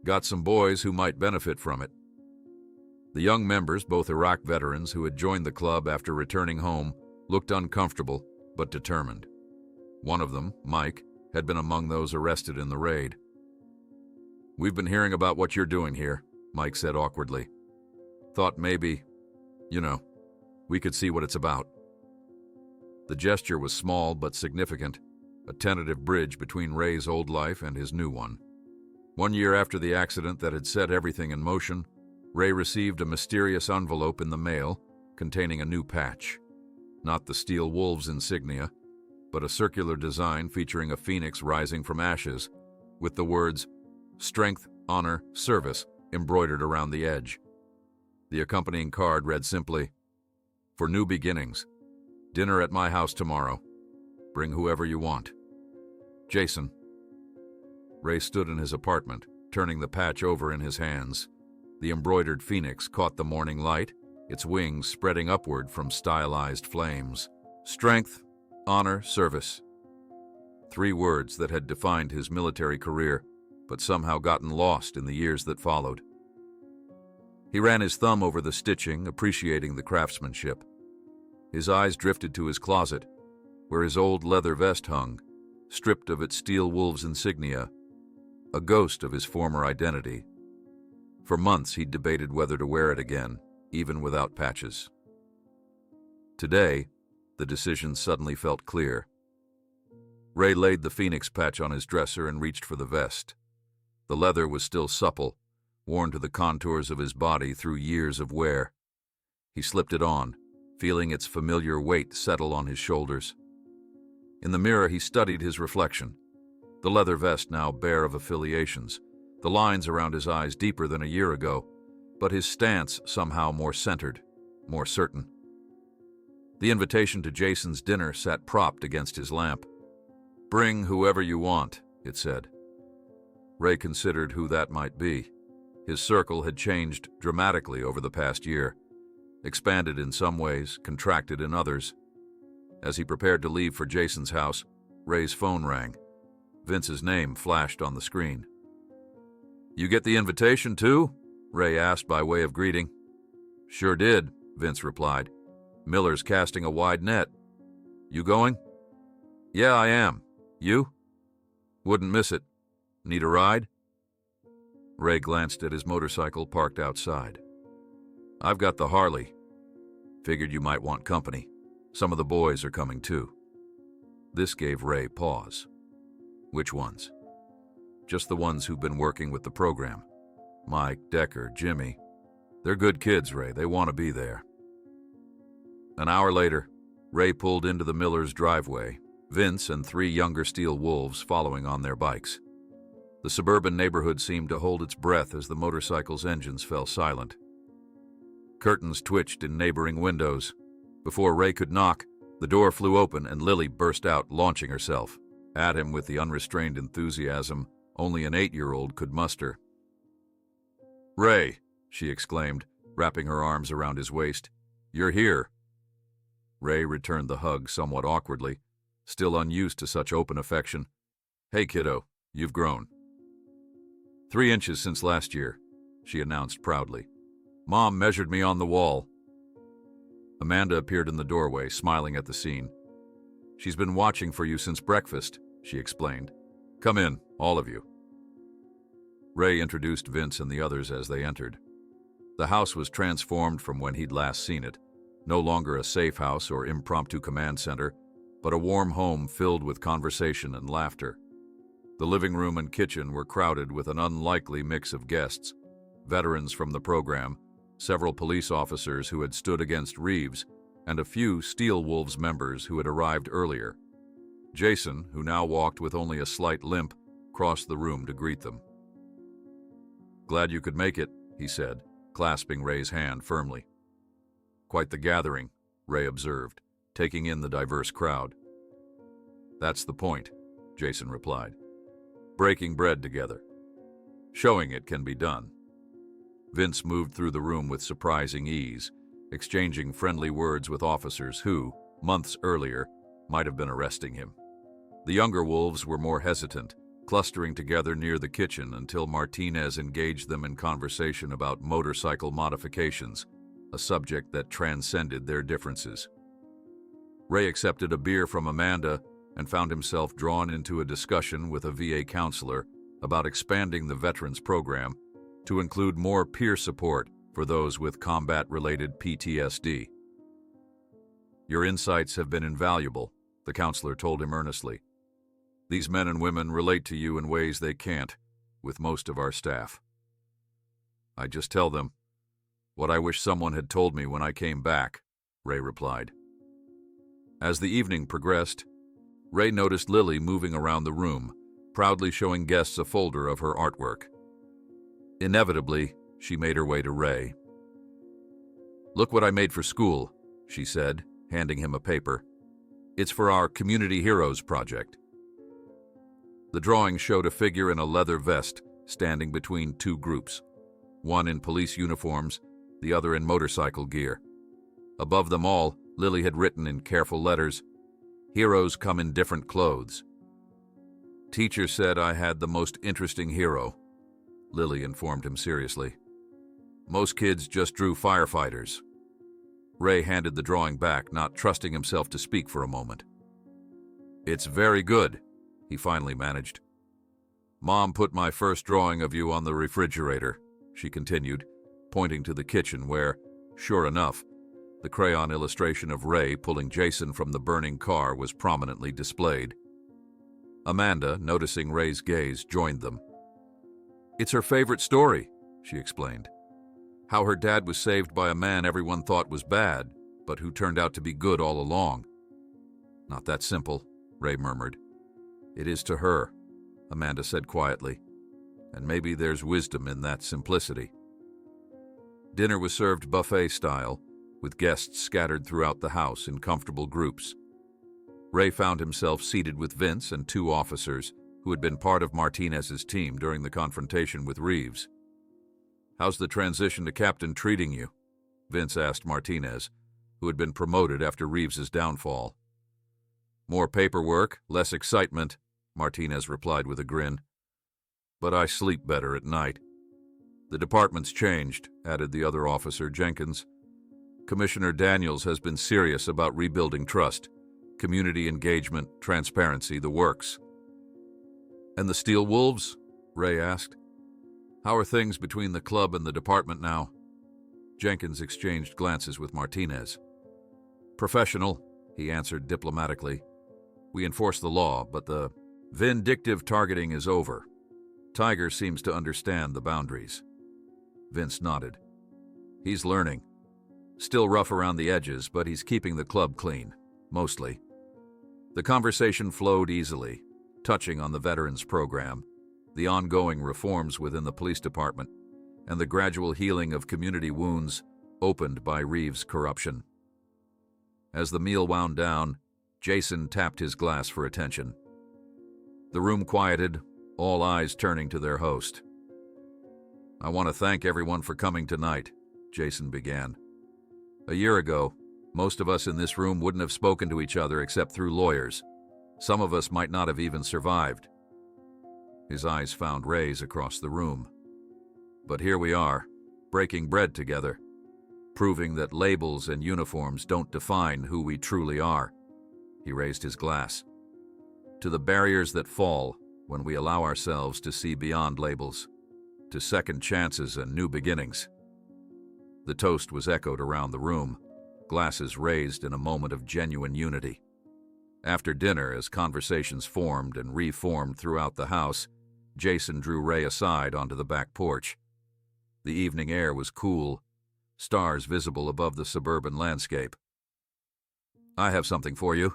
"Got some boys who might benefit from it." The young members, both Iraq veterans who had joined the club after returning home, looked uncomfortable but determined. One of them, Mike, had been among those arrested in the raid. "We've been hearing about what you're doing here," Mike said awkwardly. "Thought maybe, we could see what it's about." The gesture was small but significant, a tentative bridge between Ray's old life and his new one. 1 year after the accident that had set everything in motion, Ray received a mysterious envelope in the mail containing a new patch. Not the Steel Wolves insignia, but a circular design featuring a phoenix rising from ashes, with the words "Strength, Honor, Service" embroidered around the edge. The accompanying card read simply, "For new beginnings. Dinner at my house tomorrow. Bring whoever you want. Jason." Ray stood in his apartment, turning the patch over in his hands. The embroidered phoenix caught the morning light, its wings spreading upward from stylized flames. Strength, honor, service. 3 words that had defined his military career, but somehow gotten lost in the years that followed. He ran his thumb over the stitching, appreciating the craftsmanship. His eyes drifted to his closet, where his old leather vest hung, stripped of its Steel Wolves insignia, a ghost of his former identity. For months he'd debated whether to wear it again, even without patches. Today, the decision suddenly felt clear. Ray laid the phoenix patch on his dresser and reached for the vest. The leather was still supple, worn to the contours of his body through years of wear. He slipped it on, feeling its familiar weight settle on his shoulders. In the mirror, he studied his reflection, the leather vest now bare of affiliations, the lines around his eyes deeper than a year ago, but his stance somehow more centered, more certain. The invitation to Jason's dinner sat propped against his lamp. "Bring whoever you want," it said. Ray considered who that might be. His circle had changed dramatically over the past year, expanded in some ways, contracted in others. As he prepared to leave for Jason's house, Ray's phone rang. Vince's name flashed on the screen. "You get the invitation too?" Ray asked by way of greeting. "Sure did," Vince replied. "Miller's casting a wide net. You going?" "Yeah, I am. You?" "Wouldn't miss it. Need a ride?" Ray glanced at his motorcycle parked outside. "I've got the Harley. Figured you might want company. Some of the boys are coming too." This gave Ray pause. "Which ones?" "Just the ones who've been working with the program. Mike, Decker, Jimmy. They're good kids, Ray. They want to be there." An hour later, Ray pulled into the Millers' driveway, Vince and 3 younger Steel Wolves following on their bikes. The suburban neighborhood seemed to hold its breath as the motorcycles' engines fell silent. Curtains twitched in neighboring windows. Before Ray could knock, the door flew open and Lily burst out, launching herself at him with the unrestrained enthusiasm only an 8-year-old could muster. "Ray," she exclaimed, wrapping her arms around his waist, "you're here." Ray returned the hug somewhat awkwardly, still unused to such open affection. "Hey, kiddo, you've grown." 3 inches since last year, she announced proudly. "Mom measured me on the wall." Amanda appeared in the doorway, smiling at the scene. "She's been watching for you since breakfast," she explained. "Come in, all of you." Ray introduced Vince and the others as they entered. The house was transformed from when he'd last seen it, no longer a safe house or impromptu command center, but a warm home filled with conversation and laughter. The living room and kitchen were crowded with an unlikely mix of guests, veterans from the program, several police officers who had stood against Reeves, and a few Steel Wolves members who had arrived earlier. Jason, who now walked with only a slight limp, crossed the room to greet them. "Glad you could make it," he said, clasping Ray's hand firmly. "Quite the gathering," Ray observed, taking in the diverse crowd. "That's the point," Jason replied. "Breaking bread together. Showing it can be done." Vince moved through the room with surprising ease, exchanging friendly words with officers who, months earlier, might have been arresting him. The younger wolves were more hesitant, clustering together near the kitchen until Martinez engaged them in conversation about motorcycle modifications, a subject that transcended their differences. Ray accepted a beer from Amanda and found himself drawn into a discussion with a VA counselor about expanding the veterans program to include more peer support for those with combat-related PTSD. "Your insights have been invaluable," the counselor told him earnestly. "These men and women relate to you in ways they can't with most of our staff." "I just tell them what I wish someone had told me when I came back," Ray replied. As the evening progressed, Ray noticed Lily moving around the room, proudly showing guests a folder of her artwork. Inevitably, she made her way to Ray. "Look what I made for school," she said, handing him a paper. "It's for our Community Heroes project." The drawing showed a figure in a leather vest standing between two groups, one in police uniforms, the other in motorcycle gear. Above them all, Lily had written in careful letters, "Heroes come in different clothes." "Teacher said I had the most interesting hero," Lily informed him seriously. "Most kids just drew firefighters." Ray handed the drawing back, not trusting himself to speak for a moment. "It's very good," he finally managed. "Mom put my first drawing of you on the refrigerator," she continued, pointing to the kitchen where, sure enough, the crayon illustration of Ray pulling Jason from the burning car was prominently displayed. Amanda, noticing Ray's gaze, joined them. "It's her favorite story," she explained. "How her dad was saved by a man everyone thought was bad, but who turned out to be good all along." "Not that simple," Ray murmured. "It is to her," Amanda said quietly, "and maybe there's wisdom in that simplicity." Dinner was served buffet style, with guests scattered throughout the house in comfortable groups. Ray found himself seated with Vince and two officers who had been part of Martinez's team during the confrontation with Reeves. "How's the transition to captain treating you?" Vince asked Martinez, who had been promoted after Reeves's downfall. "More paperwork, less excitement," Martinez replied with a grin. "But I sleep better at night." "The department's changed," added the other officer, Jenkins. "Commissioner Daniels has been serious about rebuilding trust, community engagement, transparency, the works." "And the Steel Wolves?" Ray asked. "How are things between the club and the department now?" Jenkins exchanged glances with Martinez. "Professional," he answered diplomatically. "We enforce the law, but the vindictive targeting is over. Tiger seems to understand the boundaries." Vince nodded. "He's learning. Still rough around the edges, but he's keeping the club clean, mostly." The conversation flowed easily, touching on the veterans program, the ongoing reforms within the police department, and the gradual healing of community wounds opened by Reeves' corruption. As the meal wound down, Jason tapped his glass for attention. The room quieted, all eyes turning to their host. "I want to thank everyone for coming tonight," Jason began. "A year ago, most of us in this room wouldn't have spoken to each other except through lawyers. Some of us might not have even survived." His eyes found Ray's across the room. "But here we are, breaking bread together, proving that labels and uniforms don't define who we truly are." He raised his glass. "To the barriers that fall when we allow ourselves to see beyond labels, to second chances and new beginnings." The toast was echoed around the room, glasses raised in a moment of genuine unity. After dinner, as conversations formed and reformed throughout the house, Jason drew Ray aside onto the back porch. The evening air was cool, stars visible above the suburban landscape. "I have something for you,"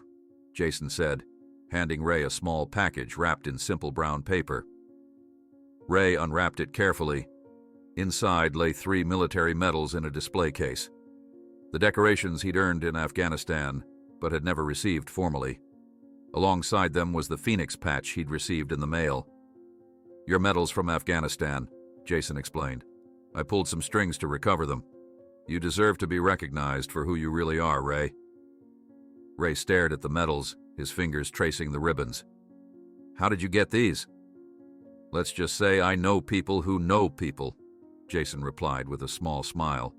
Jason said, handing Ray a small package wrapped in simple brown paper. Ray unwrapped it carefully. Inside lay 3 military medals in a display case. The decorations he'd earned in Afghanistan, but had never received formally. Alongside them was the Phoenix patch he'd received in the mail. "Your medals from Afghanistan," Jason explained. I pulled some strings to recover them. You deserve to be recognized for who you really are, Ray. Ray stared at the medals, his fingers tracing the ribbons. How did you get these? Let's just say I know people who know people, Jason replied with a small smile.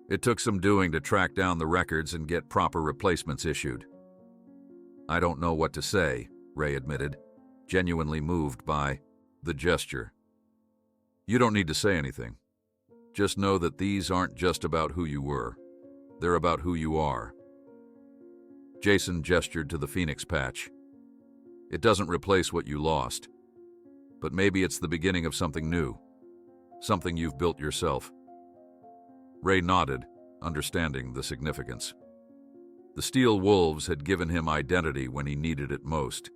It took some doing to track down the records and get proper replacements issued. I don't know what to say, Ray admitted, genuinely moved by the gesture. You don't need to say anything. Just know that these aren't just about who you were. They're about who you are. Jason gestured to the Phoenix patch. It doesn't replace what you lost, but maybe it's the beginning of something new, something you've built yourself. Ray nodded, understanding the significance. The Steel Wolves had given him identity when he needed it most,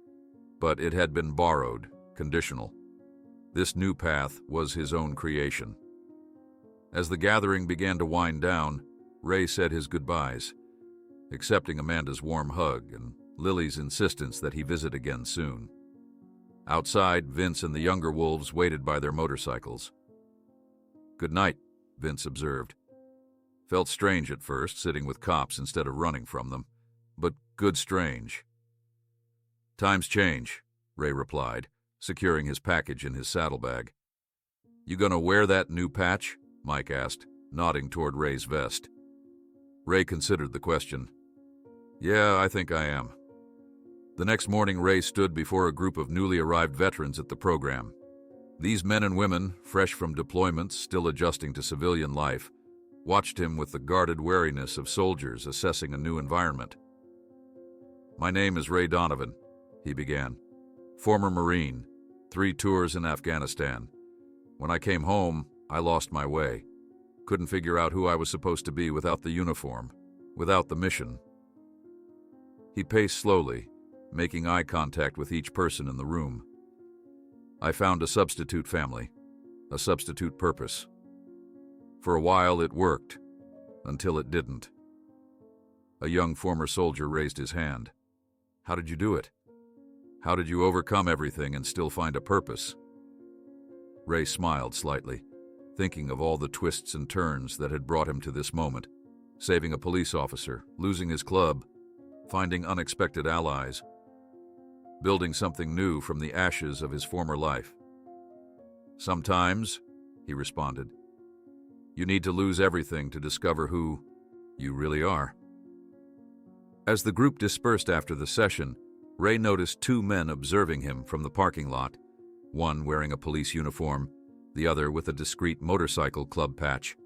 but it had been borrowed, conditional. This new path was his own creation. As the gathering began to wind down, Ray said his goodbyes, accepting Amanda's warm hug and Lily's insistence that he visit again soon. Outside, Vince and the younger wolves waited by their motorcycles. Good night, Vince observed. Felt strange at first, sitting with cops instead of running from them, but good strange. Times change, Ray replied, securing his package in his saddlebag. You gonna wear that new patch? Mike asked, nodding toward Ray's vest. Ray considered the question. Yeah, I think I am. The next morning, Ray stood before a group of newly arrived veterans at the program. These men and women, fresh from deployments, still adjusting to civilian life, watched him with the guarded wariness of soldiers assessing a new environment. My name is Ray Donovan, he began. Former Marine, 3 tours in Afghanistan. When I came home, I lost my way. Couldn't figure out who I was supposed to be without the uniform, without the mission. He paced slowly, making eye contact with each person in the room. I found a substitute family, a substitute purpose. For a while it worked, until it didn't. A young former soldier raised his hand. How did you do it? How did you overcome everything and still find a purpose? Ray smiled slightly, thinking of all the twists and turns that had brought him to this moment. Saving a police officer, losing his club, finding unexpected allies, building something new from the ashes of his former life. Sometimes, he responded, you need to lose everything to discover who you really are. As the group dispersed after the session, Ray noticed 2 men observing him from the parking lot, one wearing a police uniform, the other with a discreet motorcycle club patch.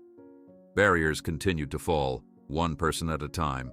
Barriers continued to fall, one person at a time,